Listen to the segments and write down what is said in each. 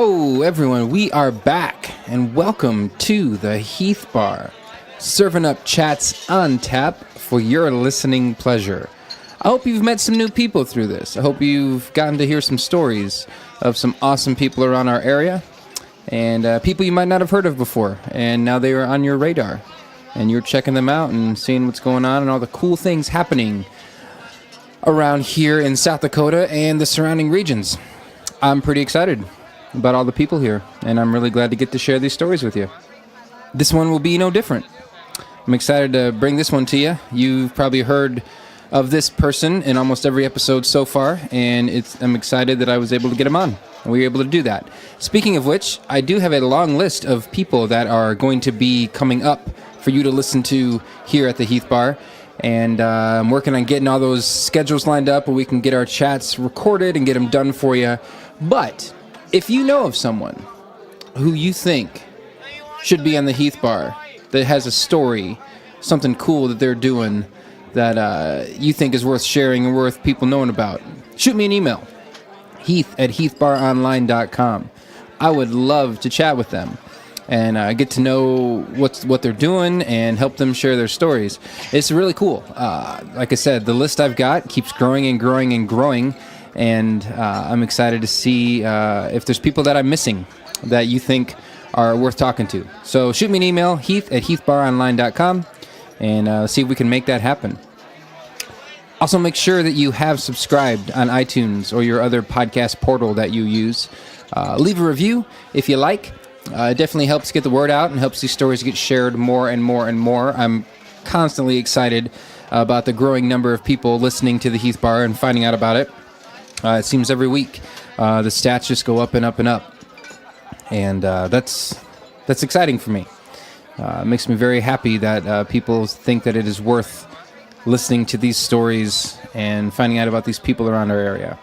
Oh, everyone, we are back, and welcome to the Heath Bar, serving up chats on tap for your listening pleasure. I hope you've met some new people through this. I hope you've gotten to hear some stories of some awesome people around our area, and people you might not have heard of before, and now they are on your radar, and you're checking them out and seeing what's going on and all the cool things happening around here in South Dakota and the surrounding regions. I'm pretty excited about all the people here, and I'm really glad to get to share these stories with you. This one will be no different. I'm excited to bring this one to you. You've probably heard of this person in almost every episode so far, and I'm excited that I was able to get him on, and we were able to do that. Speaking of which, I do have a long list of people that are going to be coming up for you to listen to here at the Heath Bar, and I'm working on getting all those schedules lined up where we can get our chats recorded and get them done for you. But if you know of someone who you think should be on the Heath Bar that has a story, something cool that they're doing that you think is worth sharing and worth people knowing about, shoot me an email, heath@heathbaronline.com. I would love to chat with them and get to know what they're doing and help them share their stories. It's really cool. Like I said, the list I've got keeps growing and growing and growing, and I'm excited to see if there's people that I'm missing that you think are worth talking to. So shoot me an email, heath@heathbaronline.com, and see if we can make that happen. Also, make sure that you have subscribed on iTunes or your other podcast portal that you use. Leave a review if you like. It definitely helps get the word out and helps these stories get shared more and more and more. I'm constantly excited about the growing number of people listening to the Heath Bar and finding out about it. It seems every week the stats just go up and up and up. And that's exciting for me. It makes me very happy that people think that it is worth listening to these stories and finding out about these people around our area.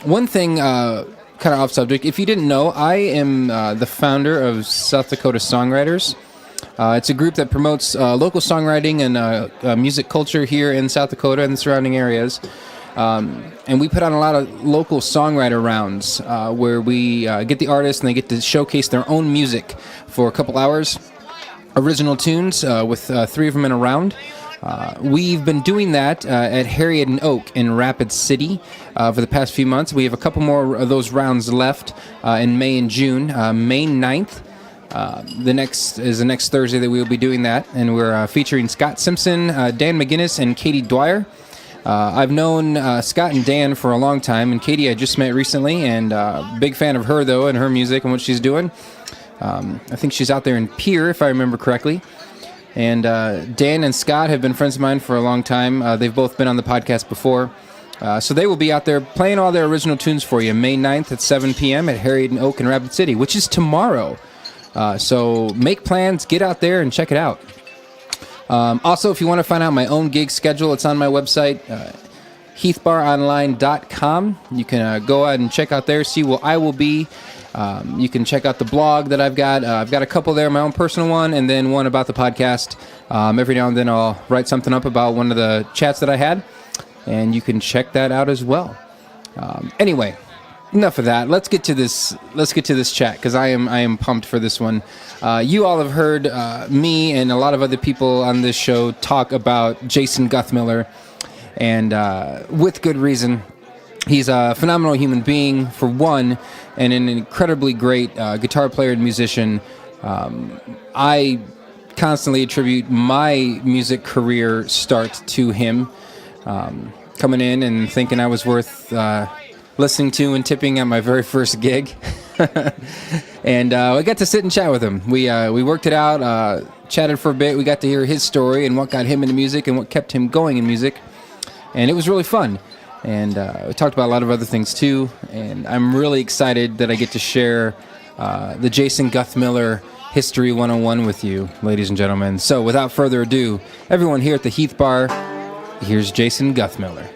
One thing, kind of off subject, if you didn't know, I am the founder of South Dakota Songwriters. It's a group that promotes local songwriting and music culture here in South Dakota and the surrounding areas. And we put on a lot of local songwriter rounds where we get the artists and they get to showcase their own music for a couple hours. Original tunes with three of them in a round. We've been doing that at Harriet and Oak in Rapid City for the past few months. We have a couple more of those rounds left in May and June. May 9th the next Thursday that we will be doing that, and we're featuring Scott Simpson, Dan McGinnis, and Katie Dwyer. I've known Scott and Dan for a long time, and Katie I just met recently, and big fan of her, though, and her music and what she's doing. I think she's out there in Pierre, if I remember correctly. And Dan and Scott have been friends of mine for a long time. They've both been on the podcast before. So they will be out there playing all their original tunes for you May 9th at 7 p.m. at Harriet and Oak in Rapid City, which is tomorrow. So make plans, get out there, and check it out. Also, if you want to find out my own gig schedule, it's on my website, heathbaronline.com. You can go ahead and check out there, see where I will be. You can check out the blog that I've got. I've got a couple there, my own personal one, and then one about the podcast. Every now and then I'll write something up about one of the chats that I had, and you can check that out as well. Anyway, enough of that. Let's get to this chat, because I am pumped for this one. You all have heard me and a lot of other people on this show talk about Jason Guthmiller, and with good reason. He's a phenomenal human being, for one, and an incredibly great guitar player and musician. I constantly attribute my music career start to him, coming in and thinking I was worth listening to and tipping at my very first gig. And I got to sit and chat with him. We worked it out, chatted for a bit. We got to hear his story and what got him into music and what kept him going in music. And it was really fun. And we talked about a lot of other things too, and I'm really excited that I get to share the Jason Guthmiller History 101 with you, ladies and gentlemen. So without further ado, everyone here at the Heath Bar, here's Jason Guthmiller.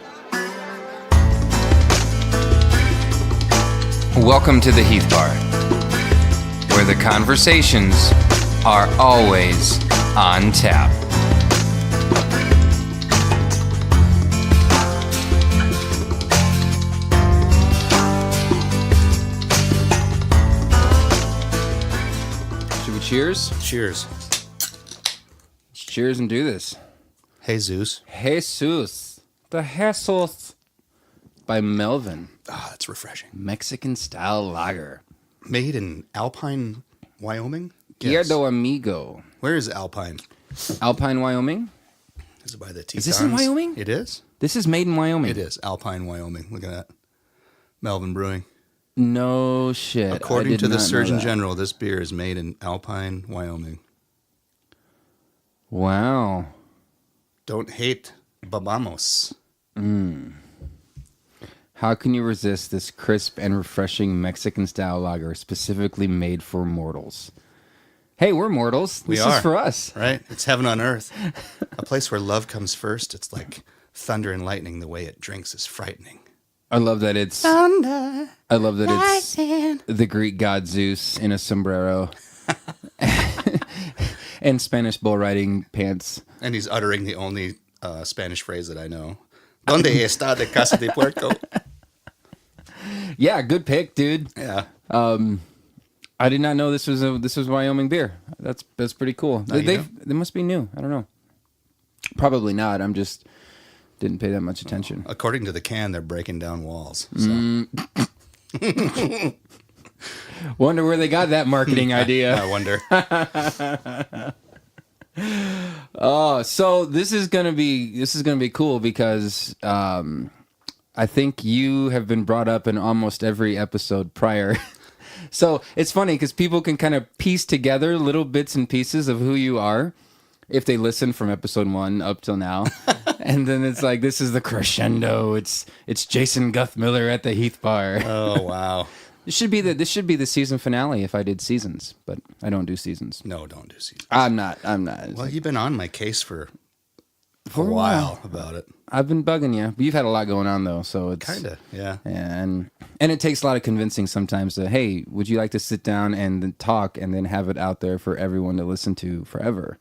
Welcome to the Heath Bar, where the conversations are always on tap. cheers. Cheers. Let's cheers and do this. Jesus. Jesus. The Jesus by Melvin. Ah, that's refreshing. Mexican style lager. Made in Alpine, Wyoming? Guido Amigo. Where is Alpine? Alpine, Wyoming? Is it by the Tetons? Is this in Wyoming? It is? This is made in Wyoming. It is. Alpine, Wyoming. Look at that. Melvin Brewing. No shit. According to the Surgeon General, this beer is made in Alpine, Wyoming. Wow. Don't hate babamos. How can you resist this crisp and refreshing Mexican-style lager specifically made for mortals? Hey, we're mortals. This is for us. Right? It's heaven on earth. A place where love comes first. It's like thunder and lightning. The way it drinks is frightening. I love that it's... Thunder. I love that it's the Greek god Zeus in a sombrero. And Spanish bull riding pants. And he's uttering the only Spanish phrase that I know. ¿Dónde está de casa de puerco? Yeah, good pick, dude. Yeah. I did not know this was Wyoming beer. That's pretty cool. They must be new. I don't know. Probably not. I'm just didn't pay that much attention. According to the can, they're breaking down walls. So. Wonder where they got that marketing idea. I wonder. Oh, so this is gonna be cool because I think you have been brought up in almost every episode prior. So it's funny because people can kind of piece together little bits and pieces of who you are if they listen from episode 1 up till now. And then it's like, this is the crescendo. It's Jason Guthmiller at the Heath Bar. Oh, wow. This should be the season finale if I did seasons, but I don't do seasons. No, don't do seasons. I'm not. Well, you've been on my case for a while about it. I've been bugging you. But you've had a lot going on though, so it's kind of, yeah. And it takes a lot of convincing sometimes to, hey, would you like to sit down and then talk and then have it out there for everyone to listen to forever?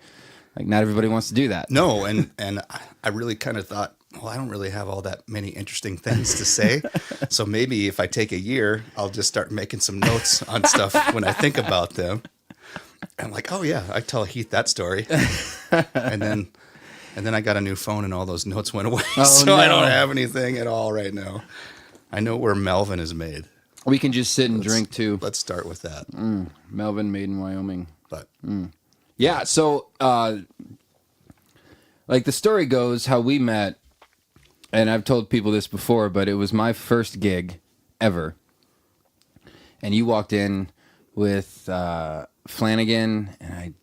Like, not everybody wants to do that. No, and I really kind of thought, well, I don't really have all that many interesting things to say. So maybe if I take a year, I'll just start making some notes on stuff when I think about them. And I'm like, oh yeah, I tell Heath that story. And then I got a new phone and all those notes went away. So no. I don't have anything at all right now. I know where Melvin is made. We can just sit and drink too. Let's start with that. Melvin made in Wyoming. But yeah, so like the story goes, how we met, and I've told people this before, but it was my first gig ever. And you walked in with Flanagan, and I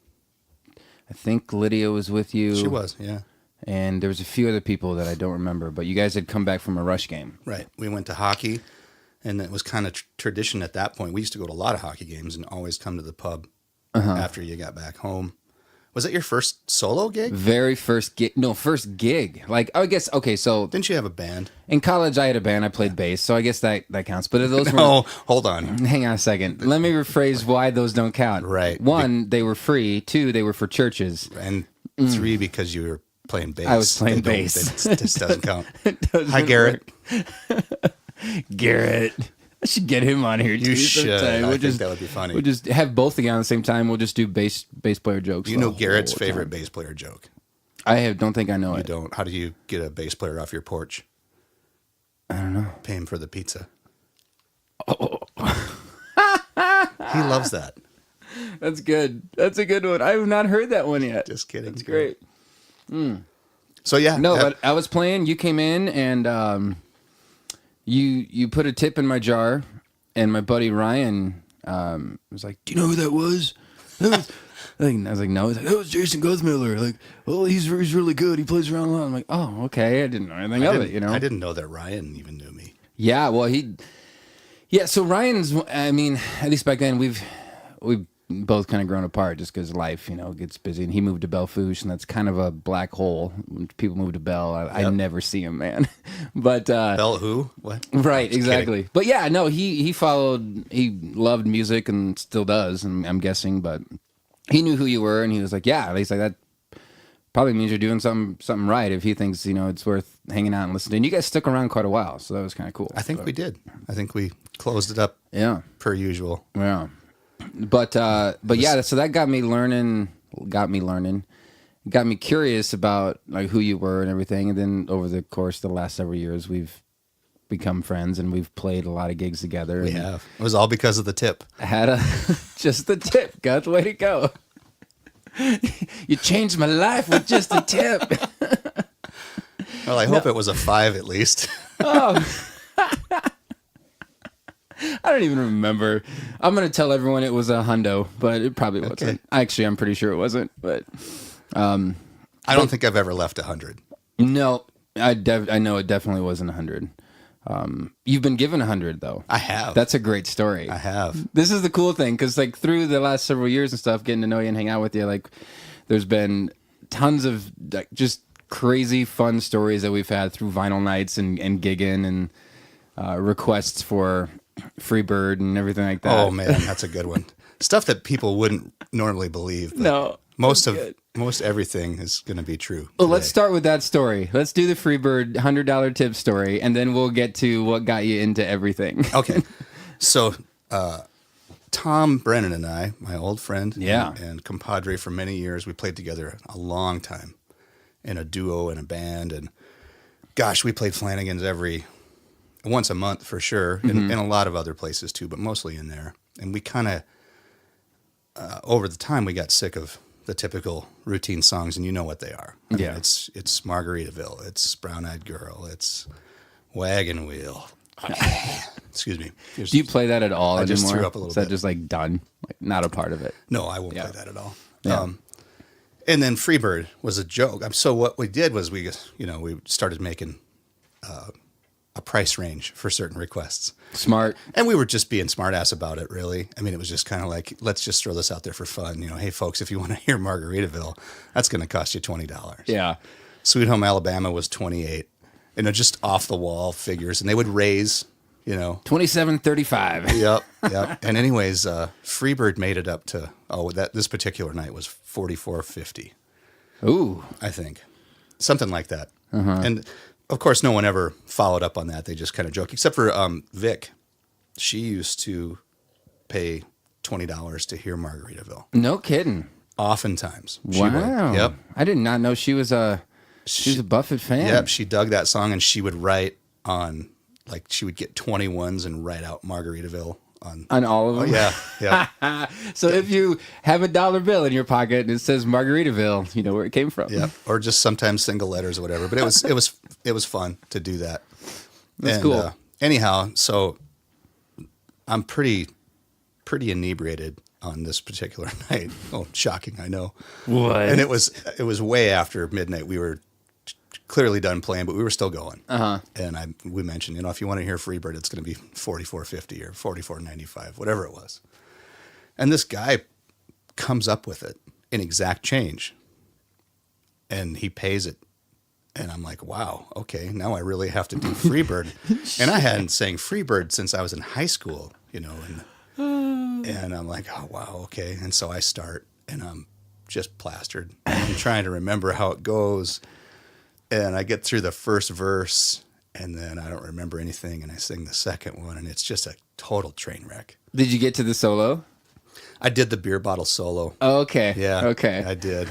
think Lydia was with you. She was, yeah. And there was a few other people that I don't remember, but you guys had come back from a Rush game. Right. We went to hockey, and it was kind of tradition at that point. We used to go to a lot of hockey games and always come to the pub after you got back home. Was it your first solo gig? Very first gig. No, first gig. Like, I guess, okay, so... Didn't you have a band? In college, I had a band. I played bass, so I guess that counts. But those were... Oh, hold on. Hang on a second. Let me rephrase why those don't count. Right. 1, they were free. 2, they were for churches. And 3, because you were playing bass. I was playing bass. This doesn't count. Hi, Garrett. Garrett. I should get him on here. You should. I think that would be funny. We'll just have both again at the same time. We'll just do bass player jokes. You know Garrett's favorite bass player joke? Don't think I know it. You don't. How do you get a bass player off your porch? I don't know. Pay him for the pizza. Oh. He loves that. That's good. That's a good one. I have not heard that one yet. Just kidding. That's great. So yeah. No, but I was playing. You came in and you put a tip in my jar, and my buddy Ryan was like, "Do you know who that was?" I was like, "No." He's like, "That was Jason Guthmiller." Like, "Oh, he's really good. He plays around a lot." I'm like, "Oh, okay." I didn't know anything of it. I didn't know that Ryan even knew me. Yeah, well, so Ryan's. I mean, at least back then, we've both kind of grown apart just because life, gets busy. And he moved to Belfouche, and that's kind of a black hole. When people move to Bell, I never see him, man. But Bell who? What? Right, exactly. Kidding. But yeah, no, he loved music and still does, and I'm guessing. But he knew who you were, and he was like, yeah. He's like, that probably means you're doing something right if he thinks it's worth hanging out and listening. And you guys stuck around quite a while, so that was kind of cool. I think we did. I think we closed it up. Yeah, per usual. Yeah. But yeah, so that got me learning, got me curious about like who you were and everything. And then over the course of the last several years, we've become friends and we've played a lot of gigs together. We have. It was all because of the tip. Had a just the tip, Guth, way to go. You changed my life with just a tip. Well, I hope it was a 5 at least. Oh. I don't even remember. I'm going to tell everyone it was a hundo, but it probably wasn't. Okay. Actually, I'm pretty sure it wasn't, but I don't think I've ever left 100. no, I know it definitely wasn't 100. You've been given 100 though. I have. That's a great story. I have. This is the cool thing because like through the last several years and stuff, getting to know you and hang out with you, like there's been tons of like, just crazy fun stories that we've had through vinyl nights and gigging and requests for Freebird and everything like that. Oh man, that's a good one. Stuff that people wouldn't normally believe. But No, most everything is going to be true. Well, let's today. start with that story. Let's do the Freebird $100 tip story, and then we'll get to what got you into everything. Okay. So, Tom Brennan and I, my old friend Yeah. and compadre for many years, we played together a long time in a duo and a band. And gosh, we played Flanagan's once a month for sure, and a lot of other places too, but mostly in there. And we kind of, over the time, we got sick of the typical routine songs, and you know what they are. I mean, Yeah. it's Margaritaville, it's Brown Eyed Girl, it's Wagon Wheel. Excuse me. Do you play that at all I anymore? just threw up a little Is that bit. just like done? Like not a part of it? No, I won't Yeah. play that at all. Yeah. And then Freebird was a joke. So what we did was we started making a price range for certain requests. Smart. And we were just being smart ass about it, really. I mean, it was just kind of like, let's just throw this out there for fun. You know, hey, folks, if you want to hear Margaritaville, that's going to cost you $20. Yeah. Sweet Home Alabama was $28. You know, just off the wall figures. And they would raise, you know. $27.35. Yep. And anyways, Freebird made it up to, this particular night was $44.50. Ooh. I think. Something like that. And of course, no one ever followed up on that. They just kind of joke, except for Vic. She used to pay $20 to hear Margaritaville. No kidding. Oftentimes. She would. Wow. Yep. I did not know she was a Buffett fan. Yep. She dug that song, and she would write on, like, she would get 21s and write out Margaritaville on all of them. yeah. So if you have a dollar bill in your pocket and it says Margaritaville, you know where it came from. Yeah, or just sometimes single letters or whatever. But it was fun to do that. That's cool. Anyhow, so I'm pretty inebriated on this particular night. Oh, shocking, I know. What? And it was way after midnight. We were clearly done playing, but we were still going. And we mentioned, if you want to hear Freebird, it's going to be $44.50 or $44.95, whatever it was. And this guy comes up with it in exact change, and he pays it. And I'm like, wow, okay, now I really have to do Freebird. And I hadn't sang Freebird since I was in high school, and I'm like, oh, wow, okay. And so I start, and I'm just plastered. I'm trying to remember how it goes. And I get through the first verse, and then I don't remember anything, and I sing the second one, and it's just a total train wreck. Did you get to the solo? I did the beer bottle solo. Oh, okay. Yeah. Okay. I did.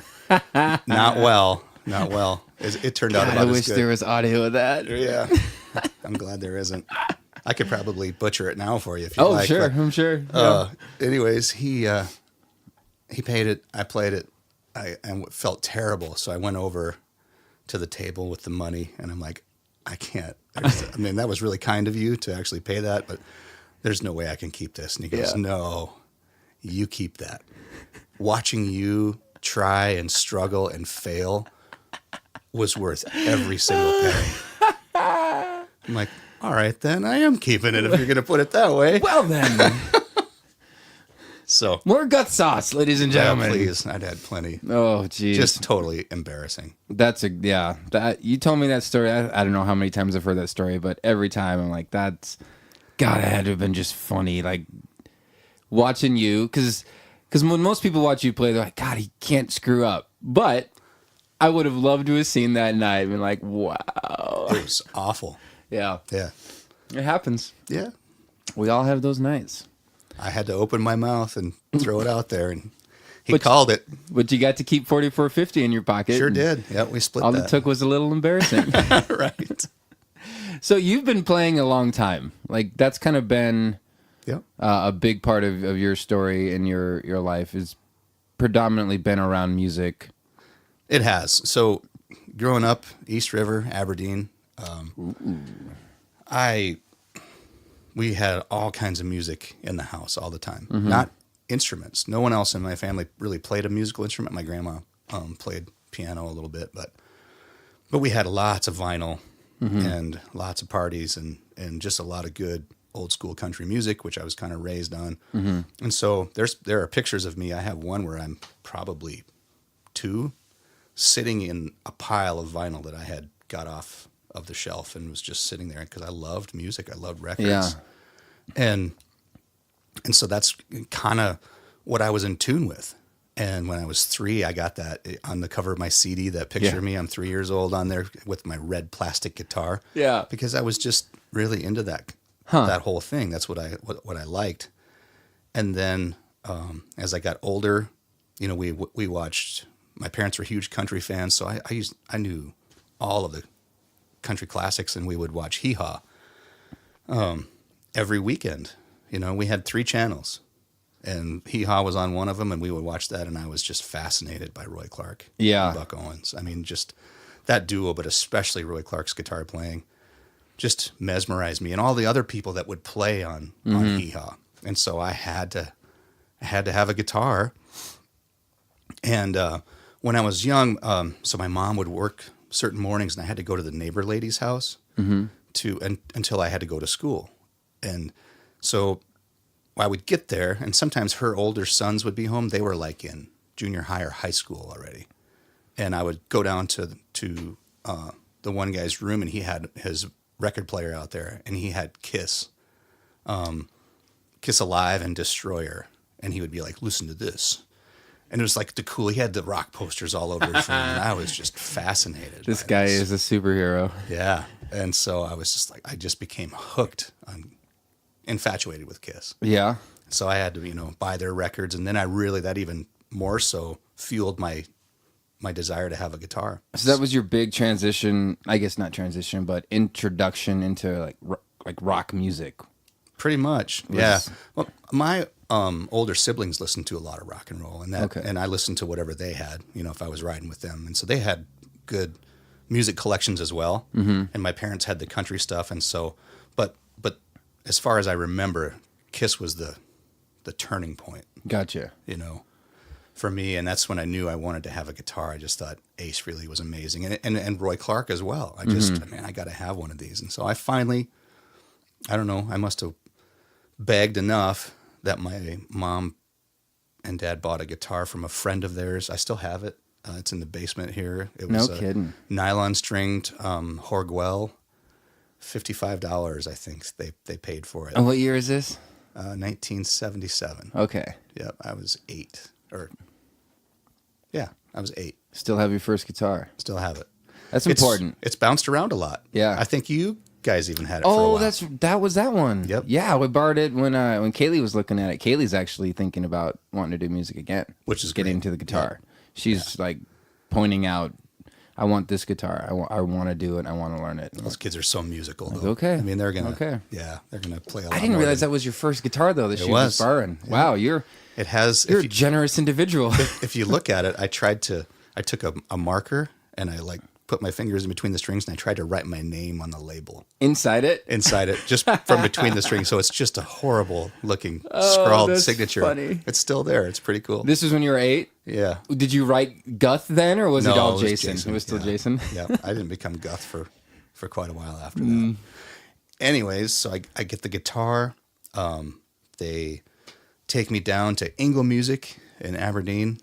Not well. It turned out about I as wish good. there was audio of that. Yeah. I'm glad there isn't. I could probably butcher it now for you if you like. Oh, sure. but, I'm sure. Yeah. Anyways, he paid it. I played it. I felt terrible, so I went over to the table with the money, and I'm like, I can't. I mean, that was really kind of you to actually pay that, but there's no way I can keep this. And he goes, Yeah. No, you keep that. Watching you try and struggle and fail was worth every single penny. I'm like, all right, then I am keeping it if you're going to put it that way. Well, then. So More gut sauce, ladies and yeah, gentlemen. please, I'd had plenty. Oh, geez. Just totally embarrassing. That you told me that story. I don't know how many times I've heard that story, but every time I'm like, God, it had to have been just funny. Like watching you, because when most people watch you play, they're like, God, he can't screw up. But I would have loved to have seen that night and been like, wow. It was awful. Yeah. Yeah. It happens. Yeah. We all have those nights. I had to open my mouth and throw it out there, and he called it. But you got to keep 4450 in your pocket. Sure did. Yeah, we split All that. it took was a little embarrassing. Right. So you've been playing a long time. Like that's kind of been Yep. a big part of your story and your life is predominantly been around music. It has. So growing up, East River, Aberdeen, we had all kinds of music in the house all the time. Not instruments. No one else in my family really played a musical instrument. My grandma played piano a little bit, but we had lots of vinyl and lots of parties and just a lot of good old school country music, which I was kind of raised on. And so there are pictures of me. I have one where I'm probably 2, sitting in a pile of vinyl that I had got off of the shelf and was just sitting there because I loved music. I loved records. Yeah. And so that's kind of what I was in tune with. And when I was 3, I got that on the cover of my CD, that picture of me. I'm 3 years old on there with my red plastic guitar. Yeah. Because I was just really into that whole thing. That's what I liked. And then as I got older, you know, we watched. My parents were huge country fans, so I knew all of the country classics, and we would watch Hee Haw every weekend. You know, we had 3 channels, and Hee Haw was on one of them, and we would watch that, and I was just fascinated by Roy Clark and Buck Owens. I mean, just that duo, but especially Roy Clark's guitar playing, just mesmerized me, and all the other people that would play on Hee Haw. And so I had to have a guitar. And when I was young, so my mom would work certain mornings, and I had to go to the neighbor lady's house until I had to go to school. And so I would get there, and sometimes her older sons would be home. They were like in junior high or high school already. And I would go down to the one guy's room, and he had his record player out there, and he had Kiss Alive and Destroyer. And he would be like, listen to this. And it was like he had the rock posters all over his room, and I was just fascinated. This guy is a superhero. Yeah. And so I was just like, I just became infatuated with Kiss. Yeah. So I had to, buy their records. And then that even more so fueled my desire to have a guitar. So that was your big transition, I guess not transition, but introduction into like rock music. Pretty much. Yeah. Well, my older siblings listened to a lot of rock and roll, and I listened to whatever they had, if I was riding with them. And so they had good music collections as well. And my parents had the country stuff. And so, but as far as I remember, Kiss was the turning point. Gotcha. For me. And that's when I knew I wanted to have a guitar. I just thought Ace Frehley was amazing. And Roy Clark as well. I got to have one of these. And so I finally, I don't know, I must have begged enough that my mom and dad bought a guitar from a friend of theirs. I still have it. It's in the basement here. It was kidding. Nylon stringed Horguel, $55. I think they paid for it. And what year is this? 1977. Okay. Yep, I was 8. I was 8. Still have your first guitar. Still have it. That's important. It's bounced around a lot. Yeah. I think you guys even had it for a while. That was that one. Yep. Yeah, we borrowed it when Kaylee was looking at it. Kaylee's actually thinking about wanting to do music again, which is getting into the guitar. Yeah. She's like pointing out, I want this guitar. I want to do it. I want to learn it. Those kids are so musical, though. Okay. I mean, they're gonna they're gonna play a lot. I didn't realize that was your first guitar though. That she was borrowing. Yeah. Wow, you're a generous individual. If you look at it, I took a marker and I put my fingers in between the strings, and I tried to write my name on the label. Inside it, just from between the strings. So it's just a horrible looking scrawled signature. Funny. It's still there. It's pretty cool. This was when you were 8? Yeah. Did you write Guth then, or was it all Jason? It was still Jason? Yeah. I didn't become Guth for quite a while after that. Anyways, so I get the guitar. They take me down to Ingle Music in Aberdeen.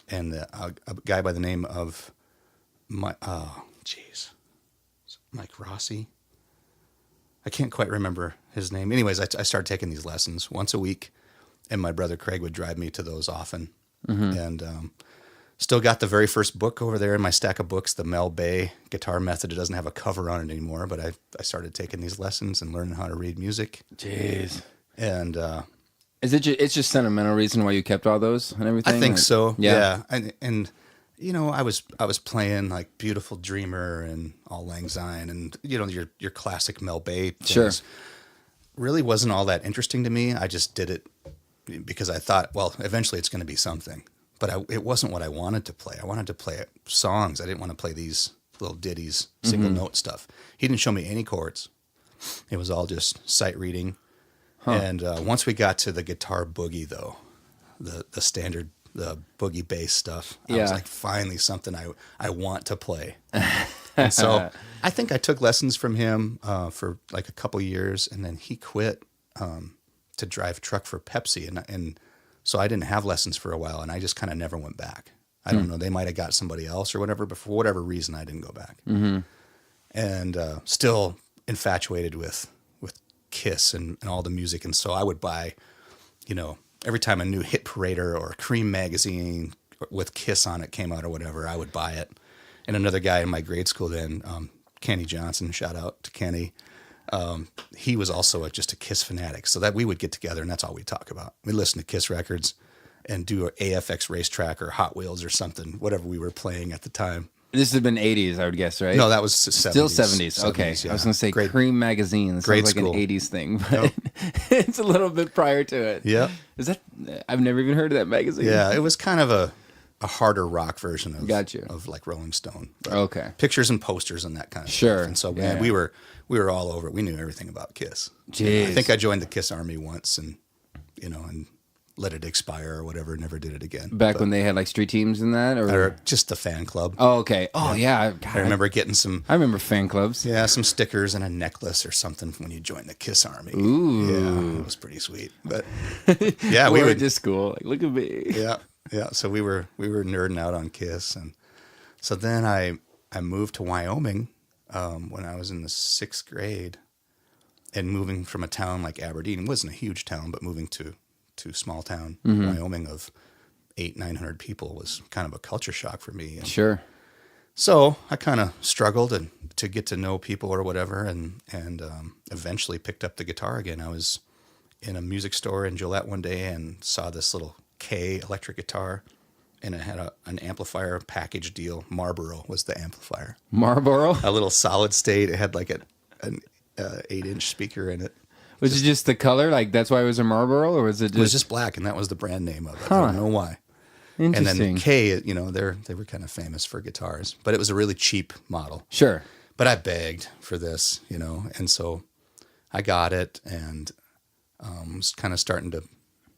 And a guy by the name of Mike Rossi. I can't quite remember his name. Anyways, I started taking these lessons once a week, and my brother Craig would drive me to those often. And still got the very first book over there in my stack of books, the Mel Bay Guitar Method. It doesn't have a cover on it anymore, but I started taking these lessons and learning how to read music. Jeez. And Is it? It's just sentimental reason why you kept all those and everything. I think Or- so. Yeah. Yeah. And you know, I was playing like Beautiful Dreamer and Auld Lang Syne and you know your classic Mel Bay things. Sure. Really wasn't all that interesting to me. I just did it because I thought, well, eventually it's going to be something. But it wasn't what I wanted to play. I wanted to play songs. I didn't want to play these little ditties, single note stuff. He didn't show me any chords. It was all just sight reading. Huh. And once we got to the guitar boogie, though, the standard, the boogie bass stuff, I was like, finally something I want to play. And so I think I took lessons from him for like a couple years, and then he quit to drive truck for Pepsi, and so I didn't have lessons for a while, and I just kind of never went back. I don't know. They might have got somebody else or whatever, but for whatever reason, I didn't go back. Mm-hmm. And still infatuated with Kiss and all the music. And so I would buy, you know, every time a new Hit Parader or Cream magazine with Kiss on it came out or whatever, I would buy it. And another guy in my grade school then, Kenny Johnson, shout out to Kenny. He was also just a Kiss fanatic, so that we would get together and that's all we talk about. We listen to Kiss records and do an AFX racetrack or Hot Wheels or something, whatever we were playing at the time. This has been 80s, I would guess, right? No, that was 70s. Still 70s. Okay. Yeah. I was going to say Cream magazine. That grade sounds like school. an 80s thing, but it's a little bit prior to it. Yeah. Is that? I've never even heard of that magazine. Yeah, it was kind of a harder rock version of Gotcha. of like Rolling Stone. But Okay. pictures and posters and that kind of Sure. stuff. And so Yeah. we were all over it. We knew everything about Kiss. Jeez. I think I joined the Kiss Army once and let it expire or whatever, never did it again. Back when they had like street teams and that? Or just the fan club. Oh, okay. Oh, yeah. God, I remember getting some I remember fan clubs. some stickers and a necklace or something when you joined the Kiss Army. Ooh. Yeah, it was pretty sweet. But yeah, we we were would to school. Like, look at me. Yeah. So we were nerding out on Kiss, and so then I moved to Wyoming when I was in the 6th grade, and moving from a town like Aberdeen, it wasn't a huge town, but moving to small town Wyoming of 800-900 people was kind of a culture shock for me. And Sure. so I kind of struggled to get to know people or whatever, and eventually picked up the guitar again. I was in a music store in Gillette one day and saw this little K electric guitar, and it had an amplifier package deal. Marlboro was the amplifier. Marlboro? A little solid state. It had like an 8-inch speaker in it. Was it just the color? Like, that's why it was a Marlboro? Or was it just... It was just black, and that was the brand name of it. Huh. I don't know why. Interesting. And then K, they were kind of famous for guitars, but it was a really cheap model. Sure. But I begged for this, and so I got it and was kind of starting to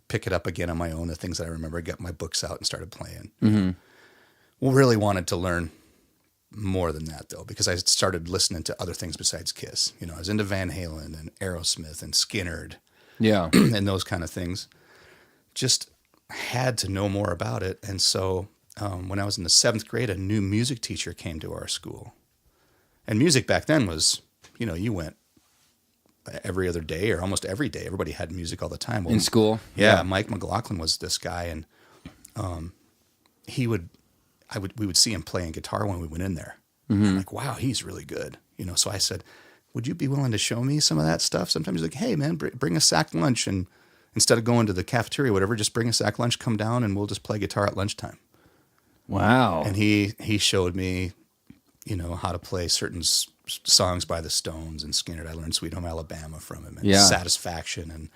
pick it up again on my own, the things that I remember. I got my books out and started playing. Mm-hmm. Well, really wanted to learn more than that, though, because I started listening to other things besides Kiss. I was into Van Halen and Aerosmith and Skinner Yeah. and those kind of things. Just had to know more about it. And so when I was in the 7th grade, a new music teacher came to our school. And music back then was, you went every other day or almost every day. Everybody had music all the time. Well, in school? Yeah, Mike McLaughlin was this guy, and we would see him playing guitar when we went in there. Mm-hmm. I'm like, wow, he's really good. So I said, would you be willing to show me some of that stuff? Sometimes he's like, hey man, bring a sack lunch, and instead of going to the cafeteria or whatever, just bring a sack lunch, come down, and we'll just play guitar at lunchtime. Wow. And he showed me, how to play certain songs by the Stones and Skinner. I learned Sweet Home Alabama from him, and Satisfaction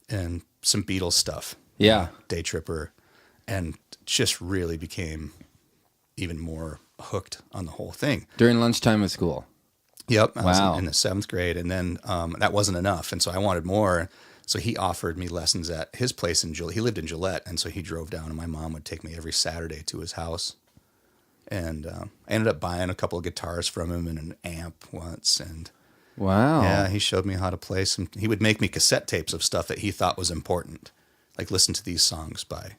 and some Beatles stuff. Yeah. Day Tripper, and just really became even more hooked on the whole thing. During lunchtime at school? Yep. I Wow. was in the 7th grade, and then that wasn't enough, and so I wanted more. So he offered me lessons at his place in Gillette. He lived in Gillette, and so he drove down, and my mom would take me every Saturday to his house. And I ended up buying a couple of guitars from him and an amp once. And wow. Yeah, he showed me how to play some. He would make me cassette tapes of stuff that he thought was important, like listen to these songs by,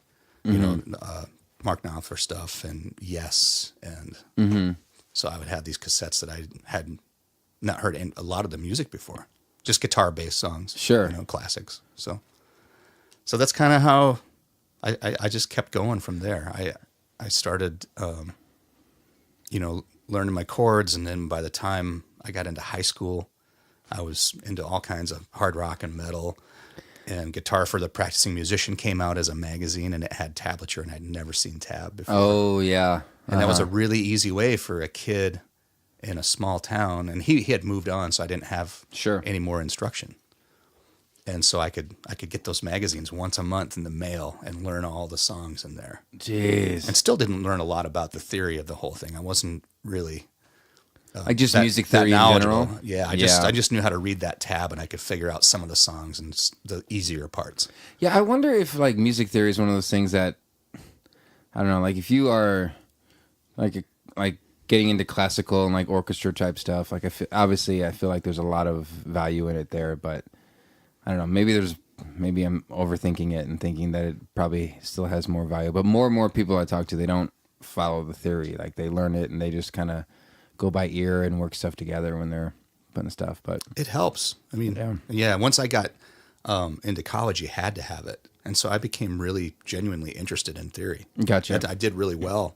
Mark Knopfler stuff and Yes, and so I would have these cassettes that I had not heard a lot of the music before, just guitar-based songs, sure, classics. So that's kind of how I just kept going from there. I started, learning my chords, and then by the time I got into high school, I was into all kinds of hard rock and metal. And Guitar for the Practicing Musician came out as a magazine, and it had tablature, and I'd never seen tab before. Oh, yeah. And that was a really easy way for a kid in a small town. And he had moved on, so I didn't have any more instruction. And so I could get those magazines once a month in the mail and learn all the songs in there. Jeez. And still didn't learn a lot about the theory of the whole thing. I wasn't really like just music theory in general. Yeah, I just knew how to read that tab, and I could figure out some of the songs and the easier parts. Yeah, I wonder if like music theory is one of those things that I don't know. Like if you are like getting into classical and like orchestra type stuff, like obviously I feel like there's a lot of value in it there, but I don't know. Maybe I'm overthinking it and thinking that it probably still has more value. But more and more people I talk to, they don't follow the theory. Like they learn it and they just kind of go by ear and work stuff together when they're putting stuff. But it helps. I mean, yeah. Once I got into college, you had to have it, and so I became really genuinely interested in theory. Gotcha. I did really well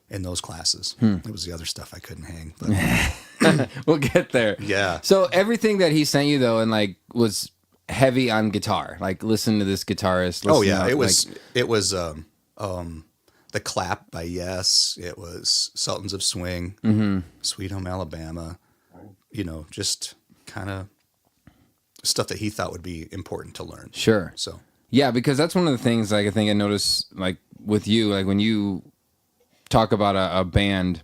in those classes. It was the other stuff I couldn't hang. But we'll get there. Yeah. So everything that he sent you though, and like was heavy on guitar. Like listen to this guitarist. Oh yeah, it was The Clap by Yes. It was Sultans of Swing, Sweet Home Alabama. You know, just kind of stuff that he thought would be important to learn. Sure. So yeah, because that's one of the things like I think I noticed like with you, like when you talk about a band,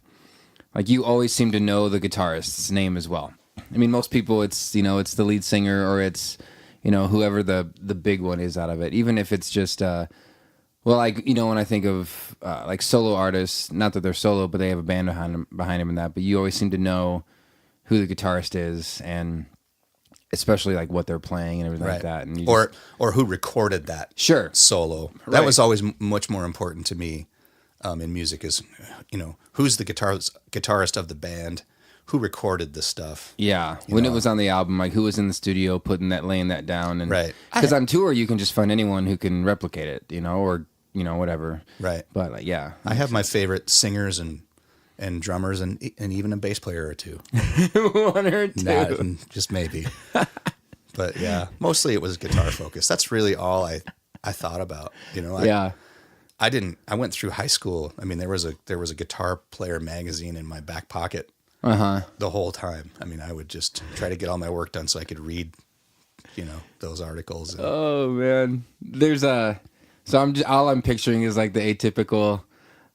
like you always seem to know the guitarist's name as well. I mean, most people it's the lead singer or it's whoever the big one is out of it, even if it's just well, like when I think of like solo artists, not that they're solo, but they have a band behind them and that, but you always seem to know who the guitarist is and especially like what they're playing and everything like that, and you or who recorded that solo. That was always much more important to me in music is who's the guitarist of the band. Who recorded the stuff? Yeah, when it was on the album, like who was in the studio laying that down, and right. Because on tour you can just find anyone who can replicate it, or whatever. Right. But like, yeah, I have my favorite singers and drummers and even a bass player or two. One or two, nah, just maybe. But yeah, mostly it was guitar focused. That's really all I thought about. I went through high school. I mean, there was a guitar player magazine in my back pocket. The whole time. I mean, I would just try to get all my work done so I could read, those articles. Oh man, all I'm picturing is like the atypical,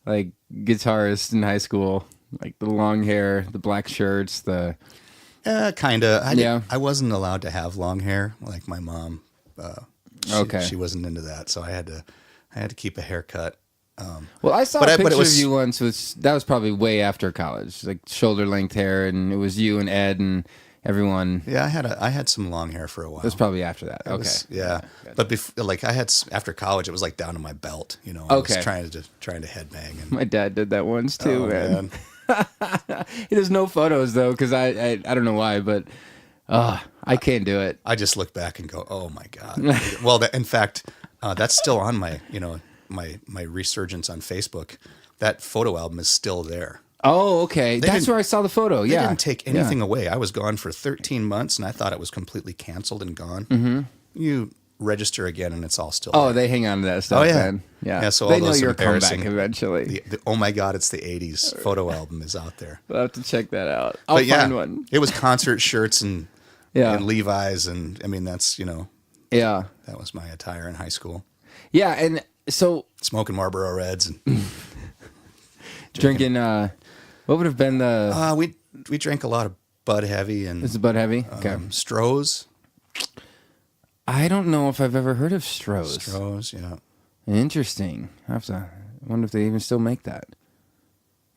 like guitarist in high school, like the long hair, the black shirts, the. Kinda. I wasn't allowed to have long hair like my mom. She wasn't into that, so I had to keep a haircut. Well, I saw a picture of you once. That was probably way after college, like shoulder length hair, and it was you and Ed and everyone. Yeah, I had some long hair for a while. It was probably after that. But after college, it was like down to my belt. I was trying to headbang. And, my dad did that once too, man. There's no photos though, because I don't know why, but I can't do it. I just look back and go, oh my god. Well, in fact, that's still on my my resurgence on Facebook. That photo album is still there. Oh, okay. That's where I saw the photo. They didn't take anything away. I was gone for 13 months, and I thought it was completely canceled and gone. Mm-hmm. You register again, and it's all still there. They hang on to that stuff, man. Yeah, so they all those know your embarrassing, comeback eventually. Oh, my God, it's the 80s photo album is out there. We'll have to check that out. I'll find one. It was concert shirts and Levi's, and I mean, that's, that was my attire in high school. Yeah, and so smoking Marlboro Reds and drinking. What would have been the? We drank a lot of Bud Heavy and. Is it Bud Heavy? Okay. Stroh's. I don't know if I've ever heard of Stroh's. Stroh's, yeah. Interesting. I wonder if they even still make that.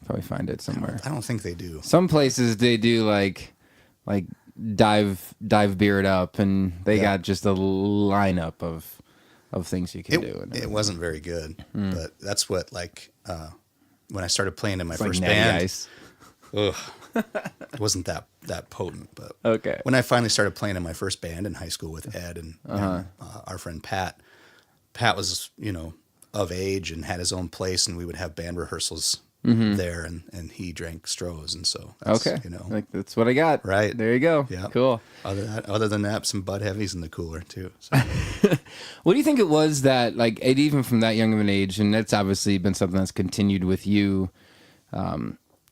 Probably find it somewhere. I don't think they do. Some places they do like dive beer it up, and they got just a lineup of things you can do. It wasn't very good, but that's what when I started playing in my first band. Ice. Ugh, it wasn't that potent, but okay. When I finally started playing in my first band in high school with Ed and our friend Pat was of age and had his own place, and we would have band rehearsals there, and he drank Stroh's, and so that's, Okay. you know, Like, that's what I got. right. There you go. Yeah. Cool. Other than that, some Bud Heavies in the cooler too. So. What do you think it was that, like, even from that young of an age, and that's obviously been something that's continued with you,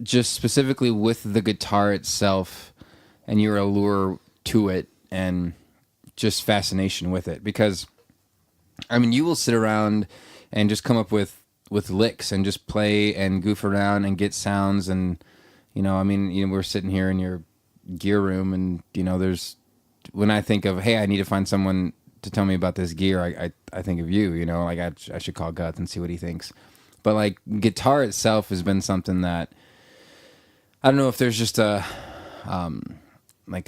just specifically with the guitar itself and your allure to it and just fascination with it? Because, I mean, you will sit around and just come up with licks and just play and goof around and get sounds. And, you know, I mean, you know, we're sitting here in your gear room, and, you know, when I think of, hey, I need to find someone to tell me about this gear, I think of you, you know, like I should call Guth and see what he thinks. But, like, guitar itself has been something that, I don't know if there's just like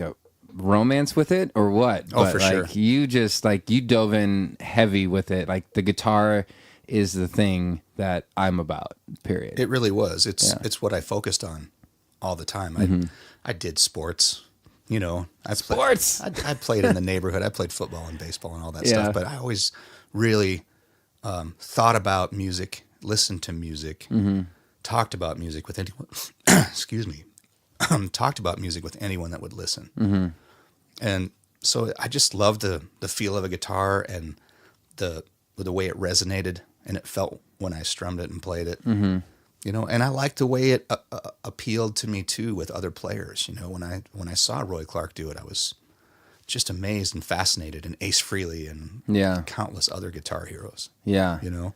a romance with it or what. Oh, but for like, sure. You just, like, you dove in heavy with it. Like, the guitar is the thing that I'm about, period. It really was. It's what I focused on all the time. I did sports, you know. I played in the neighborhood. I played football and baseball and all that stuff. But I always really thought about music, listened to music, talked about music with anyone. Excuse me. Talked about music with anyone that would listen. And so I just loved the feel of a guitar and the way it resonated and it felt when I strummed it and played it. You know, and I liked the way it appealed to me too with other players. You know, when I saw Roy Clark do it, I was just amazed and fascinated, and Ace Frehley and countless other guitar heroes. Yeah. You know?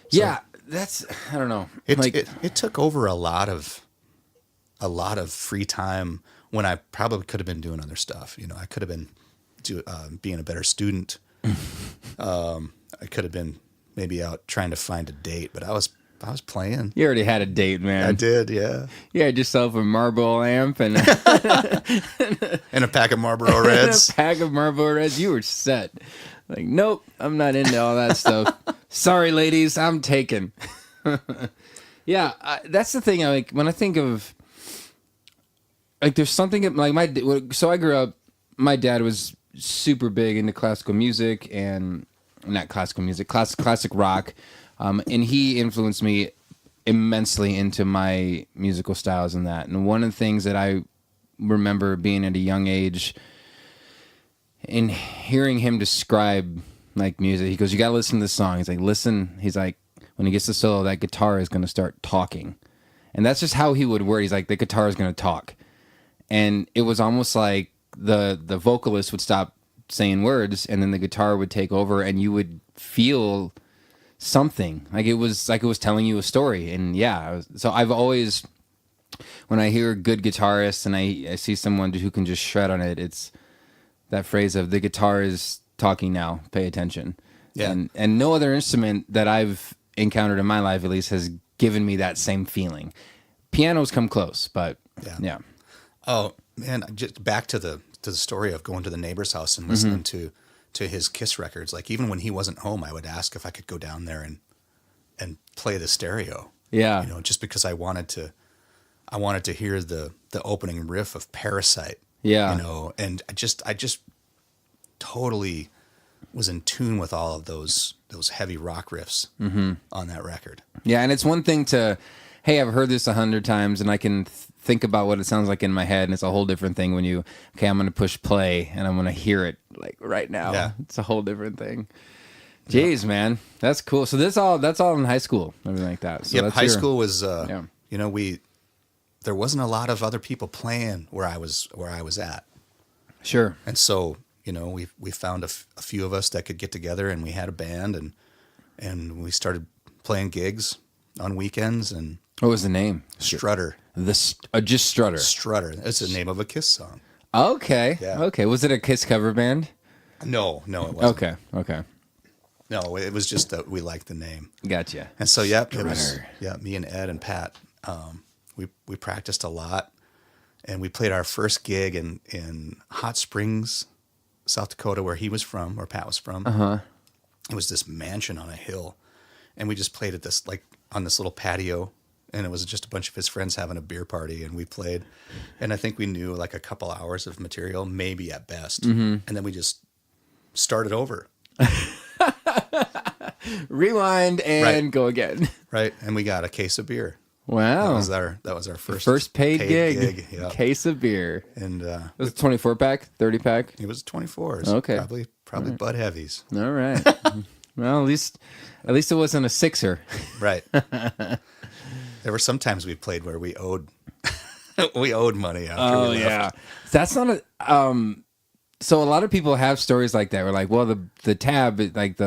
So, yeah, that's, I don't know. It took over a lot of free time when I probably could have been doing other stuff. You know, I could have been being a better student. I could have been maybe out trying to find a date, but I was playing. You already had a date, man. I did, yeah. You had yourself a Marlboro amp and and a pack of Marlboro Reds. a pack of Marlboro Reds. You were set. Like, nope, I'm not into all that stuff. Sorry, ladies, I'm taken. Yeah, that's the thing. Like, when I think of, like, there's something like so I grew up. My dad was super big into classical music, and not classical music, classic rock, and he influenced me immensely into my musical styles and that. And one of the things that I remember being at a young age and hearing him describe, like, music, he goes, "You gotta listen to this song." He's like, "Listen." He's like, when he gets to solo, that guitar is gonna start talking, and that's just how he would word. He's like, the guitar is gonna talk. And it was almost like the vocalist would stop saying words, and then the guitar would take over, and you would feel something. Like it was telling you a story. And yeah, so I've always, when I hear good guitarists and I see someone who can just shred on it, it's that phrase of the guitar is talking now, pay attention. Yeah. And no other instrument that I've encountered in my life, at least, has given me that same feeling. Pianos come close, but yeah. Oh man, just back to the story of going to the neighbor's house and listening to his Kiss records. Like, even when he wasn't home, I would ask if I could go down there and play the stereo. Yeah. You know, just because I wanted to hear the opening riff of Parasite. Yeah. You know, and I just totally was in tune with all of those heavy rock riffs on that record. Yeah, and it's one thing to, hey, I've heard this 100 times and I can think about what it sounds like in my head, and it's a whole different thing when you, okay, I'm going to push play and I'm going to hear it, like, right now. Yeah. It's a whole different thing. Jeez, man, that's cool. So that's all in high school, everything like that. So Yep, that's high school was, yeah. you know, there wasn't a lot of other people playing where I was at. Sure. And so, you know, we found a few of us that could get together, and we had a band, and we started playing gigs on weekends. And What was the name? Strutter. Just Strutter. Strutter. That's the name of a Kiss song. Okay. Yeah. Okay. Was it a Kiss cover band? No, it wasn't. Okay. No, it was just that we liked the name. Gotcha. And so, it was, Strutter. me and Ed and Pat, we practiced a lot, and we played our first gig in Hot Springs, South Dakota, where Pat was from. Uh-huh. It was this mansion on a hill, and we just played at this, like, on this little patio, and it was just a bunch of his friends having a beer party, and we played, and I think we knew like a couple hours of material, maybe at best, and then we just started over. Rewind and go again. Right, and we got a case of beer Wow. That was our First paid gig. Yeah. Case of beer. And It was a 24 pack, 30 pack. it was 24s. Okay. Probably Bud Heavies. All right. Well, at least it wasn't a sixer. Right. There were some times we played where we owed money after we left. Yeah. That's not a so a lot of people have stories like that. We're like, well, the tab, like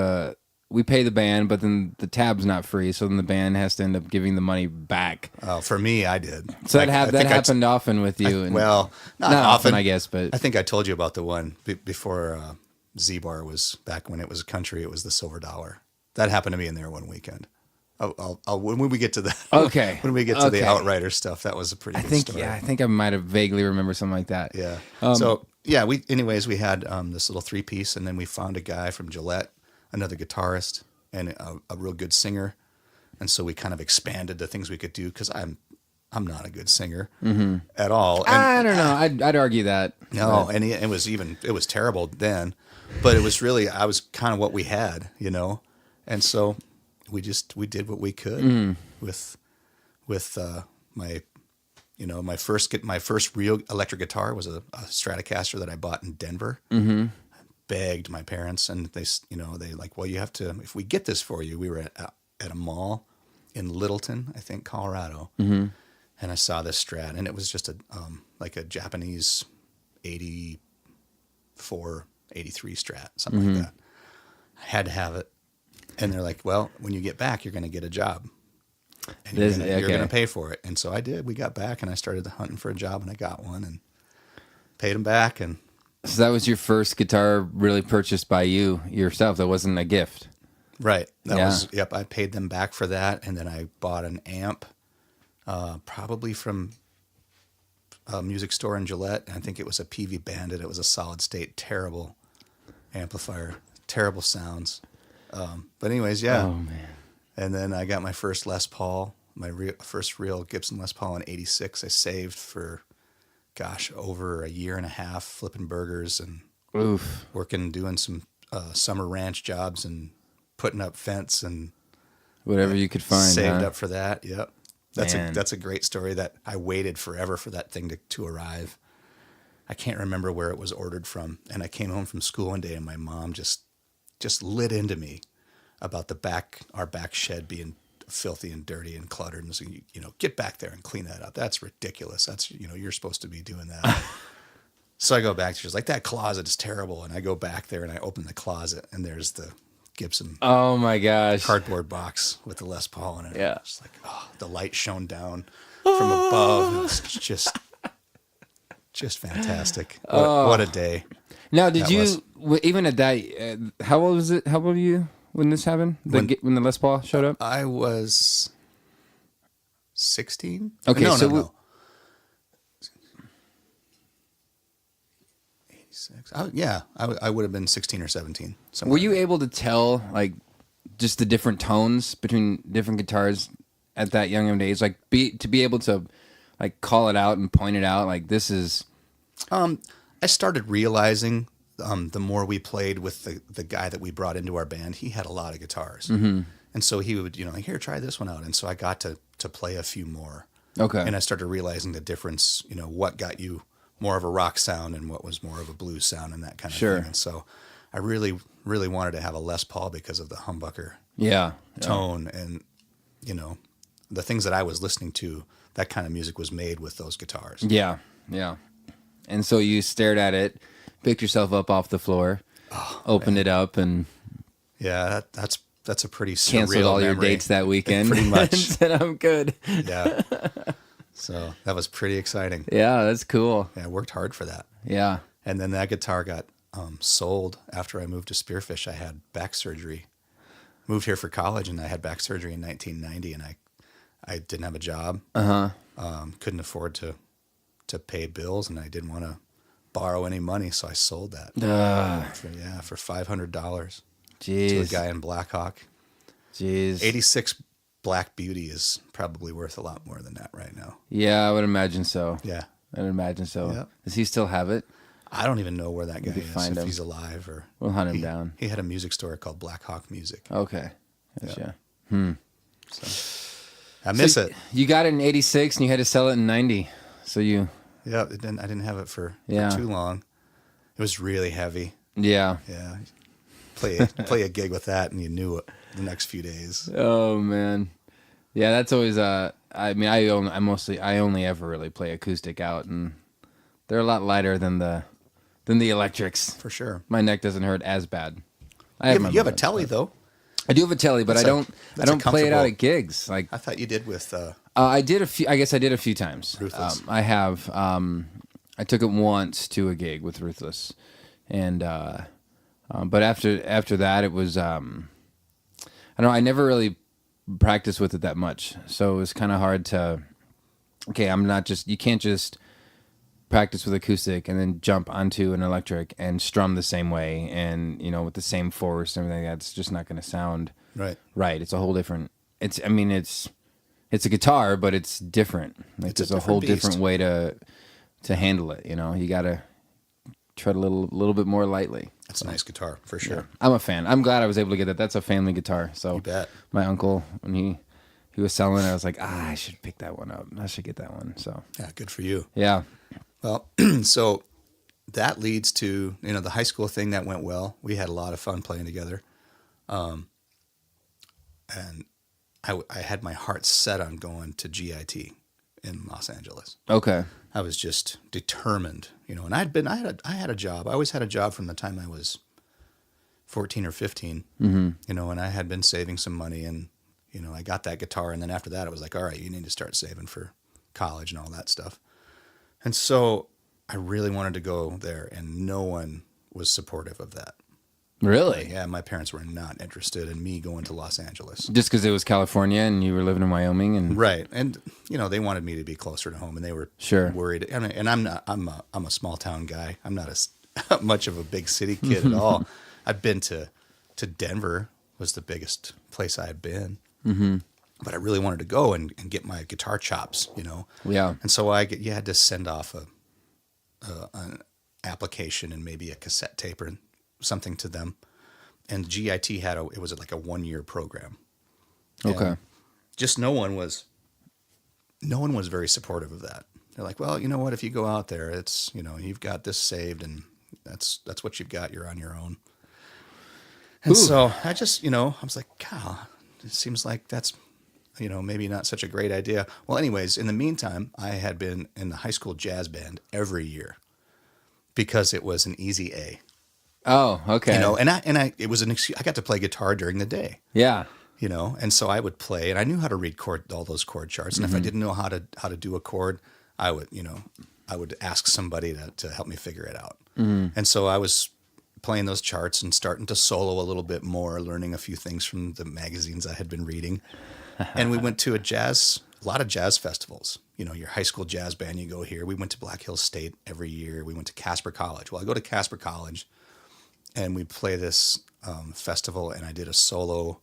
we pay the band, but then the tab's not free, so then the band has to end up giving the money back. For me, I did. So that happened often with you. Not often, I guess, but I think I told you about the one before Z-Bar was back when it was a country. It was the Silver Dollar. That happened to me in there one weekend. When we get to the when we get to the Outrider stuff, that was a pretty good story. Yeah, I think I might have vaguely remember something like that. Yeah. We had this little 3-piece, and then we found a guy from Gillette, another guitarist, and a real good singer, and so we kind of expanded the things we could do because I'm not a good singer at all. And, I don't know. I'd argue that. No, and it was terrible then, but it was really I was kind of what we had, and so we did what we could with my first real electric guitar was a Stratocaster that I bought in Denver. Mm-hmm. Begged my parents, and they like, well, you have to. If we get this for you, we were at a mall in Littleton, I think, Colorado, and I saw this Strat, and it was just a Japanese 84, 83 Strat, something like that. I had to have it, and they're like, well, when you get back, you're going to get a job, and you're going to pay for it, and so I did. We got back, and I started hunting for a job, and I got one, and paid them back, and. So that was your first guitar really purchased by you yourself. That wasn't a gift. Right. Yep. I paid them back for that. And then I bought an amp, probably from a music store in Gillette. I think it was a PV Bandit. It was a solid state, terrible amplifier, terrible sounds. But anyways, yeah. Oh, man. And then I got my first Les Paul, first real Gibson Les Paul in '86. I saved for... over a year and a half flipping burgers and doing some summer ranch jobs and putting up fence and whatever you could find. Saved up for that. Yep. That's a great story that I waited forever for that thing to arrive. I can't remember where it was ordered from. And I came home from school one day and my mom just lit into me about our back shed being filthy and dirty and cluttered, and so get back there and clean that up. That's ridiculous. That's you're supposed to be doing that. So I go back. She's like, that closet is terrible, and I go back there and I open the closet, and there's the Gibson. Oh my gosh! Cardboard box with the Les Paul in it. Yeah. It's like the light shone down from above. It's just fantastic. What a day. Now, did you even at that? How old was it? How old were you? When this happened? When the Les Paul showed up? I was 16. Okay, no. 86. I would have been 16 or 17. Were you able to tell, like, just the different tones between different guitars at that young of an age? Like, to be able to, like, call it out and point it out, like, this is... I started realizing... the more we played with the guy that we brought into our band, he had a lot of guitars. Mm-hmm. And so he would, here, try this one out. And so I got to play a few more. Okay. And I started realizing the difference, what got you more of a rock sound and what was more of a blues sound and that kind of thing. And so I really, really wanted to have a Les Paul because of the humbucker tone and, the things that I was listening to, that kind of music was made with those guitars. Yeah, yeah. And so you stared at it, picked yourself up off the floor, opened it up, and that's a pretty surreal canceled all your memory. dates that weekend. Pretty much. And said, I'm good. Yeah. So that was pretty exciting. Yeah, that's cool. Yeah, I worked hard for that. Yeah. And then that guitar got sold after I moved to Spearfish. I had back surgery. Moved here for college, and I had back surgery in 1990, and I didn't have a job. Couldn't afford to pay bills, and I didn't want to borrow any money, so I sold that. For $500. Jeez. To a guy in Blackhawk. Jeez. 86 Black Beauty is probably worth a lot more than that right now. Yeah, I would imagine so. Yeah. I would imagine so. Yep. Does he still have it? I don't even know where that guy is, find if him. he's alive or... We'll hunt him down. He had a music store called Blackhawk Music. Okay. Gotcha. So. I miss it. You got it in '86 and you had to sell it in '90. So you. Yeah, I didn't have it for too long. It was really heavy. Yeah. Yeah. Play a gig with that and you knew it the next few days. Oh man. Yeah, that's always I mean I only ever really play acoustic out, and they're a lot lighter than the electrics. For sure. My neck doesn't hurt as bad. You have a telly though. I do have a telly, but I don't play it out at gigs. Like I thought you did with I did a few. I guess I did a few times. Ruthless. I have. I took it once to a gig with Ruthless, and but after that, it was. I don't know. I never really practiced with it that much, so it was kind of hard to. Okay, you can't just practice with acoustic and then jump onto an electric and strum the same way and with the same force and everything. That's just not going to sound right. It's a whole different. It's a guitar, but it's different. Like there's a whole different way to handle it. You got to tread a little bit more lightly. That's a nice guitar for sure. Yeah. I'm a fan. I'm glad I was able to get that. That's a family guitar. So you bet. My uncle, when he was selling it, I was like, I should pick that one up. I should get that one. So yeah, good for you. Yeah. Well, so that leads to the high school thing that went well. We had a lot of fun playing together, and I had my heart set on going to GIT in Los Angeles. Okay. I was just determined, and I had a job. I always had a job from the time I was 14 or 15, and I had been saving some money, and I got that guitar, and then after that, it was like, all right, you need to start saving for college and all that stuff. And so I really wanted to go there, and no one was supportive of that. Really? Yeah, my parents were not interested in me going to Los Angeles. Just because it was California and you were living in Wyoming, and right, and they wanted me to be closer to home, and they were worried. And I'm not. I'm a small town guy. I'm not much of a big city kid at all. I've been to Denver, was the biggest place I had been. Mm-hmm. But I really wanted to go and get my guitar chops, Yeah. And so you had to send off an application and maybe a cassette tape or something to them. And GIT it was like a 1-year program. Okay. And just no one was very supportive of that. They're like, well, you know what? If you go out there, it's you've got this saved, and that's what you've got. You're on your own. And so I just I was like, God, it seems like that's. Maybe not such a great idea. Well, anyways, in the meantime, I had been in the high school jazz band every year because it was an easy A. Oh, okay. It was an excuse. I got to play guitar during the day. Yeah. And so I would play, and I knew how to read all those chord charts. And if I didn't know how to do a chord, I would ask somebody to help me figure it out. Mm-hmm. And so I was playing those charts and starting to solo a little bit more, learning a few things from the magazines I had been reading. And we went to a lot of jazz festivals. Your high school jazz band, you go here. We went to Black Hills State every year. We went to Casper College. Well, I go to Casper College, and we play this festival, and I did a solo.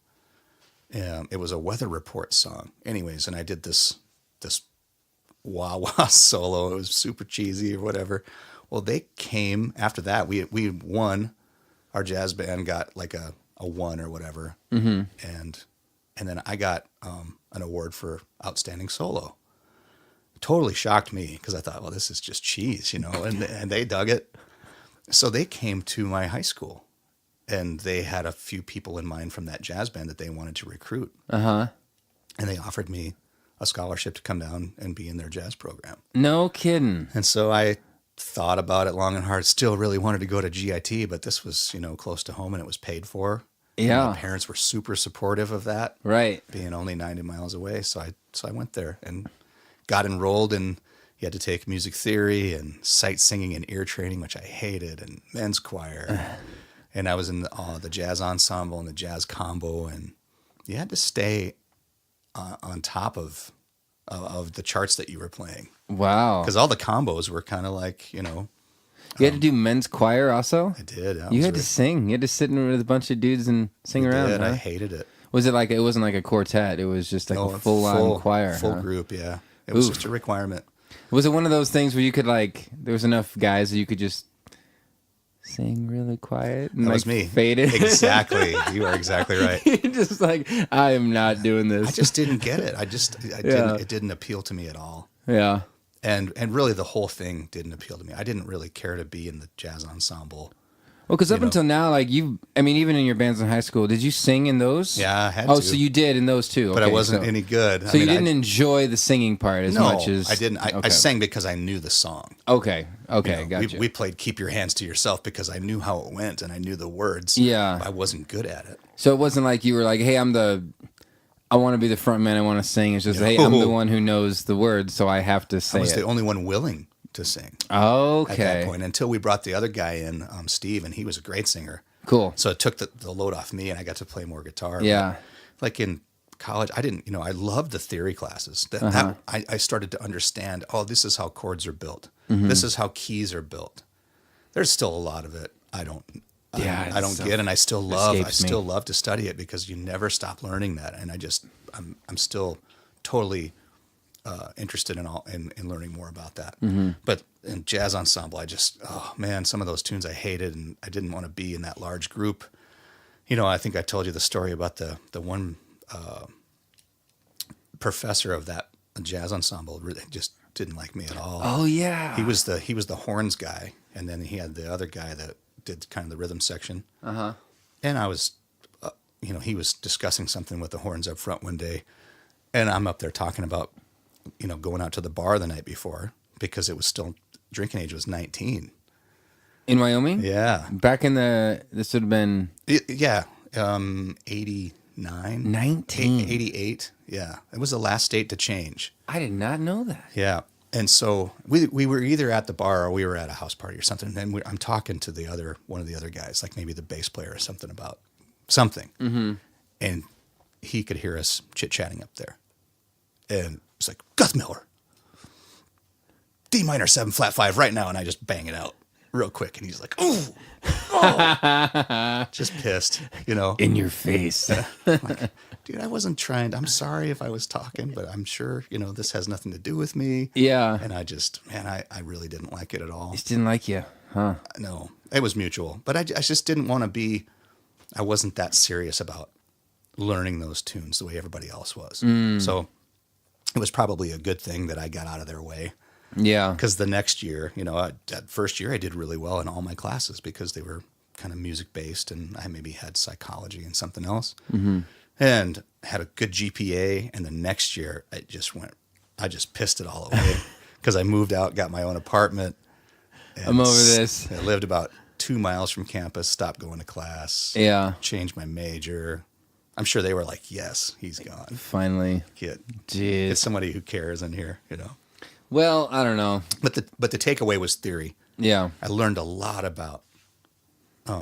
It was a weather report song. Anyways, and I did this wah-wah solo. It was super cheesy or whatever. Well, they came after that. We won. Our jazz band got like a 1 or whatever. Mm-hmm. And then I got an award for outstanding solo. Totally shocked me because I thought, well, this is just cheese, and they dug it. So they came to my high school, and they had a few people in mind from that jazz band that they wanted to recruit. Uh-huh. And they offered me a scholarship to come down and be in their jazz program. No kidding. And so I thought about it long and hard, still really wanted to go to GIT, but this was, close to home and it was paid for. Yeah. My parents were super supportive of that. Right. Being only 90 miles away. So I went there and got enrolled, and you had to take music theory and sight singing and ear training, which I hated, and men's choir. And I was in the jazz ensemble and the jazz combo, and you had to stay on top of the charts that you were playing. Wow. Because all the combos were kind of like, You had to do men's choir also? I did. You had to sing. You had to sit in with a bunch of dudes and sing around. Did. Huh? I hated it. Was it like, it wasn't like a quartet? It was just like a full-on choir. Full group, yeah. It was just a requirement. Was it one of those things where you could there was enough guys that you could just sing really quiet and That was me. faded. Exactly. You are exactly right. Just like, I am not doing this. I just didn't get it. It didn't appeal to me at all. Yeah. And really the whole thing didn't appeal to me. I didn't really care to be in the jazz ensemble. Well, because up until now, like even in your bands in high school, did you sing in those? Yeah, I had to. to. So you did in those too. But I Okay, wasn't any good. So you didn't enjoy the singing part as much as... I didn't. I sang because I knew the song. Okay, gotcha. We played Keep Your Hands to Yourself because I knew how it went and I knew the words. Yeah. But I wasn't good at it. So it wasn't like you were like, hey, I want to be the front man, I want to sing. It's just, hey, I'm the one who knows the words, so I have to say it. I was the only one willing to sing. Okay. At that point, until we brought the other guy in, Steve, and he was a great singer. Cool. So it took the load off me, and I got to play more guitar. Yeah. But like in college, I didn't, I loved the theory classes. I started to understand, this is how chords are built. Mm-hmm. This is how keys are built. There's still a lot of it I don't get, and I still love to study it because you never stop learning that. And I'm still totally interested in learning more about that. Mm-hmm. But in jazz ensemble, some of those tunes I hated, and I didn't want to be in that large group. I think I told you the story about the one professor of that jazz ensemble really just didn't like me at all. Oh yeah, he was the horns guy, and then he had the other guy that did kind of the rhythm section. Uh-huh. And I was, he was discussing something with the horns up front one day, and I'm up there talking about, going out to the bar the night before because it was still drinking age was 19. In Wyoming? Yeah. Back in this would have been... 89. 19. 88. Yeah. It was the last state to change. I did not know that. Yeah. And so we were either at the bar or we were at a house party or something. And I'm talking to one of the other guys, like maybe the bass player or something about something. Mm-hmm. And he could hear us chit-chatting up there. And it's like, Guthmiller, D minor 7 flat 5 right now. And I just bang it out real quick. And he's like, oh, just pissed, In your face. Like, dude, I wasn't trying. I'm sorry if I was talking, but I'm sure, this has nothing to do with me. Yeah. And I really didn't like it at all. Just didn't like you, huh? No, it was mutual. But I just didn't want to I wasn't that serious about learning those tunes the way everybody else was. So it was probably a good thing that I got out of their way. Yeah. Because the next year, that first year I did really well in all my classes because they were kind of music based and I maybe had psychology and something else. Mm-hmm. And had a good GPA. And the next year I just pissed it all away because I moved out, got my own apartment. I'm over this. I lived about 2 miles from campus, stopped going to class. Yeah. Changed my major. I'm sure they were like, yes, he's gone. Finally. Get Jeez. somebody who cares in here, Well, I don't know. But the takeaway was theory. Yeah. I learned a lot about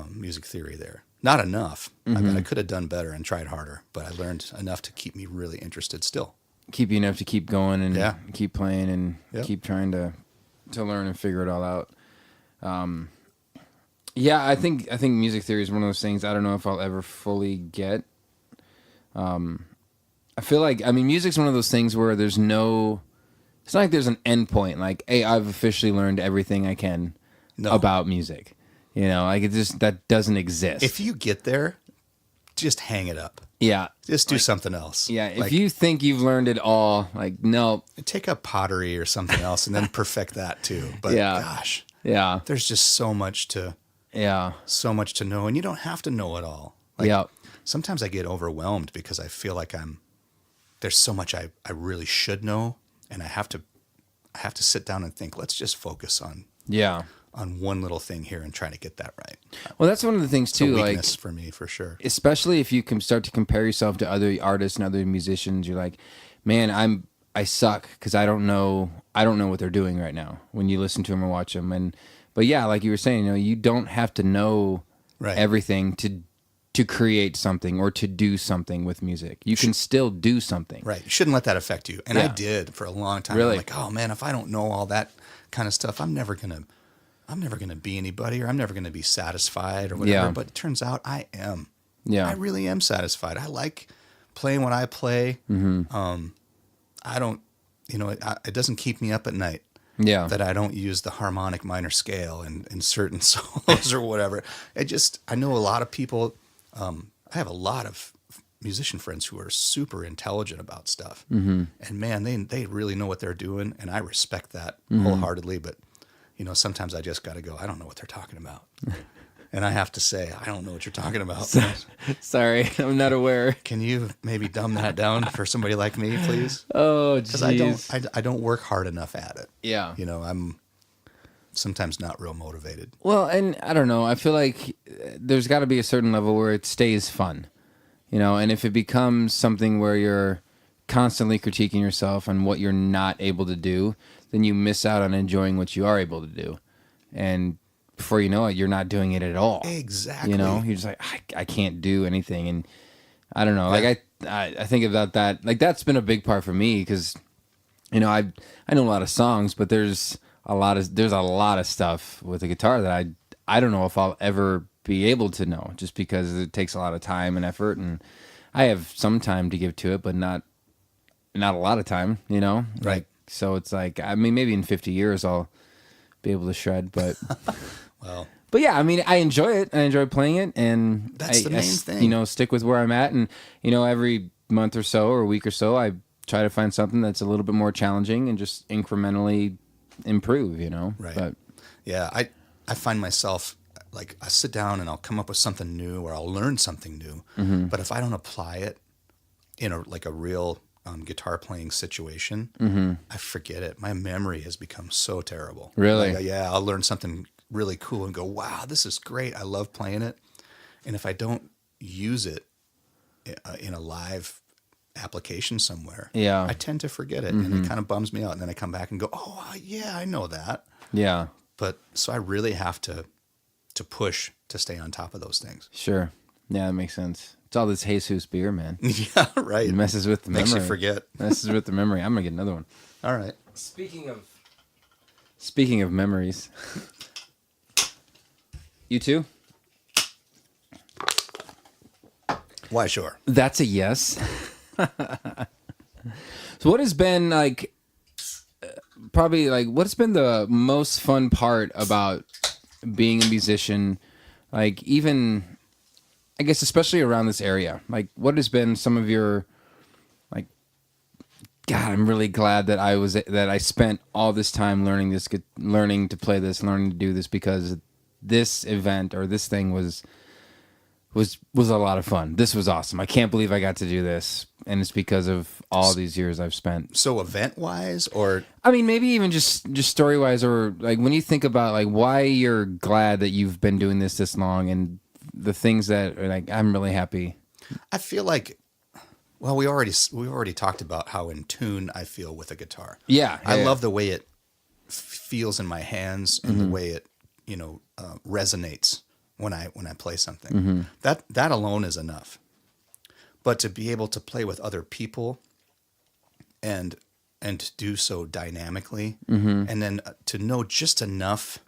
music theory there. Not enough. Mm-hmm. I mean, I could have done better and tried harder, but I learned enough to keep me really interested still. Keep you enough to keep going and keep playing and keep trying to learn and figure it all out. I think music theory is one of those things I don't know if I'll ever fully get. I feel like, music's one of those things where it's not like there's an end point. Like, hey, I've officially learned everything I can about music. That doesn't exist. If you get there, just hang it up. Yeah. Just do something else. Yeah. If you think you've learned it all, no. Take up pottery or something else and then perfect that too. But gosh. Yeah. There's just so much to know, and you don't have to know it all. Sometimes I get overwhelmed because I feel like there's so much I really should know, and I have to sit down and think, let's just focus on one little thing here and try to get that right. Well, that's one of the things too. It's a weakness for me, for sure. Especially if you can start to compare yourself to other artists and other musicians, you're like, man, I suck because I don't know what they're doing right now. When you listen to them or watch them, but like you were saying, you don't have to know everything to create something or to do something with music. You can still do something. Right. You shouldn't let that affect you. And I did for a long time. Really? I'm like, oh man, if I don't know all that kind of stuff, I'm never gonna be anybody, or I'm never gonna be satisfied or whatever. But it turns out I am. Yeah. I really am satisfied. I like playing what I play. Mm-hmm. I don't, it doesn't keep me up at night. Yeah. that I don't use the harmonic minor scale in certain solos or whatever. I know a lot of people, I have a lot of musician friends who are super intelligent about stuff. And man, they really know what they're doing. And I respect that wholeheartedly. But, sometimes I just got to go, I don't know what they're talking about. And I have to say, I don't know what you're talking about. Sorry, I'm not aware. Can you maybe dumb that down for somebody like me, please? Oh, Because jeez. I don't work hard enough at it. Yeah. I'm sometimes not real motivated. Well, and I don't know. I feel like there's got to be a certain level where it stays fun, and if it becomes something where you're constantly critiquing yourself on what you're not able to do, then you miss out on enjoying what you are able to do. And before you know it, you're not doing it at all. Exactly. You're just like, I can't do anything. And I don't know. Like I think about that. Like that's been a big part for me because, I know a lot of songs, but there's a lot of stuff with the guitar that I don't know if I'll ever be able to know, just because it takes a lot of time and effort, and I have some time to give to it, but not a lot of time. Right. Like, so it's like, I mean, maybe in 50 years I'll be able to shred, but. Well, But yeah, I mean, I enjoy it. I enjoy playing it, and that's the main thing. Stick with where I'm at, and every month or so or week or so, I try to find something that's a little bit more challenging and just incrementally improve. Right. But yeah, I find myself like I sit down and I'll come up with something new or I'll learn something new. But if I don't apply it in a real guitar playing situation, I forget it. My memory has become so terrible. Really? Like, yeah, I'll learn something really cool and go, wow, this is great. I love playing it. And if I don't use it in a live application somewhere, Yeah. I tend to forget it, and it kind of bums me out. And then I come back and go, oh yeah, I know that. yeah, But so I really have to push to stay on top of those things. sure, yeah, that makes sense. It's all this Jesus beer, man. Yeah, right. It messes with the Makes memory. you forget. Messes with the memory. I'm gonna get another one. All right. Speaking of memories, you too? Why, sure. That's a yes. So what has been like, probably like, what's been the most fun part about being a musician? Like, even, I guess, especially around this area, like what has been some of your, like, God, I'm really glad that I spent all this time learning to play this, learning to do this, because this event or this thing was a lot of fun. This was awesome. I can't believe I got to do this, and it's because of all these years I've spent. So event-wise, or I mean, maybe even just story-wise, or like when you think about like why you're glad that you've been doing this long, and the things that are like, I'm really happy. I feel like, well, we already talked about how in tune I feel with a guitar. Yeah, I love the way it feels in my hands and the way it resonates when I play something. That alone is enough. But to be able to play with other people and to do so dynamically, and then to know just enough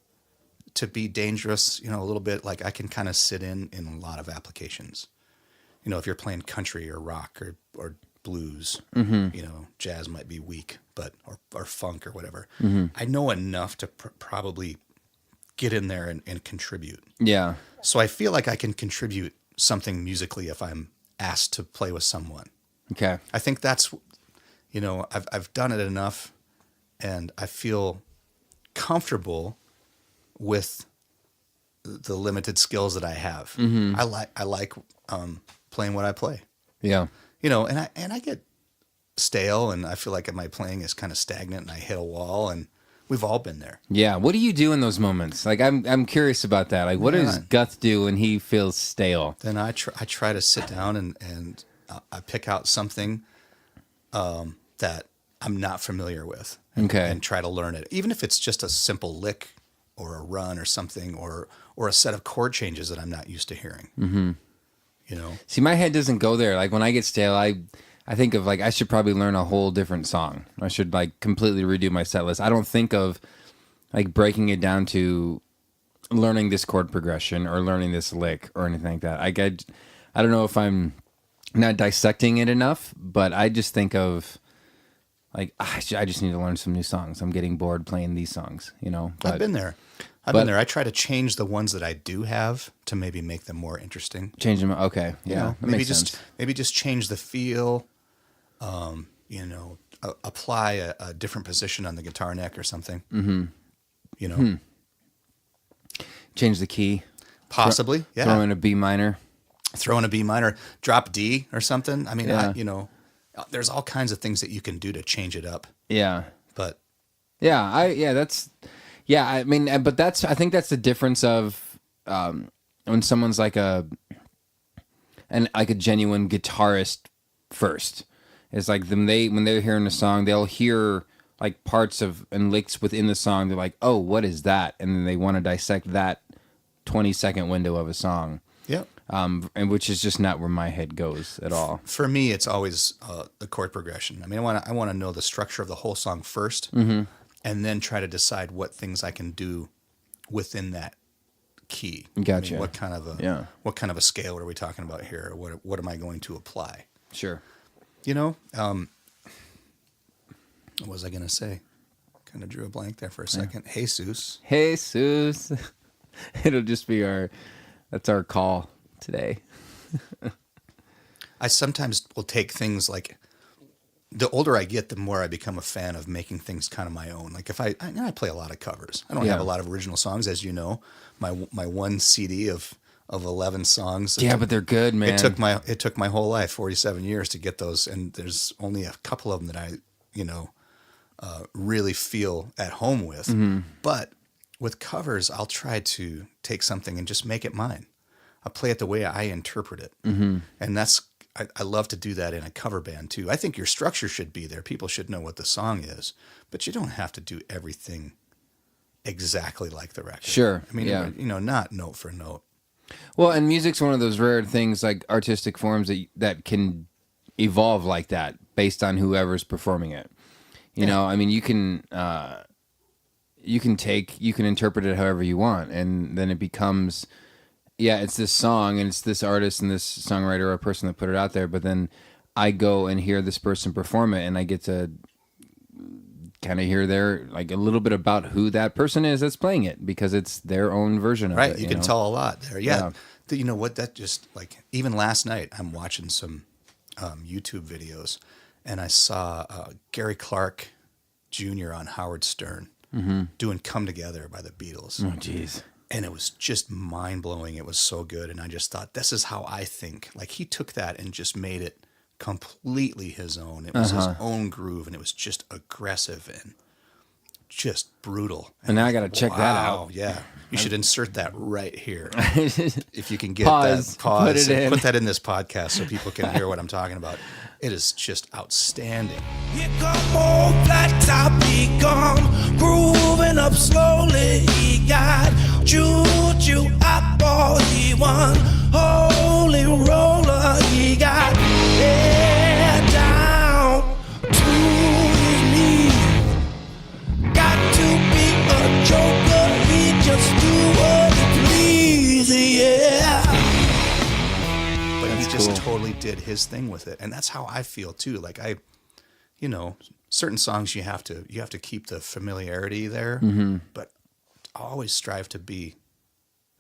to be dangerous, a little bit, like I can kind of sit in a lot of applications. If you're playing country or rock or blues, jazz might be weak, but or funk or whatever. I know enough to probably get in there and contribute. Yeah. So I feel like I can contribute something musically if I'm asked to play with someone. Okay. I think that's, I've done it enough, and I feel comfortable with the limited skills that I have. I like playing what I play. Yeah. And I get stale, and I feel like my playing is kind of stagnant, and I hit a wall, and we've all been there. Yeah. What do you do in those moments? Like, I'm curious about that. Like, what does Guth do when he feels stale? Then I try to sit down and I pick out something that I'm not familiar with. And try to learn it, even if it's just a simple lick or a run or something, or a set of chord changes that I'm not used to hearing. See, my head doesn't go there. Like when I get stale, I think of like I should probably learn a whole different song. I should like completely redo my set list. I don't think of like breaking it down to learning this chord progression or learning this lick or anything like that. I don't know if I'm not dissecting it enough, but I just think of like I just need to learn some new songs. I'm getting bored playing these songs, you know. But, I've been there. I've been there. I try to change the ones that I do have to maybe make them more interesting. Change them. Okay, yeah, You know, that maybe makes just sense. maybe just change the feel. You know, apply a different position on the guitar neck or something. Mm-hmm. You know, Change the key. possibly. Yeah. Throw in a B minor. Throw in a B minor, drop D or something. I mean, Yeah. you know, there's all kinds of things that you can do to change it up. Yeah. But Yeah, I mean, but I think that's the difference of when someone's like a genuine guitarist first. It's like when they're hearing a song, they'll hear like parts of and licks within the song. They're like, oh, what is that? And then they want to dissect that 20-second window of a song. yeah, And which is just not where my head goes at all. for me, it's always the chord progression. I mean, I want to know the structure of the whole song 1st, and then try to decide what things I can do within that key. Gotcha. I mean, what kind of a scale are we talking about here? What am I going to apply? Sure. You know, what was I going to say? Kind of drew a blank there for a second. Jesus. Jesus. It'll just be that's our call today. I sometimes will take things like, the older I get, the more I become a fan of making things kind of my own. Like if I play a lot of covers. I don't have a lot of original songs, as you know. My one CD of 11 songs. Yeah, but they're good, man. It took my whole life, 47 years, to get those, and there's only a couple of them that I, really feel at home with. Mm-hmm. But with covers, I'll try to take something and just make it mine. I'll play it the way I interpret it, and I love to do that in a cover band too. I think your structure should be there. People should know what the song is, but you don't have to do everything exactly like the record. Sure. I mean, not note for note. Well, and music's one of those rare things, like artistic forms that can evolve like that based on whoever's performing it. You know, I mean, you can interpret it however you want, and then it becomes, it's this song and it's this artist and this songwriter or person that put it out there. But then I go and hear this person perform it, and I get to kind of hear like a little bit about who that person is that's playing it, because it's their own version of it. Right, you can tell a lot there. Yeah. You know what? That just, like, even last night, I'm watching some YouTube videos, and I saw Gary Clark Jr. on Howard Stern doing "Come Together" by the Beatles. Oh, jeez. And it was just mind-blowing. It was so good, and I just thought, this is how I think. Like, he took that and just made it completely his own. It was his own groove, and it was just aggressive and just brutal. And now I got to check that out. Yeah. You should insert that right here. If you can get Pause, that. Pause. put it in. Put that in this podcast so people can hear what I'm talking about. It is just outstanding. Here come old flat top, he come grooving up slowly. He got choo-choo eyeball, he won holy roller. He got head down to his knees. Got to be a joker, he just do what he please, yeah. But he just cool. totally did his thing with it. And that's how I feel too. Like certain songs you have to keep the familiarity there, but always strive to be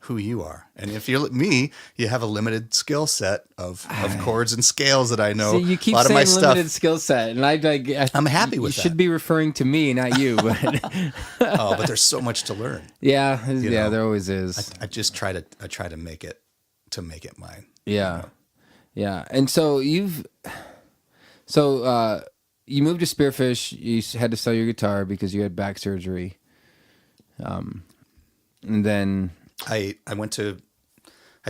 who you are. And if you're me, you have a limited skill set of chords and scales that I know. See, you keep a lot saying of my limited stuff. skill set, and I'm happy with you that. should be referring to me, not you. But But there's so much to learn. yeah, know, there always is. I just try to make it mine. Yeah. Yeah. And so you moved to Spearfish, you had to sell your guitar because you had back surgery. And then I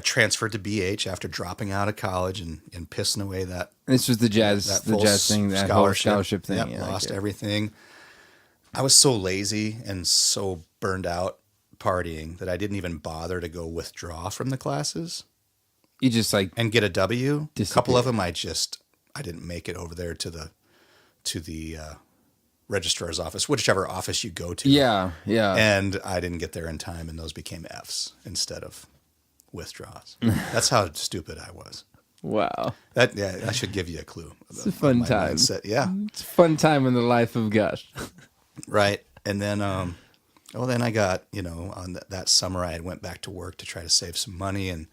transferred to BH after dropping out of college and pissing away that this was the jazz thing, that whole scholarship thing. Yep, Yeah, lost everything. I was so lazy and so burned out partying that I didn't even bother to go withdraw from the classes. You just and get a W. Disappear. A couple of them I didn't make it over there to the registrar's office, whichever office you go to. Yeah. And I didn't get there in time, and those became Fs instead of withdraws. That's how stupid I was. Wow. I should give you a clue. It's a fun time. Mindset. Yeah. It's a fun time in the life of Gush. Right. And then, then I got, on that summer, I went back to work to try to save some money and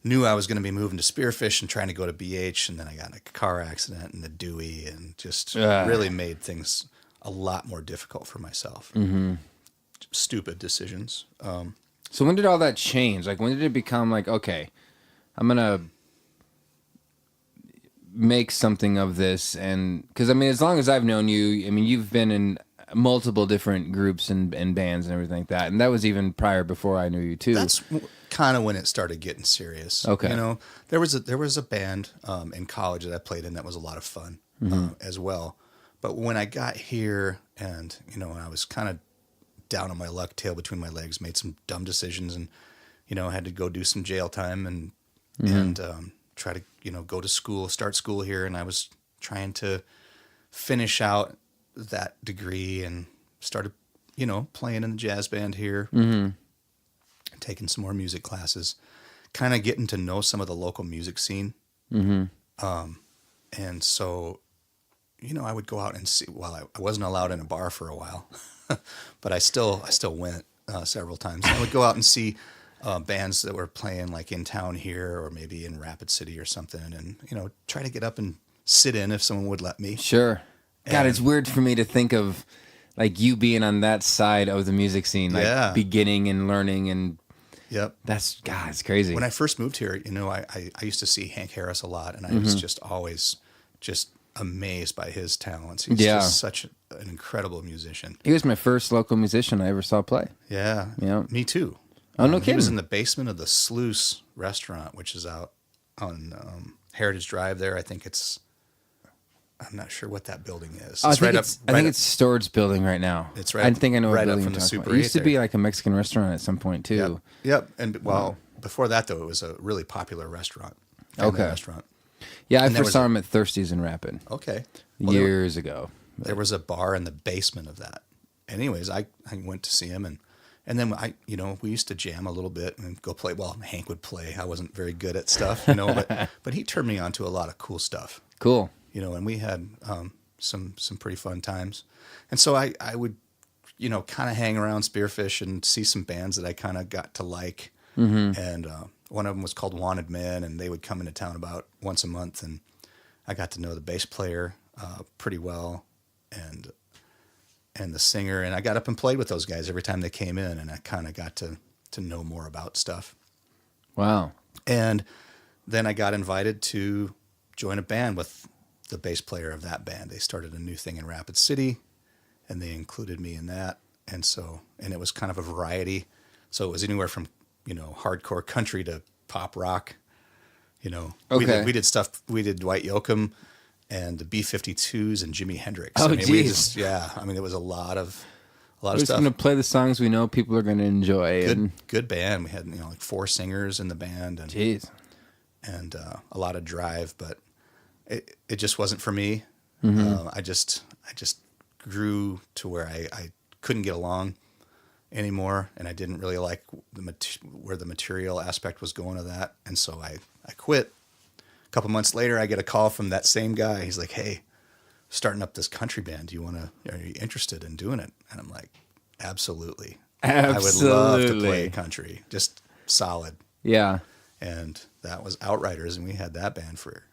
knew I was going to be moving to Spearfish and trying to go to BH. And then I got in a car accident in the Dewey and just really made things a lot more difficult for myself. Mm-hmm. Stupid decisions. So when did all that change? Like, when did it become like, okay, I'm going to make something of this? And because, I mean, as long as I've known you, I mean, you've been in multiple different groups and bands and everything like that. And that was even prior, before I knew you too. That's kind of when it started getting serious. Okay. There was a band in college that I played in that was a lot of fun as well. But when I got here and, I was kind of down on my luck, tail between my legs, made some dumb decisions and, I had to go do some jail time and try to, go to school, start school here. And I was trying to finish out that degree and started, playing in the jazz band here, taking some more music classes, kind of getting to know some of the local music scene. And so, I would go out and see, I wasn't allowed in a bar for a while, but I still went several times. I would go out and see bands that were playing like in town here or maybe in Rapid City or something, and try to get up and sit in if someone would let me. Sure. God, it's weird for me to think of like you being on that side of the music scene, like beginning and learning, and it's crazy. When I first moved here, I used to see Hank Harris a lot, and I was just always just amazed by his talents. He's just such an incredible musician. He was my first local musician I ever saw play. Yeah. Me too. Oh, no kidding. He was in the basement of the Sluice restaurant, which is out on Heritage Drive there. I think I'm not sure what that building is. I think it's Storage Building right now. It's right. I think I know right what up building from the you're Super talking about. It used to 8 be there. like a Mexican restaurant at some point too. Yep. And before that though, it was a really popular restaurant. Family restaurant. Yeah, I first saw him at Thirsties in Rapid. Okay. Years ago. There was a bar in the basement of that. Anyways, I went to see him and then we used to jam a little bit and go play. Well, Hank would play. I wasn't very good at stuff, but he turned me on to a lot of cool stuff. Cool. And we had some pretty fun times. And so I would, kind of hang around Spearfish and see some bands that I kind of got to like. Mm-hmm. And one of them was called Wanted Men, and they would come into town about once a month. And I got to know the bass player pretty well and the singer. And I got up and played with those guys every time they came in, and I kind of got to know more about stuff. Wow. And then I got invited to join a band with the bass player of that band. They started a new thing in Rapid City, and they included me in that. And it was kind of a variety. So it was anywhere from, hardcore country to pop rock. Okay. We did stuff. We did Dwight Yoakam and the B-52s and Jimi Hendrix. Oh, geez. It was a lot of We're stuff. just going to play the songs we know people are going to enjoy. Good band. We had, like 4 singers in the band. And, jeez. And a lot of drive, but it just wasn't for me. Mm-hmm. I just grew to where I couldn't get along anymore, and I didn't really like where the material aspect was going of that, and so I quit. A couple months later, I get a call from that same guy. He's like, "Hey, starting up this country band. Are you interested in doing it?" And I'm like, "Absolutely. I would love to play country, just solid." Yeah. And that was Outriders, and we had that band for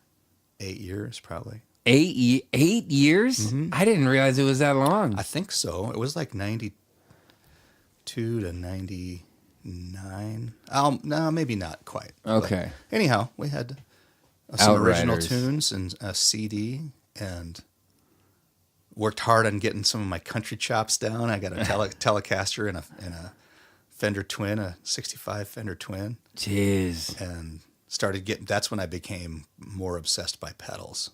8 years, probably. 8 years? Mm-hmm. I didn't realize it was that long. I think so. It was like 92 to 99. No, maybe not quite. Okay. But anyhow, we had some original Outriders. tunes and a CD, and worked hard on getting some of my country chops down. I got a Telecaster and a Fender Twin, a 65 Fender Twin. Jeez. And that's when I became more obsessed by pedals.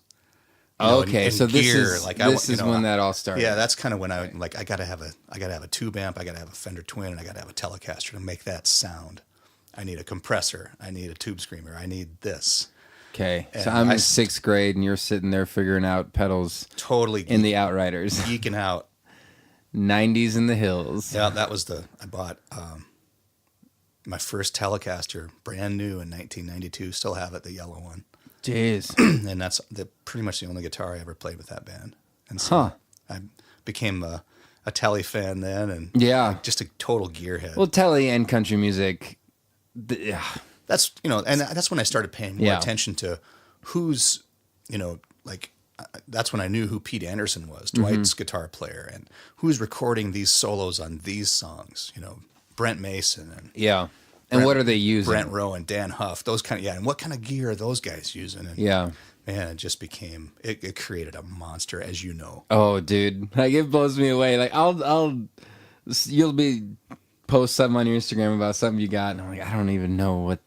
Okay, and so gear. this is when that all started. Yeah, that's kind of when I gotta have a tube amp, I gotta have a Fender Twin, and I gotta have a Telecaster to make that sound. I need a compressor, I need a tube screamer, I need this. Okay, And so I'm in 6th grade, and you're sitting there figuring out pedals. Totally in the Outriders, geeking out. 90s in the hills. Yeah, that was I bought my first Telecaster, brand new in 1992. Still have it, the yellow one. Jeez. And that's pretty much the only guitar I ever played with that band. And so I became a Telly fan then, and Yeah. just a total gearhead. Well, Telly and country music. That's, and that's when I started paying more attention to who's, like, that's when I knew who Pete Anderson was, Dwight's guitar player, and who's recording these solos on these songs, Brent Mason and And what are they using? Brent Rowe and Dan Huff, those and what kind of gear are those guys using? And man, it just became, it created a monster, as you know. Oh, dude, like it blows me away. Like you'll post something on your Instagram about something you got, and I'm like, I don't even know what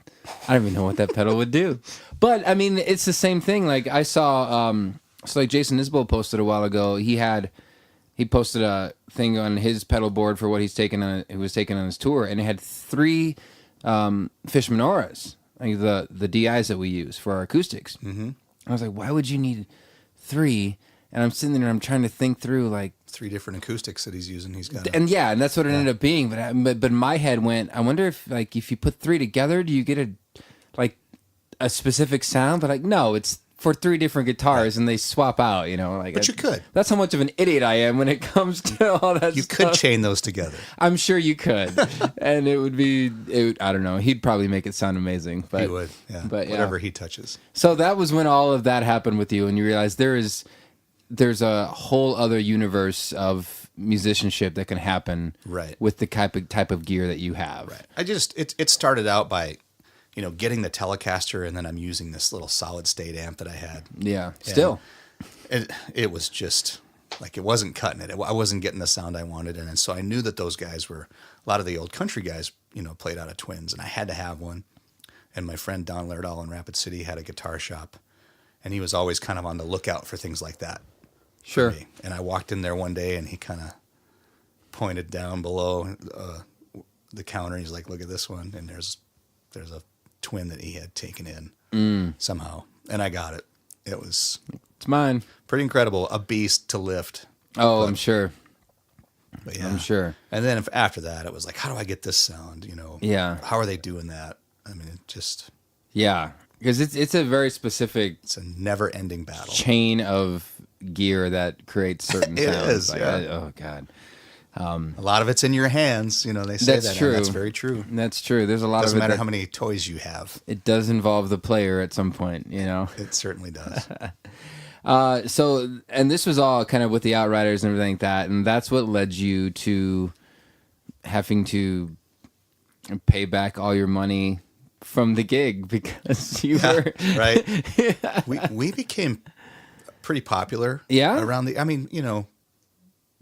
that pedal would do. But I mean, it's the same thing. Like I saw, so like Jason Isbell posted a while ago. He posted a thing on his pedal board for what he was taking on his tour, and it had 3 Fish Menoras, like the DIs that we use for our acoustics. Mm-hmm. I was like, why would you need 3? And I'm sitting there and I'm trying to think through like 3 different acoustics that he's using. He's got, and that's what it ended up being. But my head went, I wonder if you put 3 together, do you get a specific sound? But like, no, it's for 3 different guitars and they swap out. But you could. That's how much of an idiot I am when it comes to all that. You could chain those together. I'm sure you could, and it would be. I don't know. He'd probably make it sound amazing. But he would. Yeah. But whatever he touches. So that was when all of that happened with you, and you realized there's a whole other universe of musicianship that can happen with the type of gear that you have. Right. It started out by, getting the Telecaster, and then I'm using this little solid state amp that I had. Yeah. Still. It was just like, it wasn't cutting it. I wasn't getting the sound I wanted. And so I knew that those guys were, a lot of the old country guys, played out of Twins, and I had to have one. And my friend Don Laerdal in Rapid City had a guitar shop, and he was always kind of on the lookout for things like that. Sure. And I walked in there one day, and he kind of pointed down below the counter. And he's like, "Look at this one." And there's a Twin that he had taken in somehow, and I got it. It's mine. Pretty incredible. A beast to lift. Oh, I'm sure. But yeah. I'm sure. And then after that, it was like, how do I get this sound? Yeah. How are they doing that? I mean, it just. Yeah, because it's a very specific. It's a never-ending battle. Chain of gear that creates certain it sounds. Is. Like, yeah. Oh God. A lot of it's in your hands. They say that's that. True. And that's very true. That's true. There's a lot Doesn't of it. Doesn't matter how many toys you have. It does involve the player at some point. It certainly does. And this was all kind of with the Outriders and everything like that, and that's what led you to having to pay back all your money from the gig because you were right. Yeah. We became pretty popular. Yeah. Around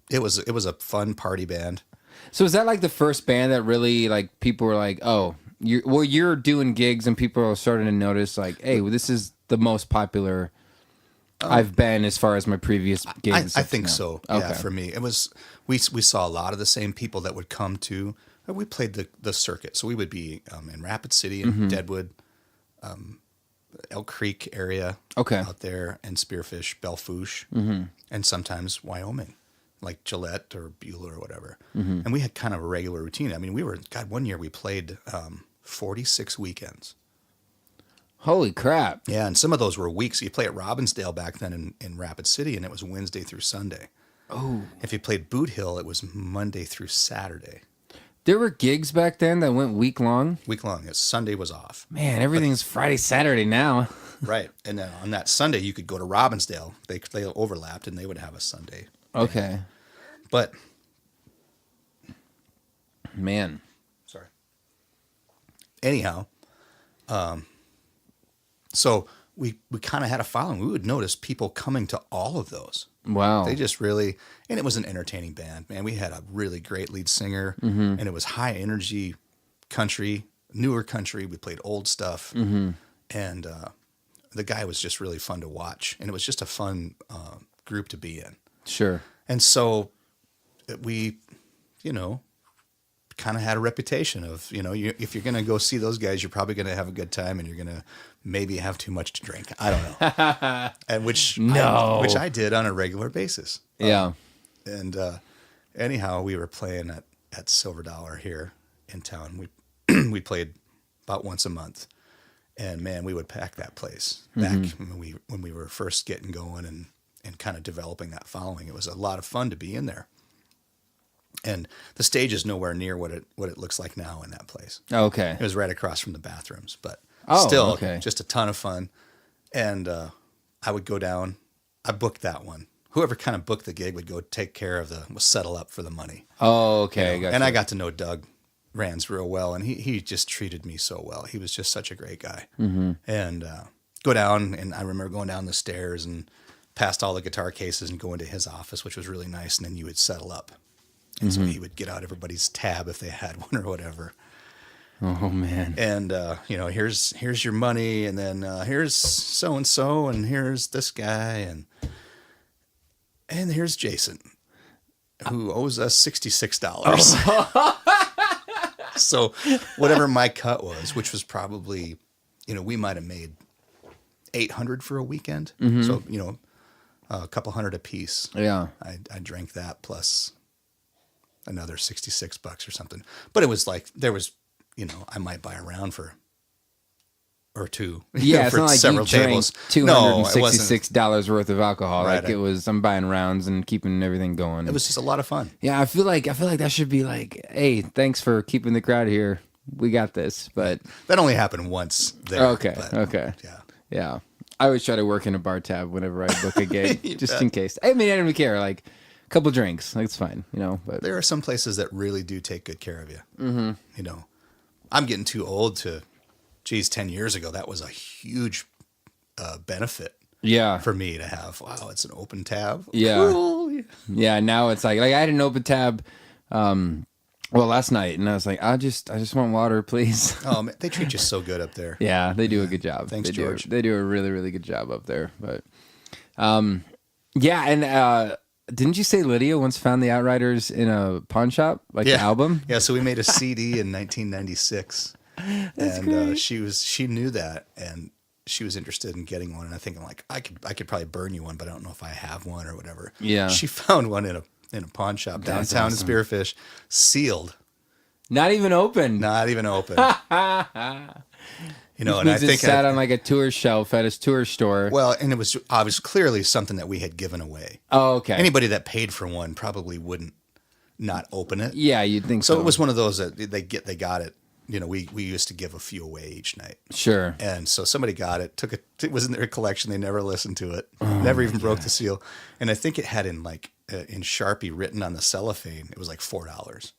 it was a fun party band. So is that like the first band that really like people were like, oh, you're doing gigs and people are starting to notice like, hey, well, this is the most popular I've been as far as my previous gigs. I think so. Okay. Yeah, for me, it was. We saw a lot of the same people that would come to. We played the circuit, so we would be in Rapid City and Deadwood, Elk Creek area, out there, and Spearfish, Belfouche, and sometimes Wyoming, like Gillette or Beulah or whatever. And we had kind of a regular routine. I mean, one year we played 46 weekends. Holy crap. Yeah, and some of those were weeks. You play at Robbinsdale back then in Rapid City, and it was Wednesday through Sunday. Oh. If you played Boot Hill, it was Monday through Saturday. There were gigs back then that went week long? Week long. Sunday was off. Man, everything's Friday, Saturday now. Right. And then on that Sunday, you could go to Robbinsdale. They overlapped, and they would have a Sunday. Okay. But. Man. Sorry. Anyhow. So we kind of had a following. We would notice people coming to all of those. Wow. They just really, and it was an entertaining band, man. We had a really great lead singer, and it was high energy country, newer country. We played old stuff, and the guy was just really fun to watch, and it was just a fun group to be in. Sure. And so we, kind of had a reputation of, if you're going to go see those guys, you're probably going to have a good time, and you're going to maybe have too much to drink. I don't know. And which I did on a regular basis. Yeah. Anyhow, we were playing at Silver Dollar here in town. We played about once a month, And man, we would pack that place back when we were first getting going and kind of developing that following. It was a lot of fun to be in there. And the stage is nowhere near what it looks like now in that place. Okay. It was right across from the bathrooms, but Oh, still just a ton of fun. And I would go down. I booked that one. Whoever kind of booked the gig would go take care of was settle up for the money. Oh, okay. And I got to know Doug Rands real well, and he just treated me so well. He was just such a great guy. And go down, and I remember going down the stairs and past all the guitar cases and going to his office, which was really nice. And then you would settle up. And so he would get out everybody's tab if they had one or whatever. Oh man! And here's your money, and then here's so and here's this guy, and here's Jason, who owes us $66. So whatever my cut was, which was probably, we might have made $800 for a weekend. So a couple hundred a piece. Yeah, I drank that plus another $66 or something. But it was like there was. I might buy a round or two. Yeah, it's for not like several you drank tables. $266 worth of alcohol. Right, Like it was, I'm buying rounds and keeping everything going. It was just a lot of fun. Yeah, I feel like that should be like, hey, thanks for keeping the crowd here. We got this. But that only happened once there. Okay. Yeah. I always try to work in a bar tab whenever I book a gig, just in case. I mean, I don't even care. Like a couple drinks, like it's fine. But there are some places that really do take good care of you. I'm getting too old to, 10 years ago, that was a huge benefit for me to have. Wow, it's an open tab. Yeah. Cool. Yeah, now it's like I had an open tab last night, and I was like, I just want water, please. Oh, man, they treat you so good up there. Yeah, they do a good job. Thanks, George. They do a really, really good job up there. But didn't you say Lydia once found the Outriders in a pawn shop, the album? Yeah, so we made a CD in 1996. And she knew that, and she was interested in getting one. And I think I could probably burn you one, but I don't know if I have one or whatever. Yeah. She found one in a pawn shop downtown in Spearfish, sealed. Not even open. And I think sat on like a tour shelf at his tour store. Well, and it was obviously clearly something that we had given away. Oh, okay. Anybody that paid for one probably wouldn't not open it. Yeah, you'd think so. So it was one of those that they got it. We used to give a few away each night. Sure. And so somebody got it, it was in their collection. They never listened to it. Never even broke the seal. And I think it had in Sharpie written on the cellophane. It was like $4.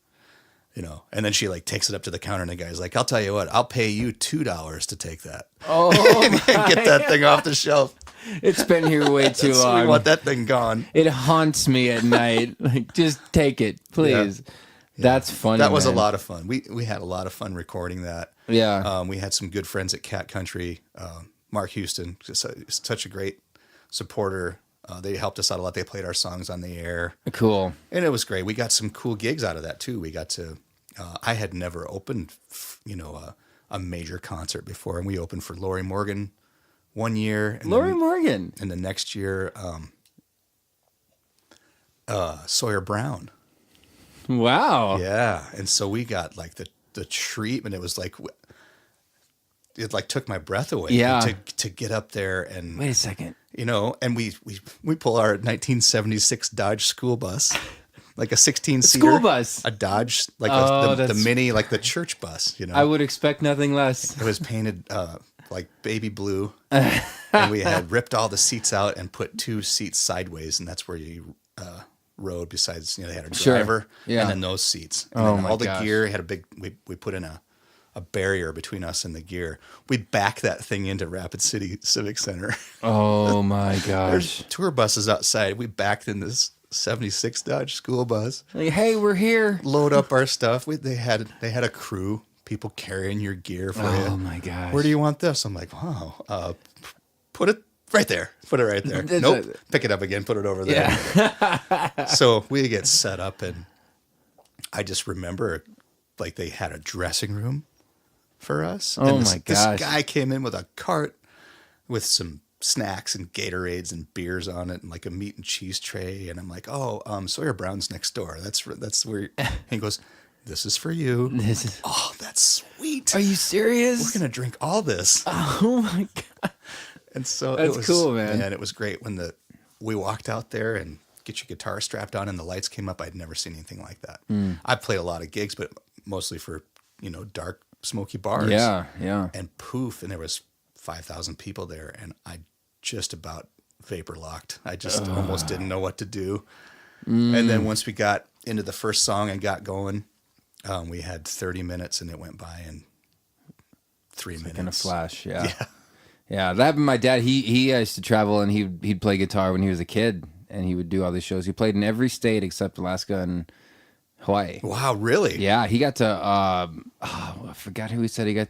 And then she takes it up to the counter, and the guy's like, I'll tell you what, I'll pay you $2 to take that. Oh, and get that thing off the shelf. It's been here way too long. We want that thing gone. It haunts me at night. Just take it, please. Yeah. That's funny. That was a lot of fun. We had a lot of fun recording that. Yeah. We had some good friends at Cat Country. Mark Houston, such a great supporter. They helped us out a lot. They played our songs on the air. Cool. And it was great. We got some cool gigs out of that too. We got to. I had never opened, a major concert before, and we opened for Lori Morgan one year. And Morgan. And the next year, Sawyer Brown. Wow. Yeah, and so we got the treatment. It was it took my breath away. Yeah. To get up there and wait a second. And we pull our 1976 Dodge school bus. Like a 16-seater. School bus. A Dodge, the mini, like the church bus, I would expect nothing less. It was painted like baby blue. And we had ripped all the seats out and put 2 seats sideways, and that's where you rode besides, they had a driver and then those seats. And then all the gear had we put in a barrier between us and the gear. We'd back that thing into Rapid City Civic Center. Oh my gosh. There's tour buses outside. We backed in this 76 Dodge school bus. Hey, we're here. Load up our stuff. They had a crew, people carrying your gear for you. Oh my gosh. Where do you want this? I'm like, wow. Put it right there. Put it right there. Nope. Pick it up again. Put it over there. Yeah. So we get set up, and I just remember they had a dressing room for us. Oh and my gosh. This guy came in with a cart with some snacks and Gatorades and beers on it, and a meat and cheese tray. And I'm like, Sawyer Brown's next door. That's where he goes. this is for you. This is. Oh, that's sweet. Are you serious? We're going to drink all this. Oh my God. And so That's it was cool, man. And it was great when we walked out there and get your guitar strapped on and the lights came up. I'd never seen anything like that. I played a lot of gigs, but mostly for, dark, smoky bars. Yeah, yeah. And poof, and there was 5,000 people there, and I just about vapor locked. I just almost didn't know what to do. And then once we got into the first song and got going, we had 30 minutes, and it went by in 3 minutes. Like in a flash, yeah. Yeah, that happened to my dad. He used to travel, and he'd play guitar when he was a kid, and he would do all these shows. He played in every state except Alaska and Hawaii. Wow, really? Yeah, he got to, I forgot who he said he got,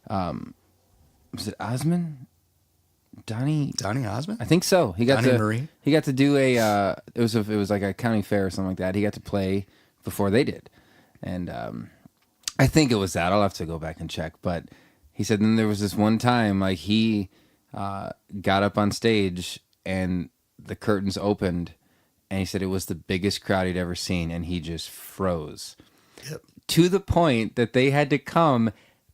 was it Osmond? Donnie Osmond? I think so. He got Donnie Marie? He got to do it was like a county fair or something like that. He got to play before they did. And I think it was that. I'll have to go back and check. But he said then there was this one time like he got up on stage and the curtains opened and he said it was the biggest crowd he'd ever seen and he just froze. Yep. To the point that they had to come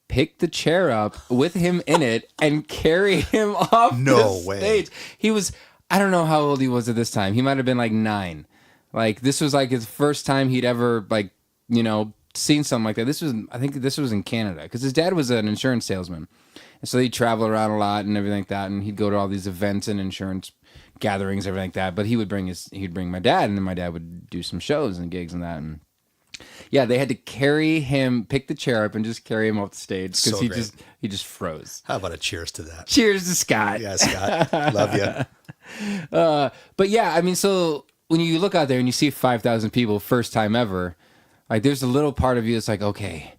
pick the chair up with him in it and carry him off the stage. He was, I don't know how old he was at this time. He might have been like 9. Like this was like his first time he'd ever like, seen something like that. I think this was in Canada because his dad was an insurance salesman. And so he'd travel around a lot and everything like that. And he'd go to all these events and insurance gatherings, everything like that. But he'd bring my dad and then my dad would do some shows and gigs and that. And yeah, they had to carry him, pick the chair up, and just carry him off the stage because he just froze. How about a cheers to that? Cheers to Scott. Yeah, Scott, love you. But yeah, I mean, so when you look out there and you see 5,000 people, first time ever, like there's a little part of you that's like, okay,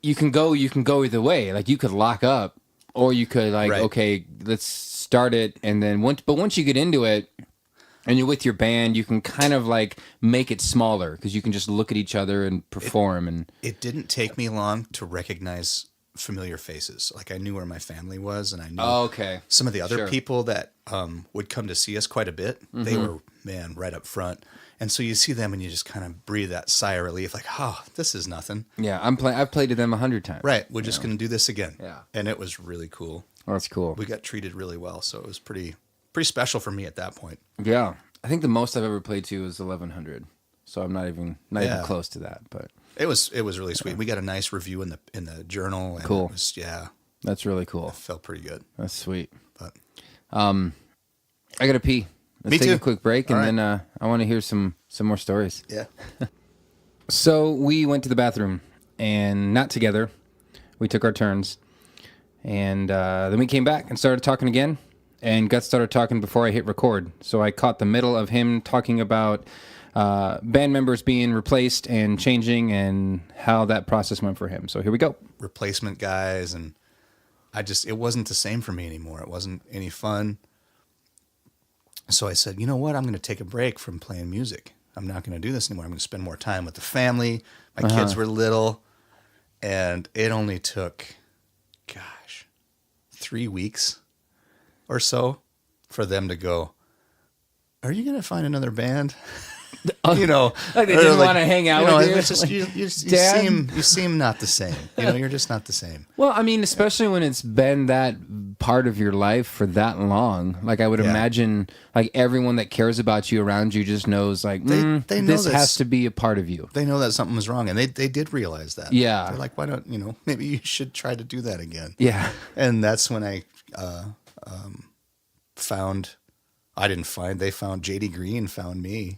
you can go either way. Like you could lock up, or you could like, okay, let's start it, and then once you get into it. And you're with your band, you can kind of like make it smaller because you can just look at each other and perform. It didn't take me long to recognize familiar faces. Like I knew where my family was, and I knew some of the other people that would come to see us quite a bit. Mm-hmm. They were right up front, and so you see them and you just kind of breathe that sigh of relief, like, "Oh, this is nothing." Yeah, I've played to them 100 times. Right, we're just going to do this again. Yeah, and it was really cool. Oh, that's cool. We got treated really well, so it was pretty special for me at that point. Yeah. I think the most I've ever played to was 1,100. So I'm not even close to that, but it was really sweet. We got a nice review in the journal and cool. It was, that's really cool. It felt pretty good. That's sweet. But I got to pee. Let's take a quick break and then I want to hear some more stories. Yeah. So we went to the bathroom and not together. We took our turns. And then we came back and started talking again. And Guts started talking before I hit record. So I caught the middle of him talking about band members being replaced and changing and how that process went for him. So here we go. Replacement guys. And it wasn't the same for me anymore. It wasn't any fun. So I said, you know what? I'm going to take a break from playing music. I'm not going to do this anymore. I'm going to spend more time with the family. My kids were little. And it only took, 3 weeks or so for them to go, are you going to find another band? Like they didn't want to hang out with you. It's just, you seem not the same. You're just not the same. Well, I mean, especially when it's been that part of your life for that long. Like I would imagine, like everyone that cares about you around you just knows, like they know this has to be a part of you. They know that something was wrong, and they did realize that. Yeah, they're like, why don't maybe you should try to do that again. Yeah, and that's when I found. I didn't find. They found JD Green. Found me.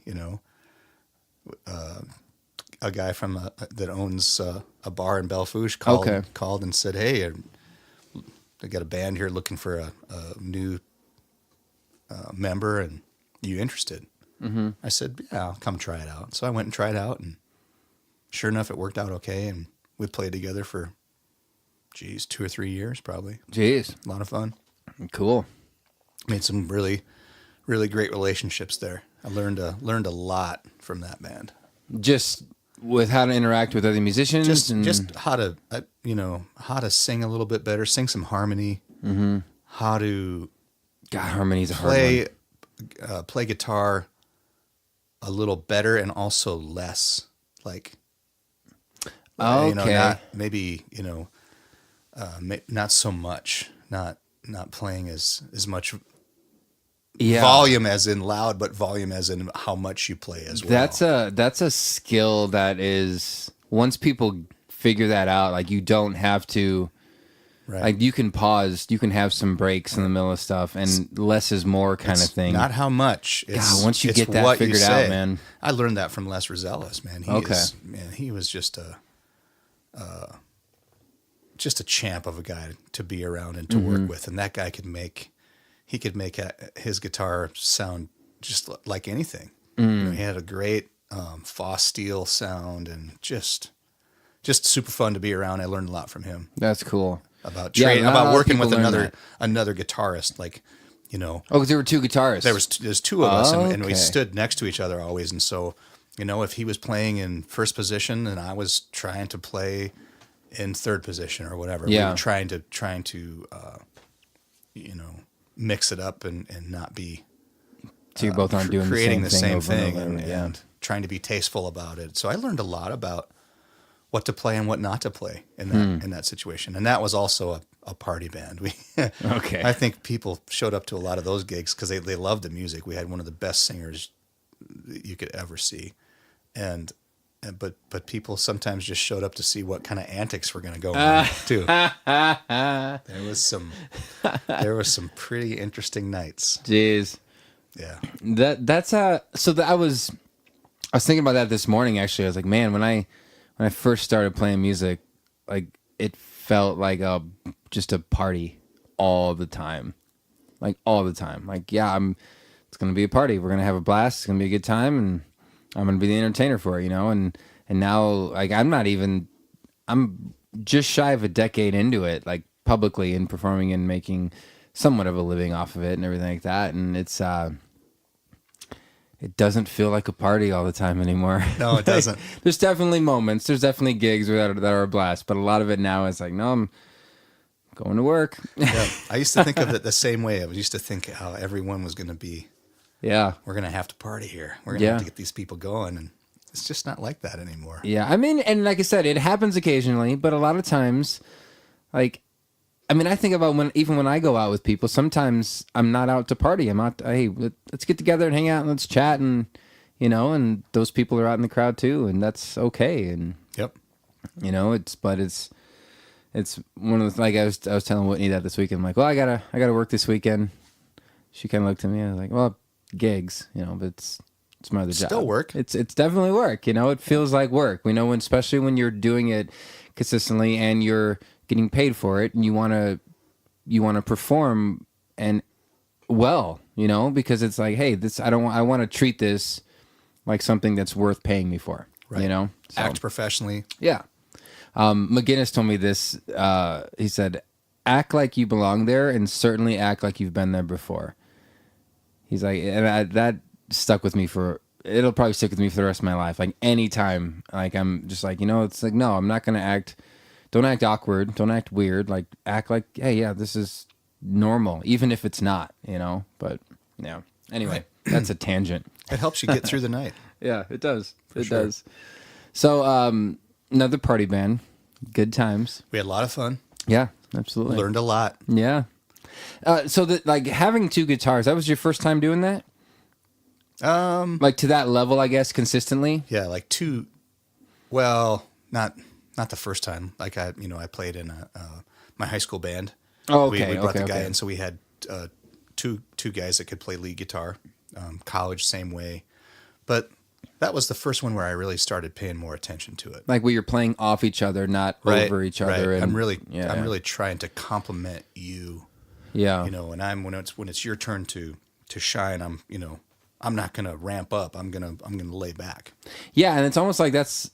A guy from that owns a bar in Belle-Fourche called and said, "Hey, I got a band here looking for a new member, and you interested?" Mm-hmm. I said, "Yeah, I'll come try it out." So I went and tried out, and sure enough, it worked out okay, and we played together for 2 or 3 years, probably. Jeez, a lot of fun. Cool. Made some really, really great relationships there. I learned a lot from that band. Just with how to interact with other musicians, just how to how to sing a little bit better, sing some harmony. Mm-hmm. How to harmony's a hard one. Play guitar a little better and also less Like, Okay. Not so much, not playing as much Yeah. volume as in loud, but volume as in how much you play as well. That's a skill that is, once people figure that out, like you don't have to, Right. like you can pause, you can have some breaks in the middle of stuff, and less is more kind of thing. Not how much. It's, once you it's get that what you figured out, say. man. I learned that from Les Rosellas, man. He was just a champ of a guy to be around and to work with, and that guy could make his guitar sound just like anything. He had a great Foss steel sound, and just super fun to be around. I learned a lot from him That's cool. about Yeah, not a lot about of working people with learn another guitarist. Like, Oh, because there were two guitarists. there's two of us, and we Okay. stood next to each other always. And so, if he was playing in first position and I was trying to play in third position or whatever, we Yeah. were trying to mix it up and not be So you both aren't doing creating the same thing over and over, and trying to be tasteful about it. So I learned a lot about what to play and what not to play in that situation. And that was also a party band. Okay. I think people showed up to a lot of those gigs because they loved the music. We had one of the best singers that you could ever see. But people sometimes just showed up to see what kind of antics were going to go on too. There was some pretty interesting nights. Jeez. Yeah. I was thinking about that this morning. Actually, I was like, man, when I first started playing music, like it felt like just a party all the time, like all the time. Like, yeah, it's gonna be a party. We're gonna have a blast. It's gonna be a good time, and I'm gonna be the entertainer for it, And now, like, I'm just shy of a decade into it, like publicly and performing and making somewhat of a living off of it and everything like that. And it doesn't feel like a party all the time anymore. No, it doesn't. There's definitely moments. There's definitely gigs that are a blast, but a lot of it now is like, no, I'm going to work. Yeah. I used to think of it the same way. I used to think how everyone was going to be. Yeah. We're going to have to party here. We're going to have to get these people going. And it's just not like that anymore. Yeah. I mean, and like I said, it happens occasionally, but a lot of times, like, I think about when I go out with people, sometimes I'm not out to party. I'm out, hey, let's get together and hang out and let's chat and, and those people are out in the crowd too. And that's okay. And, Yep. it's one of the, like I was telling Whitney that this weekend. I'm like, well, I gotta work this weekend. She kind of looked at me. I was like, well, gigs, but it's my other job. Still work. It's definitely work. It feels like work. Especially when you're doing it consistently and you're getting paid for it, and you want to perform and well, because it's like, hey, I want to treat this like something that's worth paying me for, Right. So, Act professionally. yeah. McGinnis told me this. He said, act like you belong there and certainly act like you've been there before. He's like, that stuck with me it'll probably stick with me for the rest of my life. Like anytime, like I'm just like, it's like, no, I'm not going to don't act awkward. Don't act weird. Like act like, hey, yeah, this is normal, even if it's not, but yeah. Anyway, that's a tangent. It helps you get through the night. Yeah, it does. It sure. does. So, another party band, good times. We had a lot of fun. Yeah, absolutely. Learned a lot. Yeah. So that, like, having two guitars, that was your first time doing that? Like to that level, I guess, consistently? Yeah, like two. Well, not the first time. Like I played in my high school band. Oh, okay. We brought the guy okay. in, so we had two guys that could play lead guitar. College, same way. But that was the first one where I really started paying more attention to it. Like where you're playing off each other, not over each other. Right. And, I'm really trying to compliment you. Yeah. And when it's your turn to shine, I'm not gonna ramp up. I'm gonna lay back. Yeah, and it's almost like that's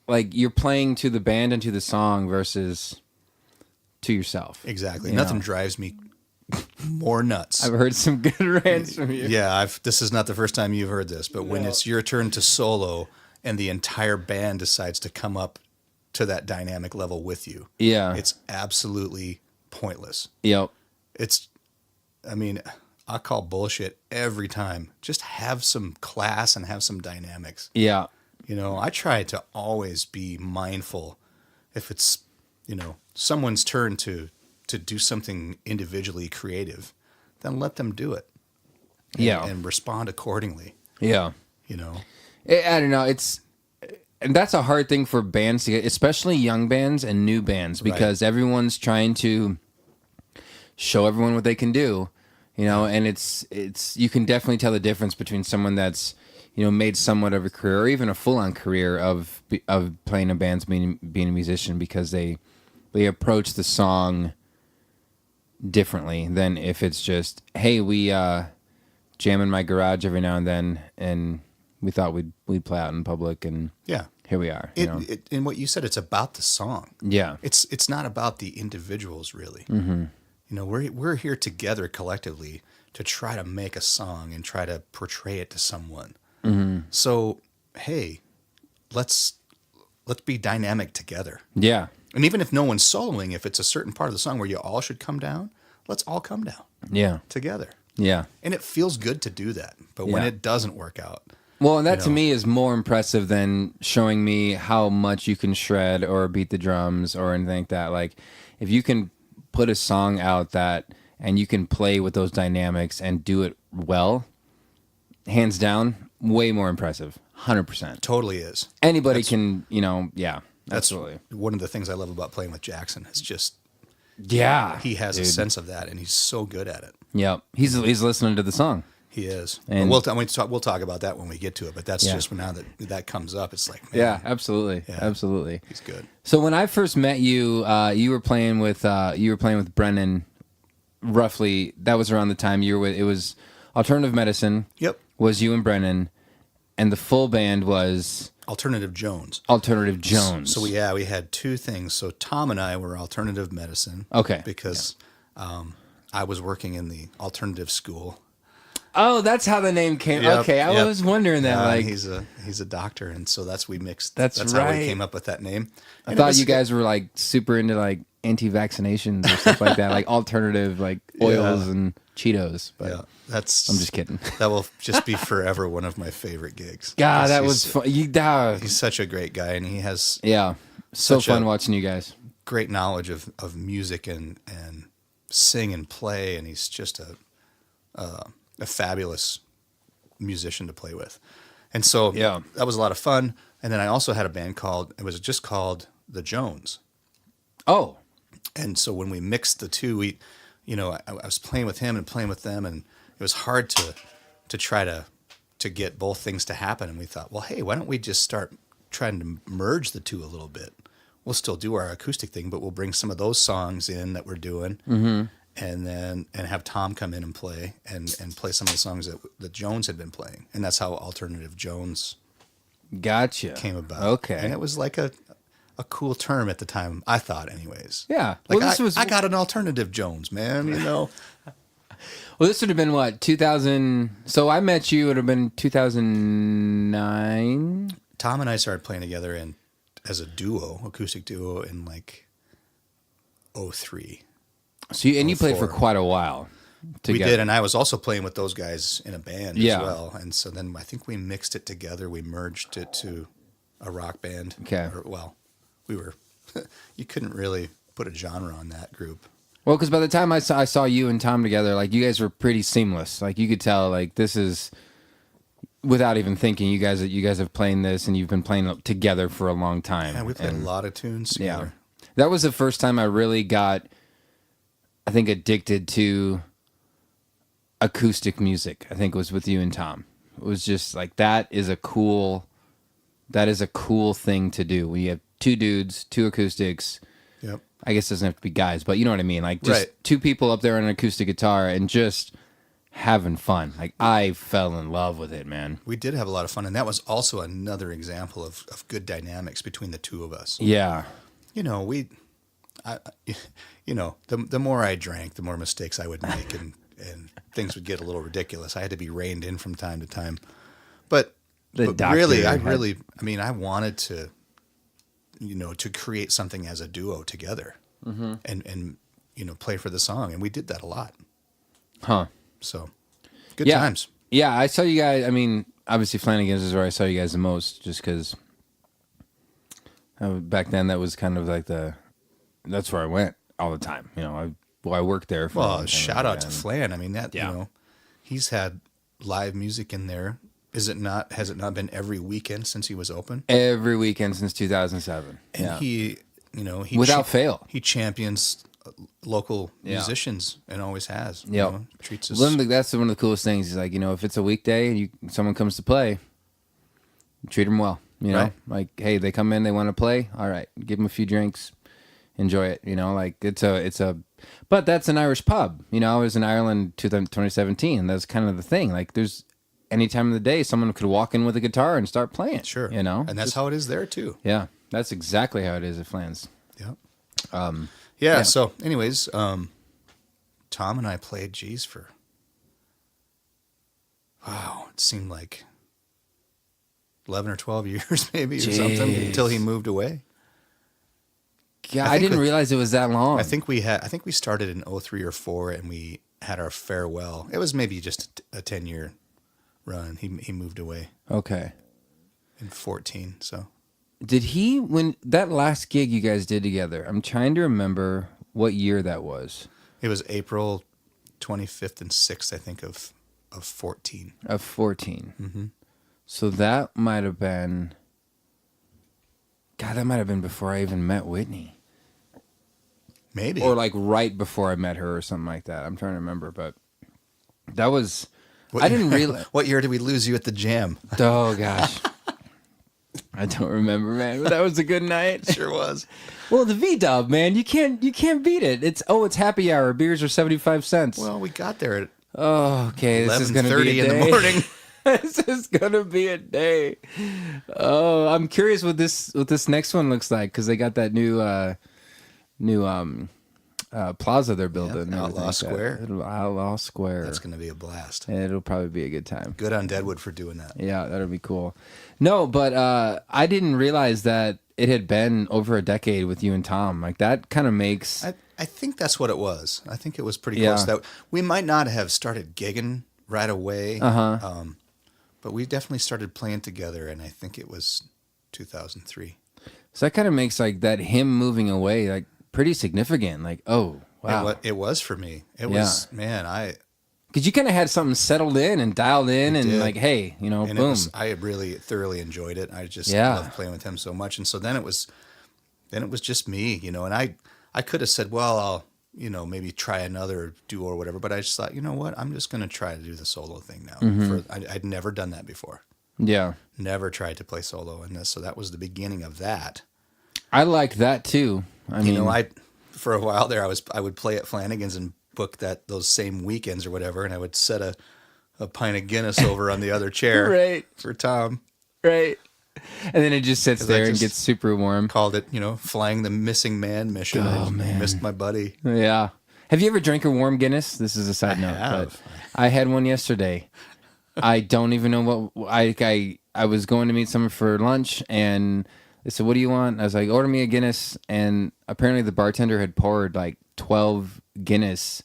like you're playing to the band and to the song versus to yourself. Exactly. Nothing drives me more nuts. I've heard some good rants from you. Yeah, this is not the first time you've heard this, but when it's your turn to solo and the entire band decides to come up to that dynamic level with you, Yeah. it's absolutely pointless. Yep. I call bullshit every time. Just have some class and have some dynamics. Yeah. You know, I try to always be mindful if it's, you know, someone's turn to do something individually creative, then let them do it. And respond accordingly. Yeah. You know, I don't know. And that's a hard thing for bands to get, especially young bands and new bands, because everyone's trying to show everyone what they can do, you know, and it's you can definitely tell the difference between someone that's, you know, made somewhat of a career or even a full-on career of playing in bands, being a musician, because they approach the song differently than if it's just, hey, we jam in my garage every now and then, and we thought we'd play out in public, and here we are. You know? And what you said, it's about the song. Yeah, it's not about the individuals really. Mm-hmm. You know, we're here together collectively to try to make a song and try to portray it to someone. Mm-hmm. So, hey, let's be dynamic together. Yeah. And even if no one's soloing, if it's a certain part of the song where you all should come down, let's all come down. Yeah. Together. Yeah. And it feels good to do that. But when it doesn't work out. Well, and that to me is more impressive than showing me how much you can shred or beat the drums or anything like that. Like, if you can put a song out and you can play with those dynamics and do it well, hands down, way more impressive. 100%. Totally is. Anybody can, you know, that's absolutely. One of the things I love about playing with Jackson. It's just, he has a sense of that, and he's so good at it. Yep. He's listening to the song. He is. And we'll talk about that when we get to it, but that's just now that comes up, it's like, man. Yeah, absolutely. Yeah, absolutely. He's good. So when I first met you, you were playing with Brennan. Roughly, that was around the time you were with. It was Alternative Medicine. Yep. Was you and Brennan, and the full band was Alternative Jones. Alternative Jones. So we had two things. So Tom and I were Alternative Medicine. Okay. Because I was working in the alternative school. Oh, that's how the name came. Yep, okay, I was wondering that. Like, he's a doctor, and so that's we mixed. That's how we came up with that name. I thought you guys were like super into like anti-vaccinations or stuff like that, like alternative like oils and Cheetos. But I'm just kidding. That will just be forever one of my favorite gigs. God, that was fun. He's such a great guy, and he has so fun watching you guys. Great knowledge of music and sing and play, and he's just a fabulous musician to play with. And so that was a lot of fun. And then I also had a band called The Jones. Oh. And so when we mixed the two, I was playing with him and playing with them, and it was hard to try to get both things to happen. And we thought, well, hey, why don't we just start trying to merge the two a little bit? We'll still do our acoustic thing, but we'll bring some of those songs in that we're doing. Mm-hmm. And have Tom come in and play play some of the songs that Jones had been playing. And that's how Alternative Jones came about. Okay. And it was like a cool term at the time, I thought anyways. Yeah. Like I got an Alternative Jones, man, you know. Well, this would have been what, 2000? So I met you, it would have been 2009? Tom and I started playing together as a acoustic duo in like 2003. So you played for quite a while together. We did, and I was also playing with those guys in a band as well. And so then I think we mixed it together. We merged it to a rock band. Okay. We were. You couldn't really put a genre on that group. Well, because by the time I saw you and Tom together, like you guys were pretty seamless. Like you could tell, like this is without even thinking. You guys have played this, and you've been playing together for a long time. Yeah, we played a lot of tunes together. Yeah, that was the first time I really got, I think, addicted to acoustic music. I think it was with you and Tom. It was just like that is a cool thing to do when you have two dudes, two acoustics. Yep. I guess it doesn't have to be guys, but you know what I mean? Like just two people up there on an acoustic guitar and just having fun. Like I fell in love with it, man. We did have a lot of fun, and that was also another example of good dynamics between the two of us. Yeah. You know, the more I drank, the more mistakes I would make, and things would get a little ridiculous. I had to be reined in from time to time. But really, I wanted to, to create something as a duo together, and play for the song, and we did that a lot. Huh. So, good times. Yeah, I saw you guys. I mean, obviously Flanagan's is where I saw you guys the most, just because back then that was kind of like that's where I went all the time. You know, I worked there for. Well, shout out to Flan. I mean that Yeah. you know, he's had live music in there. Is it not? Has it not been every weekend since he was open? Every weekend since 2007. And Yeah. he, you know, Without fail. he champions local Yeah. musicians and always has. You Yep. know, treats us. That's one of the coolest things. He's like, you know, if it's a weekday and someone comes to play, treat them well. You know, Right. like, hey, they come in, they want to play. All right, give them a few drinks, enjoy it. You know, like but that's an Irish pub. You know, I was in Ireland 2017. That's kind of the thing. Like, there's any time of the day, someone could walk in with a guitar and start playing. Sure. You know, and that's how it is there too. yeah, that's exactly how it is at Flans. Yeah. Yeah. So, anyways, Tom and I played for. Wow, it seemed like 11 or 12 years, maybe, or something, Jeez. until he moved away. Yeah, I I think didn't realize it was that long. I think we started in 03 or 04, and we had our farewell. It was maybe just a 10-year run. He moved away Okay. in 14. So Did he, when that last gig you guys did together, I'm trying to remember what year that was. it was April 25th and 6th, I think, of 14. Of 14. Mm-hmm. So that might have been, God, that might have been before I even met Whitney. Maybe. Or like right before I met her or something like that. I'm trying to remember, but that was, I didn't realize. What year did we lose you at the jam? Oh, gosh. I don't remember, man, but that was a good night. Sure was. Well, the V-Dub, man, you can't beat it. It's happy hour. Beers are 75 cents. Well, we got there at Oh, okay. This is going to 11:30 be a in day. the morning. This is going to be a day. Oh, I'm curious what this next one looks like, because they got that new plaza they're building. and Outlaw everything. Square. Outlaw Square. That's going to be a blast. It'll probably be a good time. Good on Deadwood for doing that. Yeah, that'll be cool. No, but I didn't realize that it had been over a decade with you and Tom. Like, that kind of makes... I think that's what it was. I think it was pretty Yeah. close. That we might not have started gigging right away, but we definitely started playing together, and I think it was 2003. So that kind of makes like that him moving away like pretty significant. Like, oh wow, It was for me. It was, man. because you kind of had something settled in and dialed in, and did. like, hey, you know, And boom. I really thoroughly enjoyed it. I just Yeah. loved playing with him so much, and so then it was just me, you know. And I could have said, well, I'll maybe try another duo or whatever, but I just thought, you know what, I'm just going to try to do the solo thing now. Mm-hmm. I'd never done that before. Yeah, Never tried to play solo in this, so that was the beginning of that. I liked that too. I mean, For a while there, I would play at Flanagan's and book those same weekends or whatever, and I would set a pint of Guinness over on the other chair Right. for Tom. right. And then it just sits 'Cause I there and just gets super warm. Called it, flying the missing man mission. Oh, I man. missed my buddy. Yeah. Have you ever drank a warm Guinness? This is a side note, have. but I had one yesterday. I don't even know what I was going to meet someone for lunch, and they said, "What do you want?" I was like, "Order me a Guinness." And apparently, the bartender had poured like 12 Guinness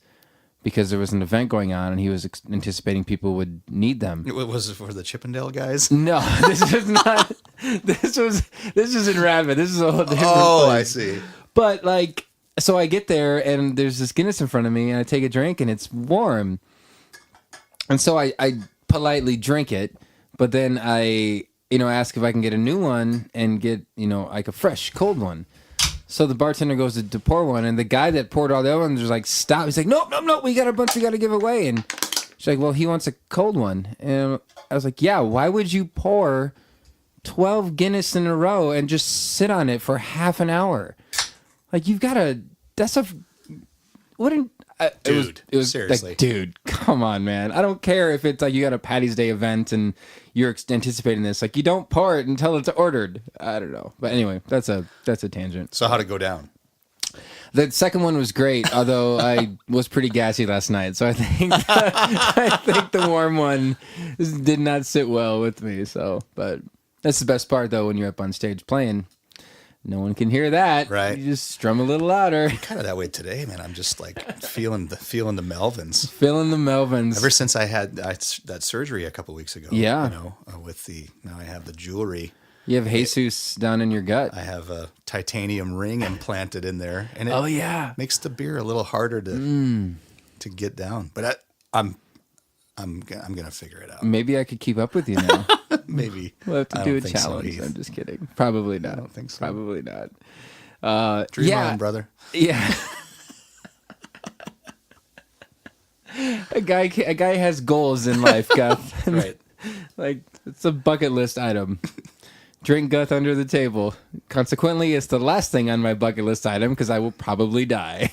because there was an event going on, and he was anticipating people would need them. Was it for the Chippendale guys? No, this is not. This is in Radford. This is a whole different Oh, place. I see. But like, so I get there and there's this Guinness in front of me, and I take a drink and it's warm, and so I politely drink it, but then I ask if I can get a new one and get like a fresh cold one. So the bartender goes to pour one, and the guy that poured all the other ones was like, "Stop!" He's like, "Nope, we got a bunch we got to give away." And she's like, "Well, he wants a cold one," and I was like, "Yeah, why would you pour 12 Guinness in a row and just sit on it for half an hour? Like, you've got to. That's a wouldn't." Dude, it was seriously. like, dude, come on, man. I don't care if it's like you got a Patty's Day event and you're anticipating this. Like, you don't pour it until it's ordered. I don't know, but anyway, that's a tangent. So how'd it go down? The second one was great, although I was pretty gassy last night, so I think the warm one did not sit well with me. So, but that's the best part, though, when you're up on stage playing. No one can hear that. Right. You just strum a little louder. Kind of that way today, man. I'm just like feeling the Melvins. Feeling the Melvins. Ever since I had that surgery a couple weeks ago. Yeah. Now I have the jewelry. You have Jesus down in your gut. I have a titanium ring implanted in there, and it makes the beer a little harder to get down. But I'm gonna figure it out. Maybe I could keep up with you now. Maybe We'll have to I do a don't think so, challenge. Heath. I'm just kidding. Probably not. I don't think so. Probably not. Dream on, brother. Yeah. a guy has goals in life, Guth. Right. Like, it's a bucket list item. Drink Guth under the table. Consequently, it's the last thing on my bucket list item because I will probably die.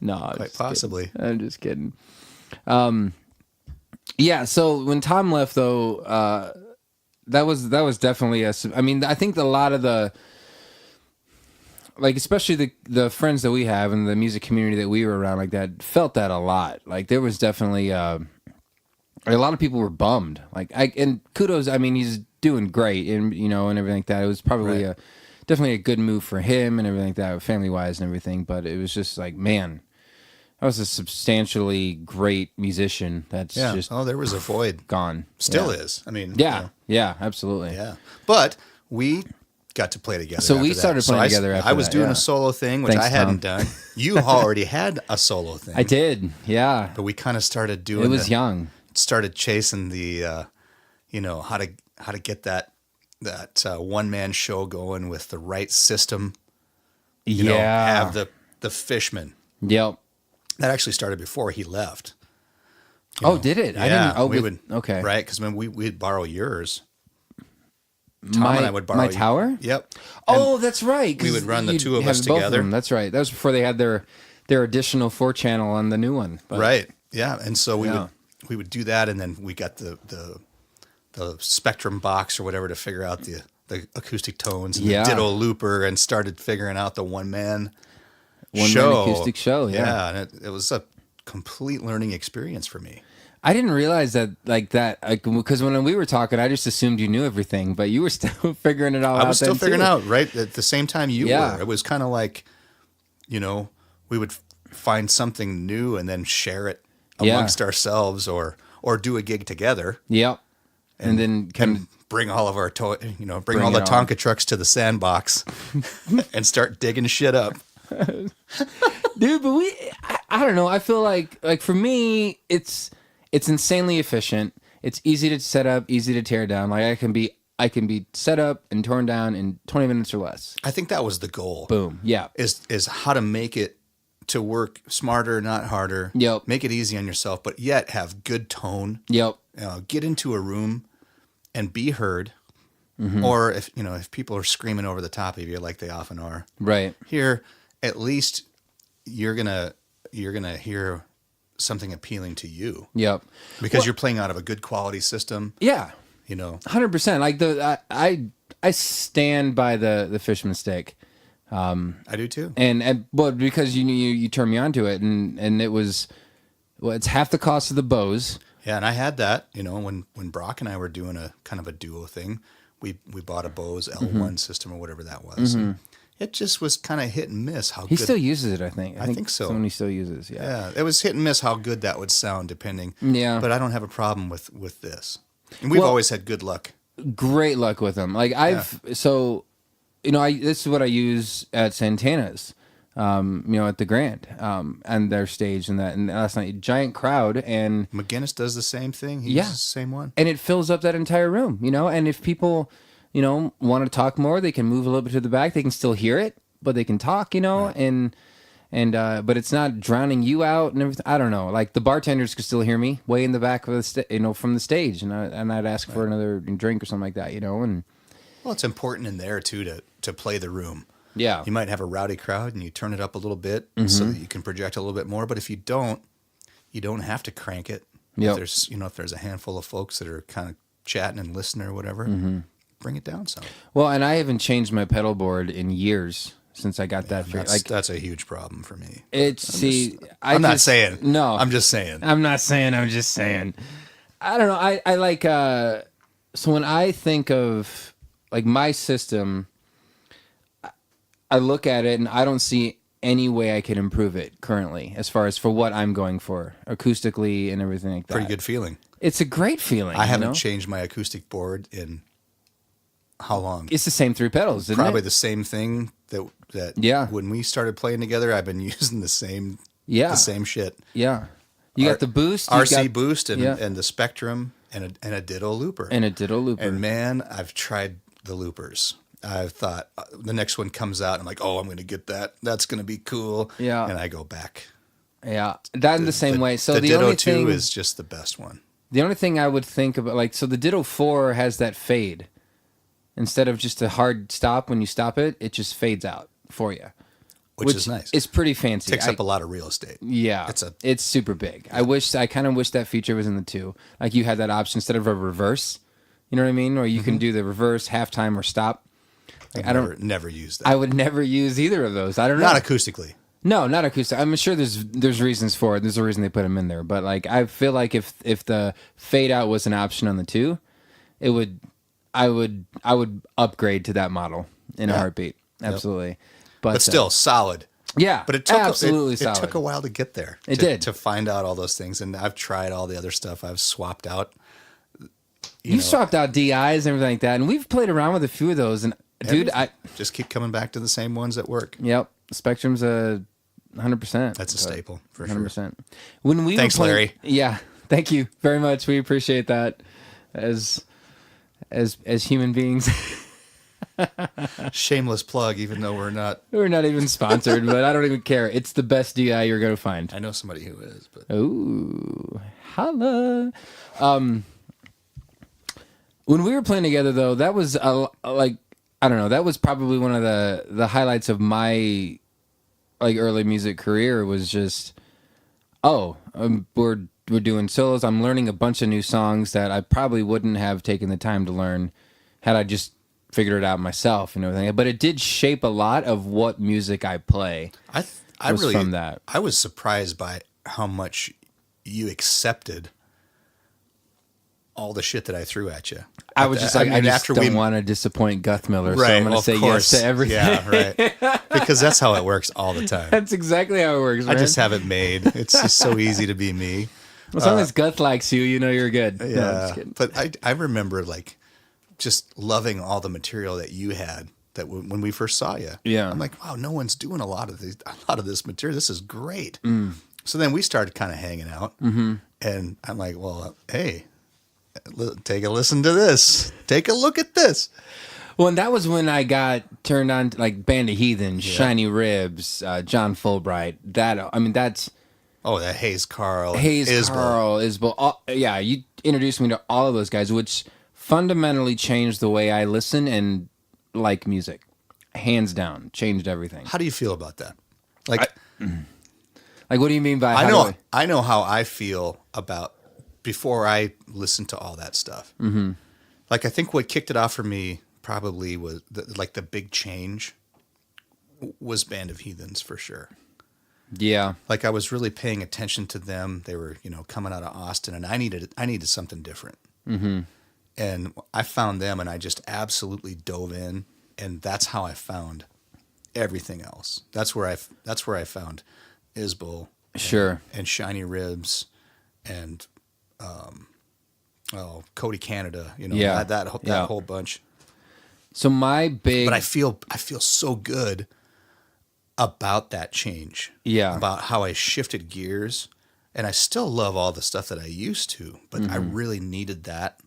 No, Quite possibly. I'm just kidding. Yeah. So when Tom left, though, that was definitely I mean, I think a lot of the, like, especially the friends that we have and the music community that we were around, like that, felt that a lot. Like there was definitely a lot of people were bummed. Like and kudos. I mean, he's doing great, and and everything like that. It was probably Right. definitely a good move for him and everything like that, family wise and everything. But it was just like, man, that was a substantially great musician. That's just there was a void. gone. Still Yeah. is. I mean, Yeah, absolutely. yeah. But we got to play together. So we after that. started playing together after I was that, doing yeah. a solo thing, which Thanks, I hadn't Tom. done. You already had a solo thing. I did. Yeah, But we kind of started doing. it was young. Started chasing the, how to get that one man show going with the right system. Have the Fishman. Yep. That actually started before he left. Did it? Yeah, I didn't. Oh, we would. Okay. Right, because when we'd borrow yours. Tom and I would borrow my tower. Yep. Oh, that's right. 'cause we would run the you'd two of have us both together. them. That's right. That was before they had their additional 4-channel on the new one. But, Right. Yeah. And so Yeah. we would do that, and then we got the Spectrum box or whatever to figure out the acoustic tones and Yeah. the Ditto looper, and started figuring out the one man acoustic show. Yeah. And it was a complete learning experience for me. I didn't realize that because when we were talking, I just assumed you knew everything, but you were still figuring it all out. I was still then, figuring too. out right at the same time you Yeah. were. It was kind of like, we would find something new and then share it amongst ourselves, or do a gig together. Yep. And then And bring all of our bring all Bring the it on. Tonka trucks to the sandbox and start digging shit up. dude, but I don't know. I feel like for me, it's insanely efficient. It's easy to set up, easy to tear down. Like I can be set up and torn down in 20 minutes or less. I think that was the goal. Boom. Yeah. Is how to make it to work smarter, not harder. Yep. Make it easy on yourself, but yet have good tone. Yep. Get into a room and be heard. Mm-hmm. Or if people are screaming over the top of you like they often are, Right. here at least you're gonna hear something appealing to you. Yep. Because you're playing out of a good quality system. Yeah. 100%. Like I stand by the fish mistake. I do too. And because you turned me onto it, and it was, it's half the cost of the Bose. Yeah, and I had that, when Brock and I were doing a kind of a duo thing, we bought a Bose L1 system or whatever that was. Mm-hmm. It just was kind of hit and miss how He good. still uses it, I think. I think so. Someone he still uses, yeah. Yeah, it was hit and miss how good that would sound depending. Yeah. But I don't have a problem with this. And we've always had good luck. Great luck with them. Like this is what I use at Santana's, at the Grand, and their stage and that. And last night, giant crowd, and McGinnis does the same thing. He Yeah. uses the same one. and it fills up that entire room, And if people, want to talk more, they can move a little bit to the back. They can still hear it, but they can talk, and but it's not drowning you out and everything. I don't know. Like the bartenders could still hear me way in the back of the from the stage, and I'd ask for another drink or something like that, and Well, it's important in there too to play the room. yeah, You might have a rowdy crowd and you turn it up a little bit so that you can project a little bit more. But if you don't have to crank it. Yep. If there's a handful of folks that are kind of chatting and listening or whatever, bring it down some. Well, and I haven't changed my pedal board in years since I got that. That's a huge problem for me. I'm not saying. No. I'm just saying. I'm not saying. I'm just saying. I don't know. I like. So when I think of like my system, I look at it and I don't see any way I can improve it currently, as far as for what I'm going for acoustically and everything like that. Pretty good feeling. It's a great feeling. I haven't changed my acoustic board in how long? It's the same 3 pedals, isn't Probably it? the same thing that Yeah. when we started playing together, I've been using the same shit. Yeah. You got the boost, RC boost and the Spectrum and a Ditto looper. And a Ditto looper. And man, I've tried the loopers. I've thought the next one comes out, I'm like, oh, I'm going to get that. That's going to be cool. Yeah. And I go back. Yeah. That in the same way. So the the Ditto only 2 thing is just the best one. The only thing I would think about, like, so the Ditto 4 has that fade. Instead of just a hard stop when you stop it, it just fades out for you. Which is nice. It's pretty fancy. Takes up a lot of real estate. Yeah. It's super big. Yeah. I kind of wish that feature was in the 2. Like you had that option instead of a reverse. You know what I mean? Or you can do the reverse, halftime, or stop. Like, I don't never use that. I would never use either of those. I don't know. Not acoustically. No, not acoustic. I'm sure there's reasons for it. There's a reason they put them in there. But like I feel like if the fade out was an option on the 2, I would upgrade to that model in a heartbeat. Absolutely. Yep. But still solid. Yeah. But it took absolutely it took a while to get there. It did. To find out all those things. And I've tried all the other stuff. I've swapped out. You've swapped out DIs and everything like that. And we've played around with a few of those. And dude, I just keep coming back to the same ones that work. Yep. Spectrum's 100%. That's a staple for 100%. sure. When we Thanks, Larry. Yeah. Thank you very much. We appreciate that as human beings. Shameless plug, even though we're not even sponsored, but I don't even care. It's the best DI you're going to find. I know somebody who is, but ooh, holla. When we were playing together, though, that was I don't know. That was probably one of the highlights of my early music career. Was just we're doing solos. I'm learning a bunch of new songs that I probably wouldn't have taken the time to learn had I just figured it out myself and everything. But it did shape a lot of what music I play. I really from that. I was surprised by how much you accepted all the shit that I threw at you. I was just like, I just don't want to disappoint Guthmiller, right, so I'm going to say yes to everything. Yeah, right. Because that's how it works all the time. That's exactly how it works, man. I just have it made. It's just so easy to be me. As long as Guth likes you, you know you're good. Yeah, no, I'm just kidding. But I remember just loving all the material that you had when we first saw you. Yeah. I'm like, wow, no one's doing a lot of this material. This is great. Mm. So then we started kind of hanging out, and I'm like, well, hey, take a listen to this. Take a look at this. Well, and that was when I got turned on to Band of Heathens, Shiny Ribs, John Fulbright. That's... Oh, that Hayes Carl. Isbell. Yeah, you introduced me to all of those guys, which fundamentally changed the way I listen and like music. Hands down. Changed everything. How do you feel about that? What do you mean by... I know how I feel about before I listened to all that stuff. Mm-hmm. I think what kicked it off for me probably was the big change was Band of Heathens for sure. Yeah. I was really paying attention to them. They were, coming out of Austin, and I needed something different. Mm-hmm. And I found them, and I just absolutely dove in, and that's how I found everything else. That's where I found Isbell, sure, and Shiny Ribs, and Cody Canada. That whole bunch. So but I feel so good about that change. Yeah. About how I shifted gears, and I still love all the stuff that I used to, but I really needed that.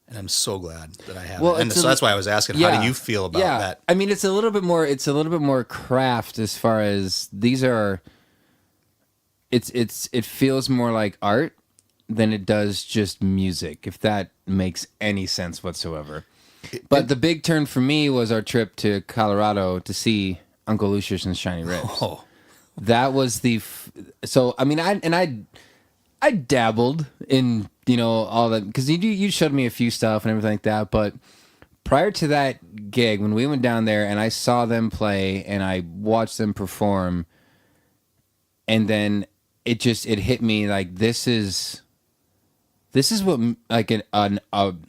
And I'm so glad that I have it. And so that's why I was asking, how do you feel about that? I mean, it's a little bit more craft as far as these are, it feels more like art than it does just music, if that makes any sense whatsoever. But the big turn for me was our trip to Colorado to see Uncle Lucius and Shiny Ribs. Oh. That was I dabbled in, all that, because you showed me a few stuff and everything like that. But prior to that gig, when we went down there and I saw them play and I watched them perform, and then it hit me this is what an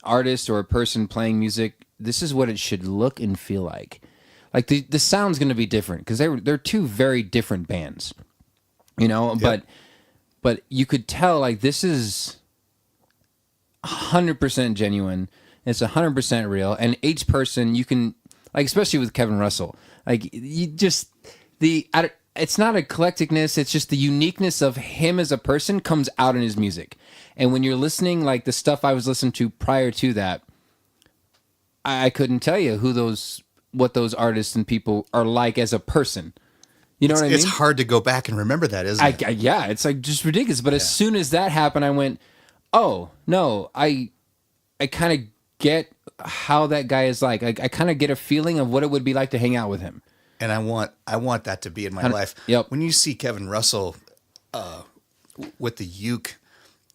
artist or a person playing music, this is what it should look and feel like. like the sound's going to be different because they're two very different bands, you know. Yep. But you could tell like this is 100% genuine. It's 100% real, and each person you can like, especially with Kevin Russell, like you just it's not eclecticness. It's just the uniqueness of him as a person comes out in his music. And when you're listening, like the stuff I was listening to prior to that, I couldn't tell you what those artists and people are like as a person. You know what I mean? It's hard to go back and remember that, isn't it? Yeah, it's like just ridiculous. But as soon as that happened, I went, oh no, I kind of get how that guy is like. I kind of get a feeling of what it would be like to hang out with him. And I want that to be in my life. Yep. When you see Kevin Russell with the uke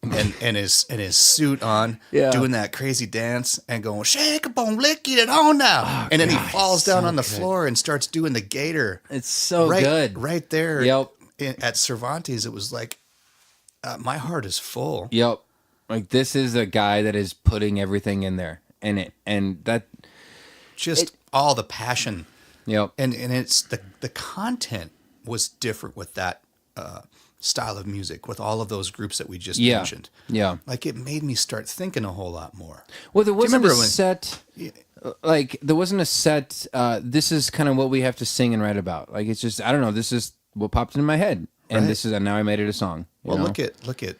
and his suit on, doing that crazy dance and going, shake a bone, lick it on now. Oh, and then God, he falls down so on the good. floor and starts doing the gator. It's so good. Right there. Yep. At Cervantes, it was like, my heart is full. Yep. Like this is a guy that is putting everything in there, and that Just all the passion. Yep. And it's the content was different with that style of music, with all of those groups that we just mentioned. Yeah. Like it made me start thinking a whole lot more. Well, there wasn't a remember when- set. Like there wasn't a set. This is kind of what we have to sing and write about. Like it's just I don't know. This is what popped into my head, and Right. this is and now I made it a song. you Well, know? look at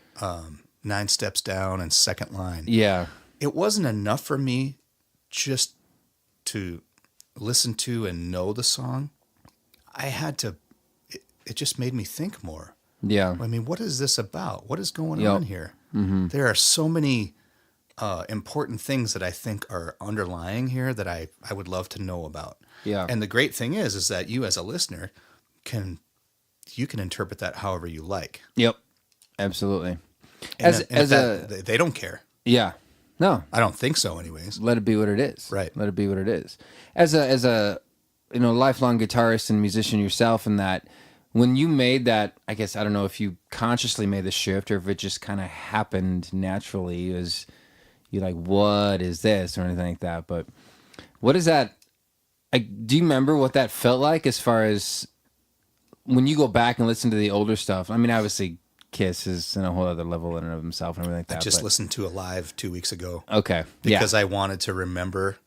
9 Steps Down and Second Line. Yeah. It wasn't enough for me just to listen to and know the song. I had to. It just made me think more. Yeah. I mean, what is this about? What is going Yep. on here? Mm-hmm. There are so many important things that I think are underlying here that I would love to know about. Yeah. And the great thing is that you as a listener can interpret that however you like. Yep. Absolutely. They don't care. Yeah. No. I don't think so, anyways. Let it be what it is. Right. Let it be what it is. As a lifelong guitarist and musician yourself, and that when you made that, I guess I don't know if you consciously made the shift or if it just kind of happened naturally. As you're like, what is this or anything like that? But what is that? Do you remember what that felt like as far as when you go back and listen to the older stuff? I mean, obviously, Kiss is in a whole other level in and of himself and everything like that. I just listened to a live 2 weeks ago. Okay. Because I wanted to remember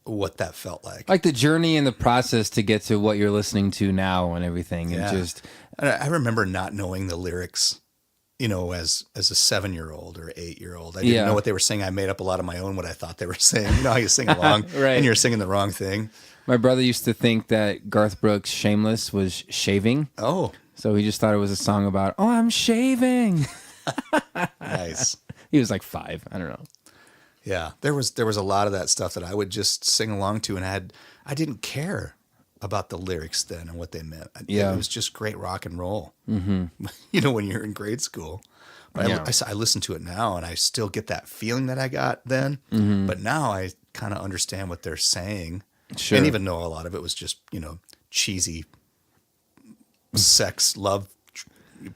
what that felt like. Like the journey and the process to get to what you're listening to now and everything. Yeah. And just I remember not knowing the lyrics, as a 7-year-old or 8-year-old. I didn't know what they were saying. I made up a lot of my own what I thought they were saying. You know how you sing along Right. and you're singing the wrong thing. my brother used to think that Garth Brooks' Shameless was shaving. Oh, So he just thought it was a song about, oh, I'm shaving. nice. He was like 5. I don't know. Yeah, there was a lot of that stuff that I would just sing along to, and I didn't care about the lyrics then and what they meant. Yeah. It was just great rock and roll. Mm-hmm. When you're in grade school. But Yeah. I listen to it now, and I still get that feeling that I got then. Mm-hmm. But now I kind of understand what they're saying, Sure. and even though a lot of it was just cheesy sex love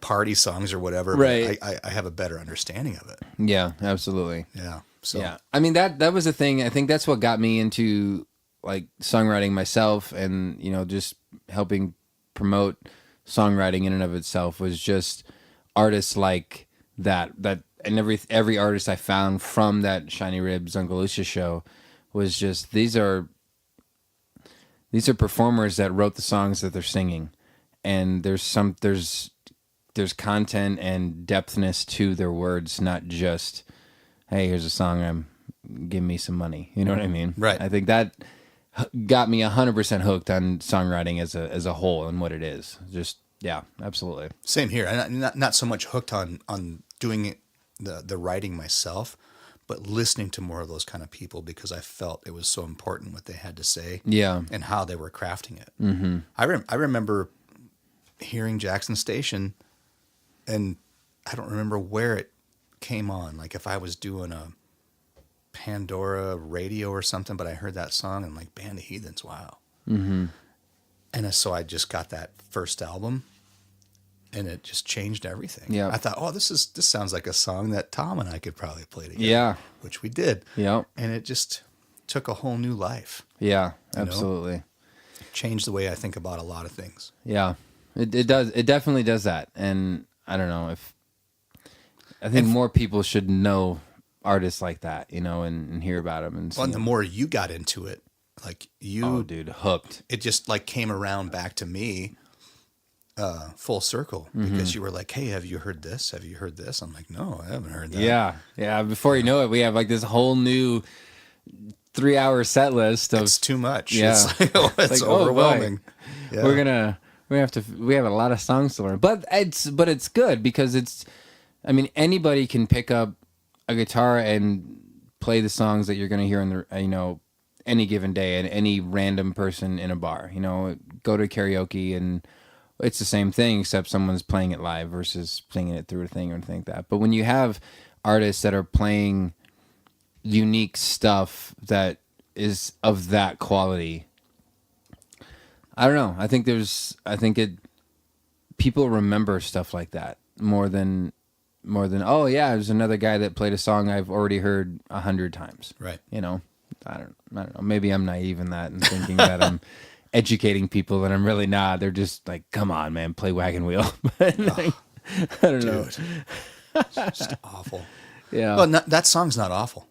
party songs or whatever. Right. But I have a better understanding of it. Yeah, absolutely. Yeah. So Yeah. I mean, that was the thing. I think that's what got me into like songwriting myself and, just helping promote songwriting in and of itself was just artists like that and every artist I found from that Shiny Ribs Uncle Lucia show was just, these are performers that wrote the songs that they're singing. And there's content and depthness to their words, not just, hey, here's a song, give me some money. You know what I mean? Right. I think that got me 100% hooked on songwriting as a whole and what it is. Just, yeah, absolutely. same here. I'm not so much hooked on doing it, the writing myself, but listening to more of those kind of people because I felt it was so important what they had to say. Yeah. And how they were crafting it. Mm-hmm. I remember hearing Jackson Station, and I don't remember where it came on. Like if I was doing a Pandora radio or something, but I heard that song and like Band of Heathens, wow. Mm-hmm. And so I just got that first album, and it just changed everything. Yeah. I thought, oh, this sounds like a song that Tom and I could probably play together. Yeah. Which we did. Yeah. And it just took a whole new life. Yeah, know? absolutely. Changed the way I think about a lot of things. Yeah, it does. It definitely does that. And I don't know if I think more people should know artists like that, you know, and hear about them. And, well, and the more you got into it, like dude, hooked. It just like came around back to me, full circle, because you were like, "Hey, have you heard this? Have you heard this?" I'm like, "No, I haven't heard that." Yeah, yeah. Before you know it, we have like this whole new 3-hour set list of. It's too much. Yeah, It's overwhelming. Yeah. we have a lot of songs to learn, but it's good because I mean, anybody can pick up a guitar and play the songs that you're going to hear in the, you know, any given day, and any random person in a bar, you know, go to karaoke and it's the same thing, except someone's playing it live versus singing it through a thing or anything like that. But when you have artists that are playing unique stuff that is of that quality, I don't know. I think people remember stuff like that more than oh yeah, there's another guy that played a song I've already heard 100 times. Right. You know, I don't know. Maybe I'm naive in that and thinking that I'm educating people, and I'm really not. They're just like, come on, man, play Wagon Wheel. But like, I don't know. It's just awful. Yeah. Well, that song's not awful.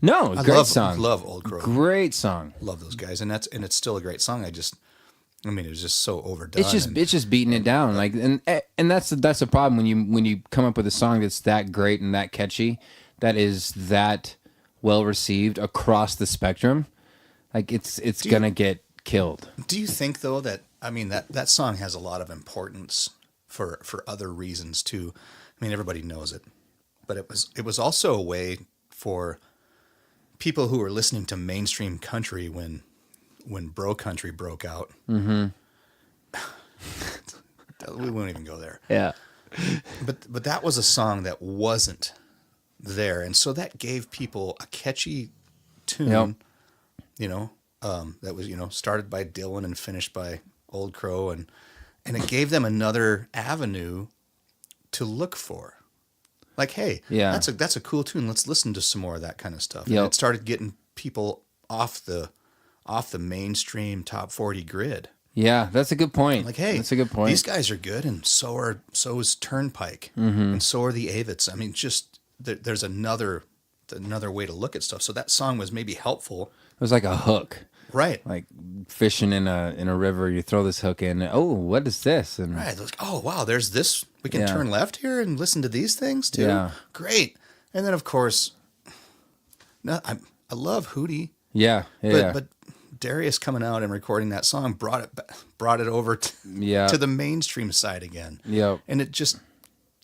No, great song. Love Old Crow. Great song. Love those guys, and it's still a great song. I mean, it was just so overdone. It's just beating it down, like, and that's the problem when you come up with a song that's that great and that catchy, that is that well received across the spectrum, like it's gonna get killed. Do you think though that, I mean, that song has a lot of importance for other reasons too? I mean, everybody knows it, but it was also a way for people who were listening to mainstream country when bro country broke out. Mm-hmm. We won't even go there. Yeah. But that was a song that wasn't there, and so that gave people a catchy tune. Yep. You know, that was, you know, started by Dylan and finished by Old Crow, and it gave them another avenue to look for. Like, hey, yeah, that's a cool tune. Let's listen to some more of that kind of stuff. Yep. And it started getting people off the mainstream top 40 grid. Yeah, that's a good point. Like, hey, that's a good point. These guys are good, and so is Turnpike, and so are the Avits. I mean, just there's another way to look at stuff. So that song was maybe helpful. It was like a hook, right? Like fishing in a river. You throw this hook in. Oh, what is this? And right, like, oh wow, there's this. We can turn left here and listen to these things too. Yeah. Great. And then of course, I love Hootie. Yeah, but Darius coming out and recording that song brought it over to the mainstream side again. Yep. And it just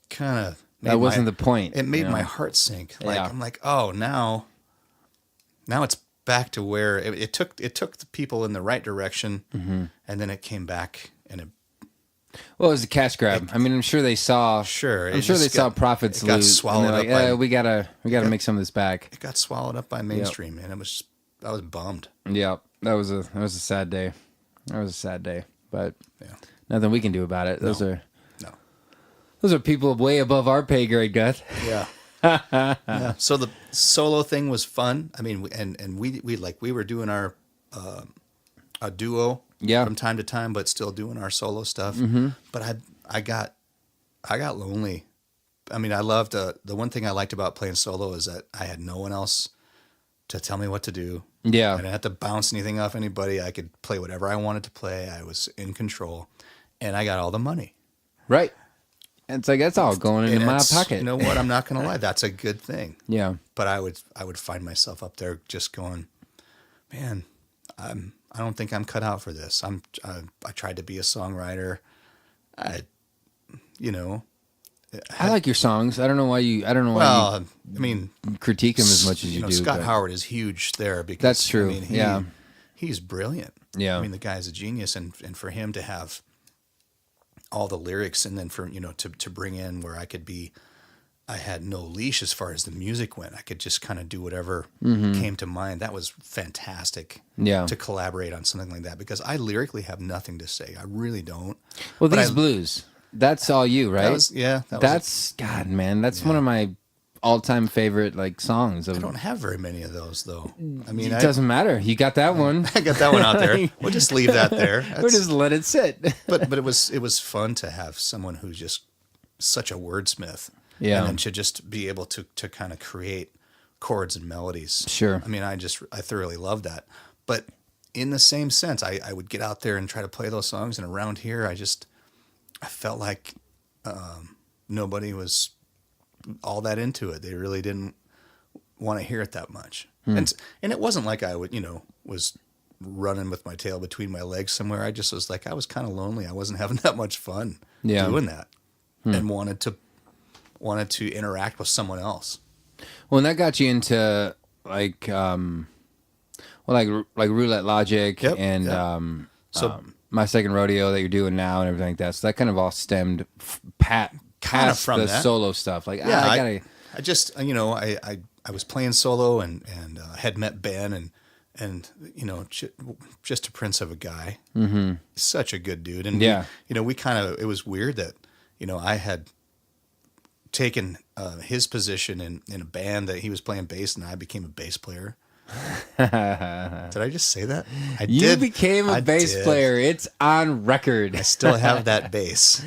kind of that wasn't the point. It made my heart sink. Like, I'm like, oh, now it's back to where it took the people in the right direction, and then it came back and it. Well, it was a cash grab. I mean, I'm sure they saw. Sure, I'm sure they saw profits lose. Swallowed and up. Like, we gotta make some of this back. It got swallowed up by mainstream, and I was bummed. Yeah, that was a sad day. That was a sad day, but nothing we can do about it. Those are people way above our pay grade, Guth. Yeah. Yeah. So the solo thing was fun. I mean, and we were doing our a duo from time to time, but still doing our solo stuff. Mm-hmm. But I got lonely. I mean, I loved the one thing I liked about playing solo is that I had no one else to tell me what to do. Yeah. I didn't have to bounce anything off anybody. I could play whatever I wanted to play. I was in control, and I got all the money. Right. It's like, that's all going into my pocket. You know what? I'm not going to lie. That's a good thing. Yeah. But I would find myself up there just going, man, I don't think I'm cut out for this. I tried to be a songwriter. I like your songs. I don't know why you. I mean, critique them as much as you do. Scott Howard is huge there because that's true. I mean, he's brilliant. Yeah. I mean, the guy's a genius, and for him to have all the lyrics, and then for to bring in where I had no leash as far as the music went. I could just kind of do whatever came to mind. That was fantastic. Yeah. To collaborate on something like that, because I lyrically have nothing to say. I really don't. Well, these blues. That's all you, right? That's God, man. That's one of my all-time favorite like songs? I don't have very many of those though. I mean, It doesn't matter. You got that one. I got that one out there. We'll just leave that there. Or just let it sit. but it was fun to have someone who's just such a wordsmith. Yeah. And then to just be able to kind of create chords and melodies. Sure. I mean, I thoroughly love that. But in the same sense, I would get out there and try to play those songs, and around here, I felt like nobody was all that into it. They really didn't want to hear it that much. And it wasn't like I would, was running with my tail between my legs somewhere. I just was like, I was kind of lonely. I wasn't having that much fun doing that, and wanted to interact with someone else. Well, and that got you into like Roulette Logic and My Second Rodeo that you're doing now and everything like that. So that kind of all stemmed past from the that. solo stuff. Like, I just, I was playing solo and had met Ben and just a prince of a guy. Mm-hmm. Such a good dude. And we kind of, it was weird that, I had taken his position in a band that he was playing bass, and I became a bass player. Did I just say that? You became a bass player. It's on record. I still have that bass,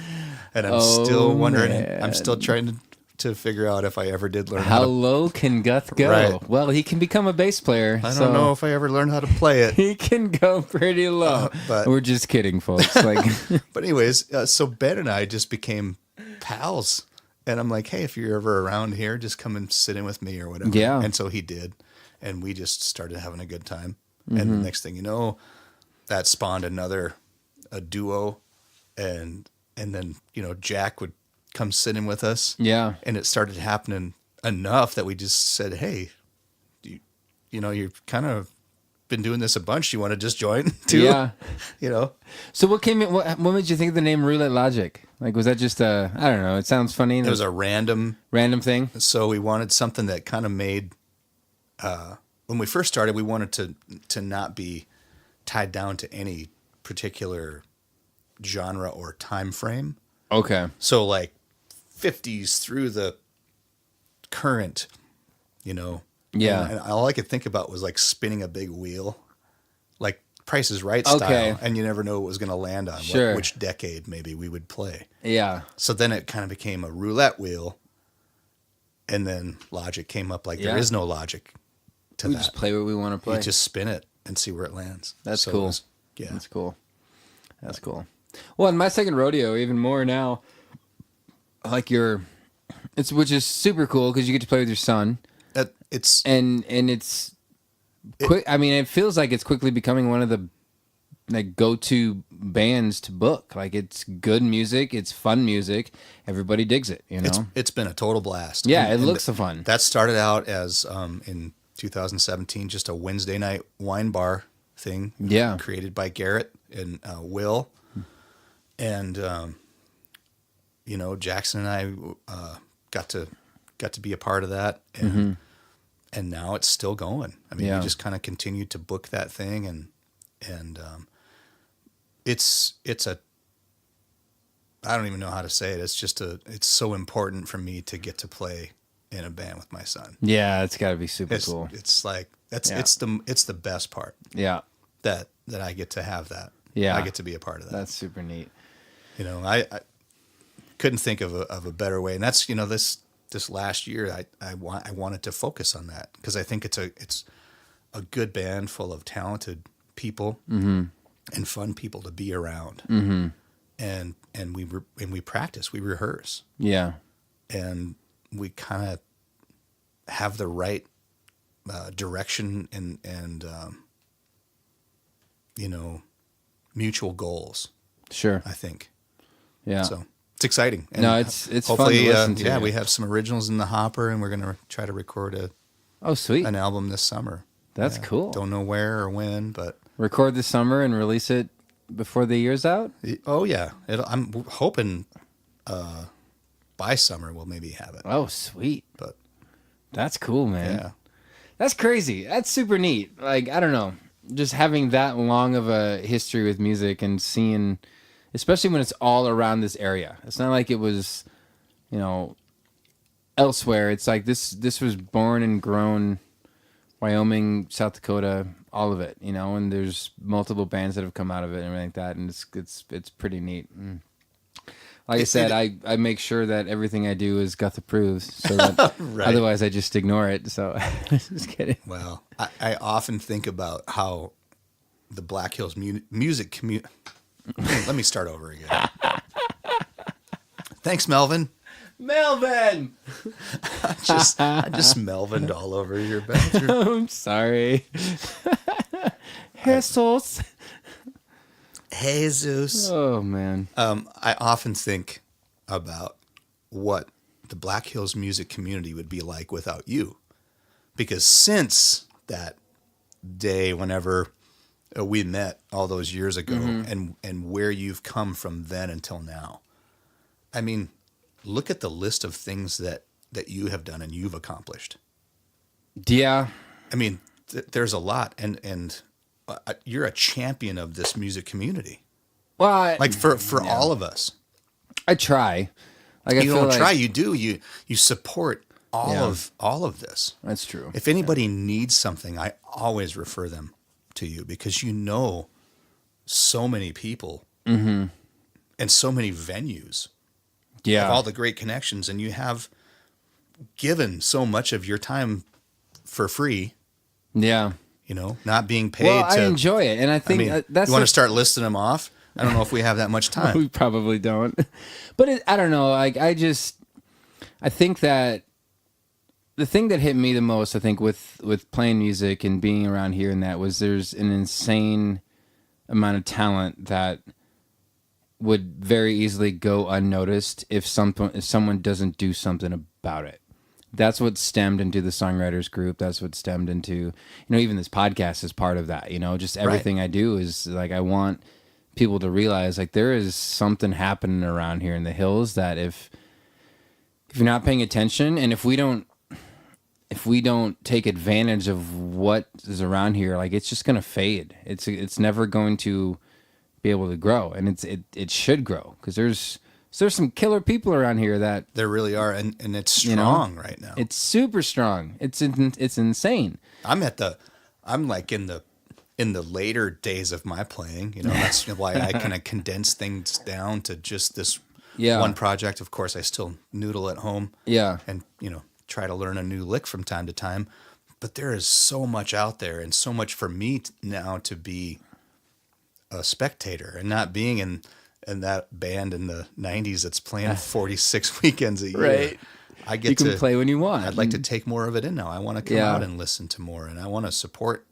and I'm still wondering. Man. I'm still trying to figure out if I ever did learn how low can Guth go. Right. Well, he can become a bass player. I don't know if I ever learned how to play it. He can go pretty low. But we're just kidding, folks. Like, but anyways, so Ben and I just became pals. And I'm like, hey, if you're ever around here, just come and sit in with me or whatever. Yeah. And so he did. And we just started having a good time. Mm-hmm. And the next thing you know, that spawned a duo. And then, Jack would come sit in with us. Yeah. And it started happening enough that we just said, hey, you've kind of been doing this a bunch. You want to just join too? Yeah. So what made you think of the name Roulette Logic? Like, was that just I don't know, it sounds funny. It was a random thing. So we wanted something that kind of made, when we first started, we wanted to not be tied down to any particular genre or time frame. Okay. So like 50s through the current, Yeah. And all I could think about was like spinning a big wheel, like Price is Right style, and you never know what was going to land on, which decade maybe we would play. Yeah. So then it kind of became a roulette wheel, and then logic came up. Like there is no logic to we that. Just play what we want to play. You just spin it and see where it lands. That's cool. That's cool. That's cool. Well, in My Second Rodeo, even more now, like which is super cool because you get to play with your son. It's quick. I mean, it feels like it's quickly becoming one of the like go-to bands to book. Like, it's good music, it's fun music, everybody digs it. It's been a total blast. Yeah, it looks so fun. That started out as in 2017, just a Wednesday night wine bar thing. Yeah, created by Garrett and Will, and Jackson and I got to be a part of that, and and now it's still going. I mean, we just kind of continued to book that thing, and it's a, I don't even know how to say it. It's so important for me to get to play in a band with my son. Yeah, it's got to be super cool. It's like it's the best part. Yeah, that I get to have that. Yeah, I get to be a part of that. That's super neat. I couldn't think of a better way, and that's this last year I wanted to focus on that because I think it's a good band full of talented people and fun people to be around. Mm-hmm. And we practice, we rehearse. Yeah. And we kind of have the right direction and mutual goals. Sure. I think. Yeah. So it's exciting. And no, it's fun to listen to. Yeah, we have some originals in the hopper, and we're going to try to record an album this summer. That's cool. Don't know where or when, but record this summer and release it before the year's out. Oh yeah, I'm hoping by summer we'll maybe have it. Oh sweet, but that's cool, man. Yeah, that's crazy. That's super neat. Like, I don't know, just having that long of a history with music and seeing, especially when it's all around this area. It's not like it was, elsewhere. It's like this was born and grown Wyoming, South Dakota, all of it, you know, and there's multiple bands that have come out of it and everything like that, and it's pretty neat. Like I said, I make sure that everything I do is Guth approved, so that Right. otherwise I just ignore it. So just kidding. Well, I often think about how the Black Hills music community. Let me start over again. Thanks, Melvin. Melvin! I just Melvined all over your bathroom. I'm sorry. Jesus. Jesus. Oh, man. I often think about what the Black Hills music community would be like without you. Because since that day, whenever we met all those years ago, and where you've come from then until now, I mean, look at the list of things that you have done and you've accomplished. Yeah. I mean, there's a lot, and you're a champion of this music community. Well, Like for all of us. I try. Like, I You feel don't like, try, you do. You support all Yeah. of this. That's true. If anybody needs something, I always refer them to you because you know so many people and so many venues. Yeah. Have all the great connections, and you have given so much of your time for free, Yeah. you know, not being paid Well, I to enjoy it, and I think that's you want the- to start listing them off? I don't know if we have that much time. We probably don't. But I don't know. Like, I think that the thing that hit me the most, I think, with playing music and being around here and that was there's an insane amount of talent that would very easily go unnoticed if someone doesn't do something about it. That's what stemmed into the songwriters group. That's what stemmed into, you know, even this podcast is part of that, you know, just everything I do is like, I want people to realize like there is something happening around here in the hills that if you're not paying attention and if we don't take advantage of what is around here, like it's just going to fade. It's never going to be able to grow, and it should grow because there's some killer people around here that There really are, and it's strong right now. it's super strong. It's insane. I'm like in the later days of my playing. You know, that's why I kind of condense things down to just this one project. Of course, I still noodle at home. Yeah. And, you know, try to learn a new lick from time to time. But there is so much out there and so much for me now to be a spectator and not being in that band in the 90s that's playing 46 weekends a year. Right. I get You can to play when you want. I'd like to take more of it in now. I want to come Yeah. out and listen to more, and I want to support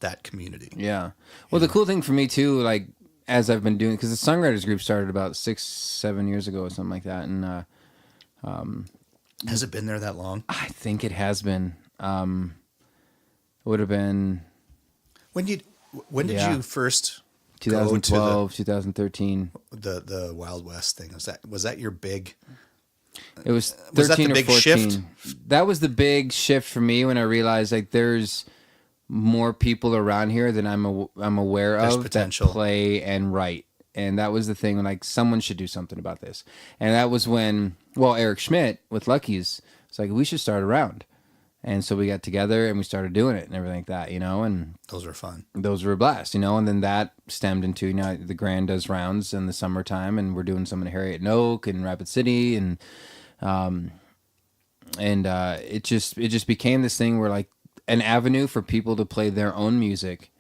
that community. Yeah. Well, the cool thing for me too, like as I've been doing, because the songwriters group started about 6-7 years ago or something like that, and Has it been there that long? I think it has been. It would have been When did Yeah. you first 2012, 2013. go to the Wild West thing? Was that your big? It was 13 Was that the or big 14. shift? That was the big shift for me when I realized like there's more people around here than I'm aware There's of potential. that play and write. And that was the thing when like someone should do something about this. And that was when Eric Schmidt with Lucky's was like, we should start a round. And so we got together and we started doing it and everything like that, you know, and Those were fun. those were a blast, you know, and then that stemmed into, you know, the Grand does rounds in the summertime and we're doing some in Harriet and Oak and Rapid City and it just became this thing where like an avenue for people to play their own music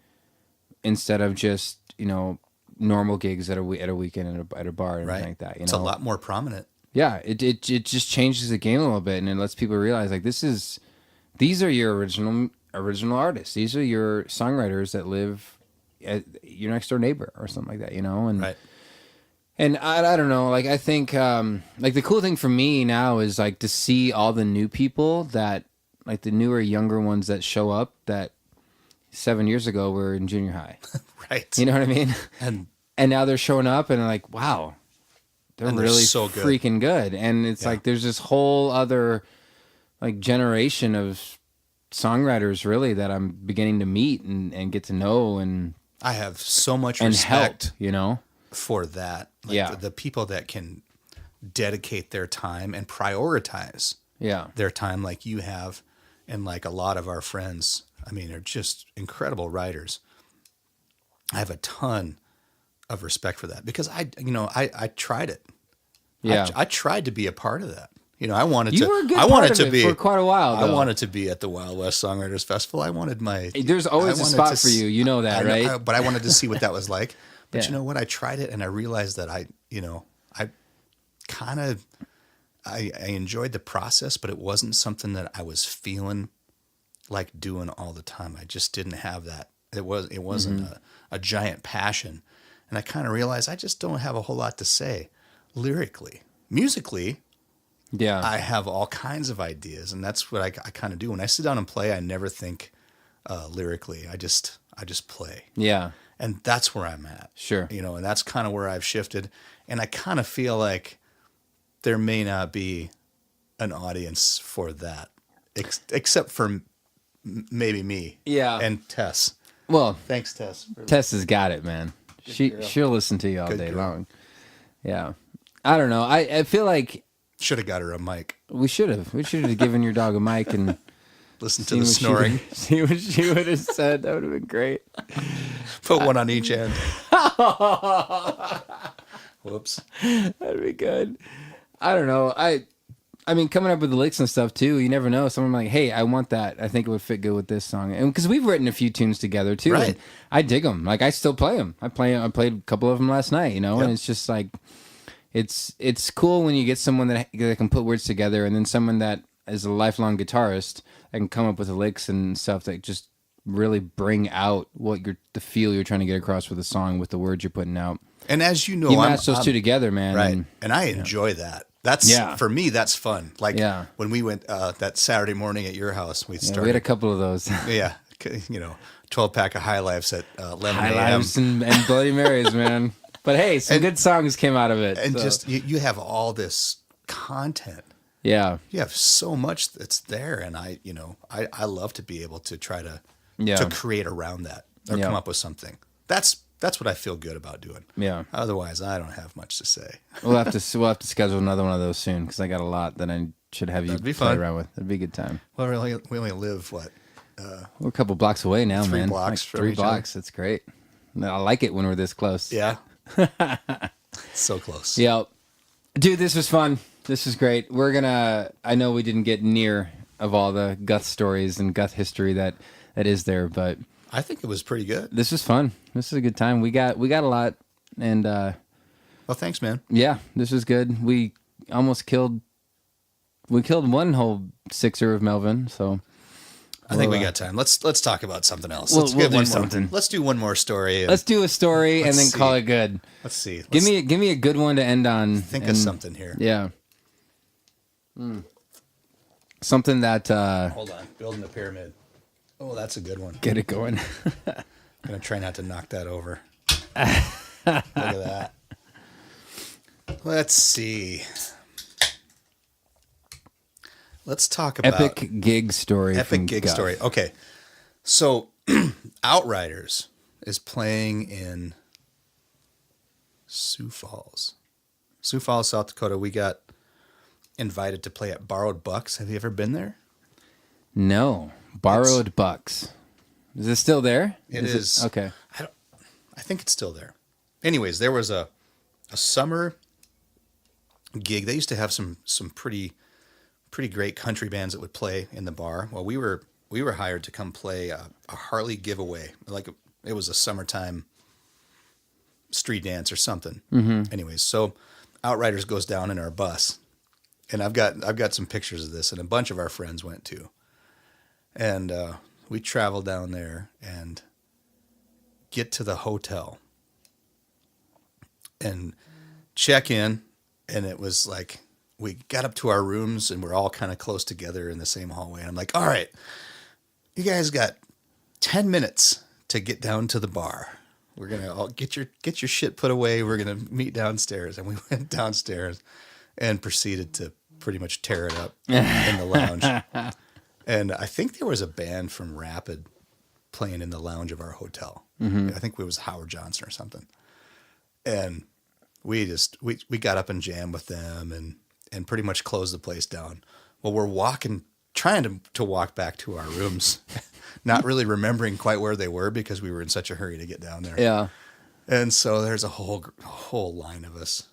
instead of just, you know, normal gigs at a weekend at a bar and Right. everything like that, you It's know. a lot more prominent. Yeah, it just changes the game a little bit and it lets people realize like these are your original artists. These are your songwriters that live at your next door neighbor or something like that, you know? And Right. and I don't know, like I think like the cool thing for me now is like to see all the new people that like the newer younger ones that show up that 7 years ago were in junior high. Right. You know what I mean? And now they're showing up and like, wow, they're And they're really so good. freaking good. And it's Yeah. like there's this whole other like generation of songwriters really that I'm beginning to meet and get to know and I have so much help, respect you know? for that. Like Yeah. the people that can dedicate their time and prioritize Yeah. their time like you have, and like a lot of our friends, I mean, are just incredible writers. I have a ton of respect for that because I tried it. Yeah. I tried to be a part of that. I wanted You to. were a good I part wanted of to it be for quite a while, I though. wanted to be at the Wild West Songwriters Festival. I wanted my. There's always I a wanted spot to for you. You know that, I right? but I wanted to see what that was like. But Yeah. you know what? I tried it and I realized that I kind of I enjoyed the process, but it wasn't something that I was feeling like doing all the time. I just didn't have that. It wasn't a giant passion, and I kind of realized I just don't have a whole lot to say lyrically. Musically, Yeah. I have all kinds of ideas, and that's what I kind of do. When I sit down and play, I never think lyrically. I just play, Yeah. and that's where I'm at. Sure. And that's kind of where I've shifted, and I kind of feel like there may not be an audience for that, except for maybe me. Yeah. And Tess. Well, Thanks, Tess. Tess has got it, man. She'll listen to you all Good day girl. long. Yeah. I don't know. I feel like Should have got her a mic. we should have. We should have given your dog a mic and Listen to seen the what she snoring. would- see what she would have said. That would have been great. Put one on each end. Whoops. That'd be good. I don't know. I mean, coming up with the licks and stuff too. You never know. Someone like, hey, I want that. I think it would fit good with this song. And because we've written a few tunes together too. Right. And I dig them. Like I still play them. I played a couple of them last night. Yep. And it's just like, it's cool when you get someone that can put words together, and then someone that is a lifelong guitarist that can come up with the licks and stuff that just really bring out the feel you're trying to get across with the song with the words you're putting out. And as you know, You match those two together, man. Right. And I enjoy that. That's for me, that's fun. Like when we went that Saturday morning at your house, we started. We had a couple of those. 12-pack of High Lifes at 11 High a.m. Lives and Bloody Marys, man. But hey, some good songs came out of it. And so. just, you have all this content. Yeah. You have so much that's there. And I love to be able to try to create around that or come up with something. That's what I feel good about doing. Yeah. Otherwise, I don't have much to say. We'll have to schedule another one of those soon because I got a lot that I should have you That'd be play fun. around with. It'd be a good time. Well, we only live, what? We're a couple blocks away now, 3 man. blocks Like from 3 each other. blocks. That's great. I like it when we're this close. Yeah. So close. Yeah. Dude, this was fun. This is great. I know we didn't get near of all the Guth stories and Guth history that is there, but I think it was pretty good. this was fun. This is a good time. We got a lot, and Well, thanks, man. yeah, this was good. We almost killed one whole sixer of Melvin, so I think we got time. Let's talk about something else. We'll get do one something. More. Let's do one more story. And let's do a story and then Let's call see. it good. Let's see. Give me a good one to end on. Think of something here. Yeah. Something that Hold on. Building the pyramid. Oh, that's a good one. get it going. I'm gonna try not to knock that over. Look at that. Let's see. Let's talk about Epic gig story. epic from gig Guth. story. Okay, so Outriders is playing in Sioux Falls, South Dakota. We got invited to play at Borrowed Bucks. Have you ever been there? No, Borrowed Bucks. Is it still there? It is. Okay. I think it's still there. Anyways, there was a summer gig. They used to have some pretty great country bands that would play in the bar. Well, we were hired to come play a Harley giveaway. Like it was a summertime street dance or something. Mm-hmm. Anyways, so Outriders goes down in our bus, and I've got some pictures of this, and a bunch of our friends went too. And we travel down there and get to the hotel and check in, and it was like we got up to our rooms and we're all kind of close together in the same hallway. And I'm like, all right, you guys got 10 minutes to get down to the bar. We're gonna all get your shit put away. We're gonna meet downstairs. And we went downstairs and proceeded to pretty much tear it up in the lounge. And I think there was a band from Rapid playing in the lounge of our hotel. Mm-hmm. I think it was Howard Johnson or something. And we got up and jammed with them and pretty much closed the place down. Well, we're trying to walk back to our rooms, not really remembering quite where they were because we were in such a hurry to get down there. Yeah. And so there's a whole line of us,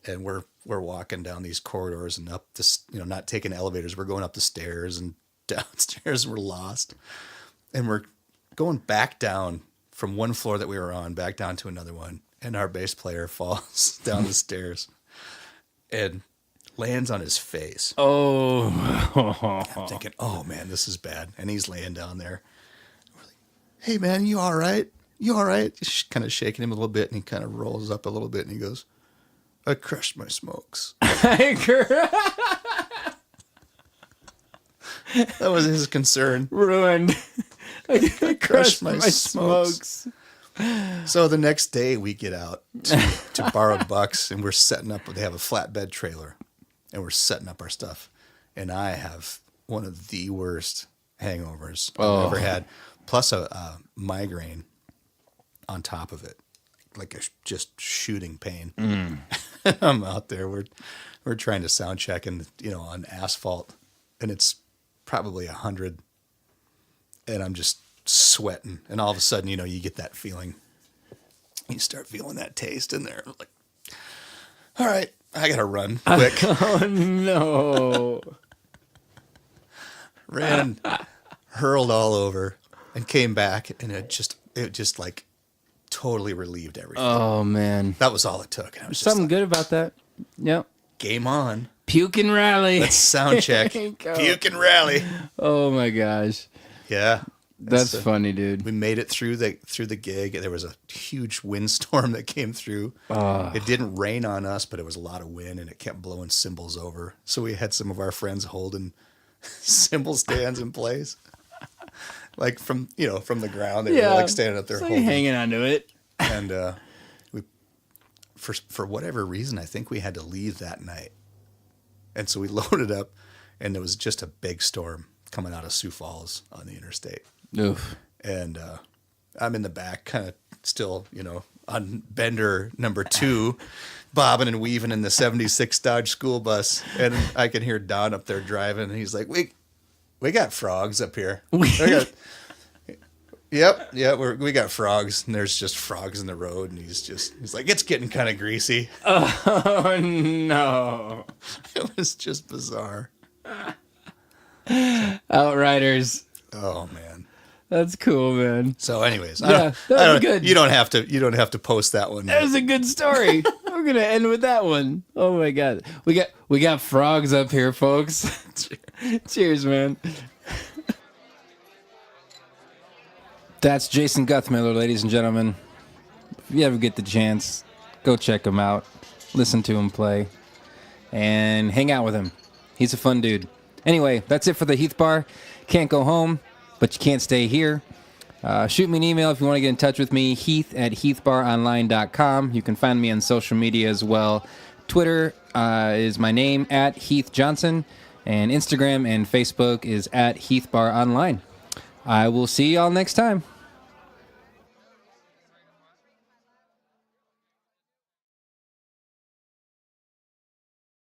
and we're walking down these corridors and up this, not taking elevators. We're going up the stairs and downstairs. We're lost, and we're going back down from one floor that we were on back down to another one. And our bass player falls down the stairs and lands on his face. Oh. I'm thinking, oh man, this is bad. And he's laying down there. We're like, hey man, you all right? You all right? Just kind of shaking him a little bit, and he kind of rolls up a little bit, and he goes, I crushed my smokes. That was his concern. Ruined. I crushed my smokes. So the next day we get out to Borrowed Bucks, and we're setting up. They have a flatbed trailer, and we're setting up our stuff. And I have one of the worst hangovers I've ever had, plus a migraine on top of it, like just shooting pain. I'm out there. We're trying to sound check, and on asphalt, and it's probably 100, and I'm just sweating. And all of a sudden, you get that feeling. You start feeling that taste in there. Like, all right, I gotta run quick. Oh no! Ran, hurled all over, and came back, and it just like totally relieved everything. Oh man, that was all it took. And I was just something like, good about that. Yep. Game on. Puke and rally. Let's sound check. Puke and rally. Oh my gosh. Yeah. That's funny, dude. We made it through the gig. There was a huge windstorm that came through. It didn't rain on us, but it was a lot of wind, and it kept blowing cymbals over. So we had some of our friends holding cymbal stands in place, like from the ground. They were like standing up there like holding, hanging onto it. And we, for whatever reason, I think we had to leave that night, and so we loaded up, and there was just a big storm coming out of Sioux Falls on the interstate. Oof. And I'm in the back, kind of still, on bender number 2, bobbing and weaving in the 76 Dodge school bus. And I can hear Don up there driving, and he's like, we got frogs up here. Yep, we got frogs, and there's just frogs in the road, and he's like, it's getting kind of greasy. Oh, no. It was just bizarre. Outriders. Oh, man. That's cool, man. So, anyways, that was good. You don't have to post that one. That was a good story. We're gonna end with that one. Oh my god, we got frogs up here, folks. Cheers, man. That's Jason Guthmiller, ladies and gentlemen. If you ever get the chance, go check him out, listen to him play, and hang out with him. He's a fun dude. Anyway, that's it for the Heath Bar. Can't go home, but you can't stay here. Shoot me an email if you want to get in touch with me, heath@heathbaronline.com. You can find me on social media as well. Twitter is my name, @Heath Johnson, and Instagram and Facebook is @HeathBarOnline. I will see y'all next time.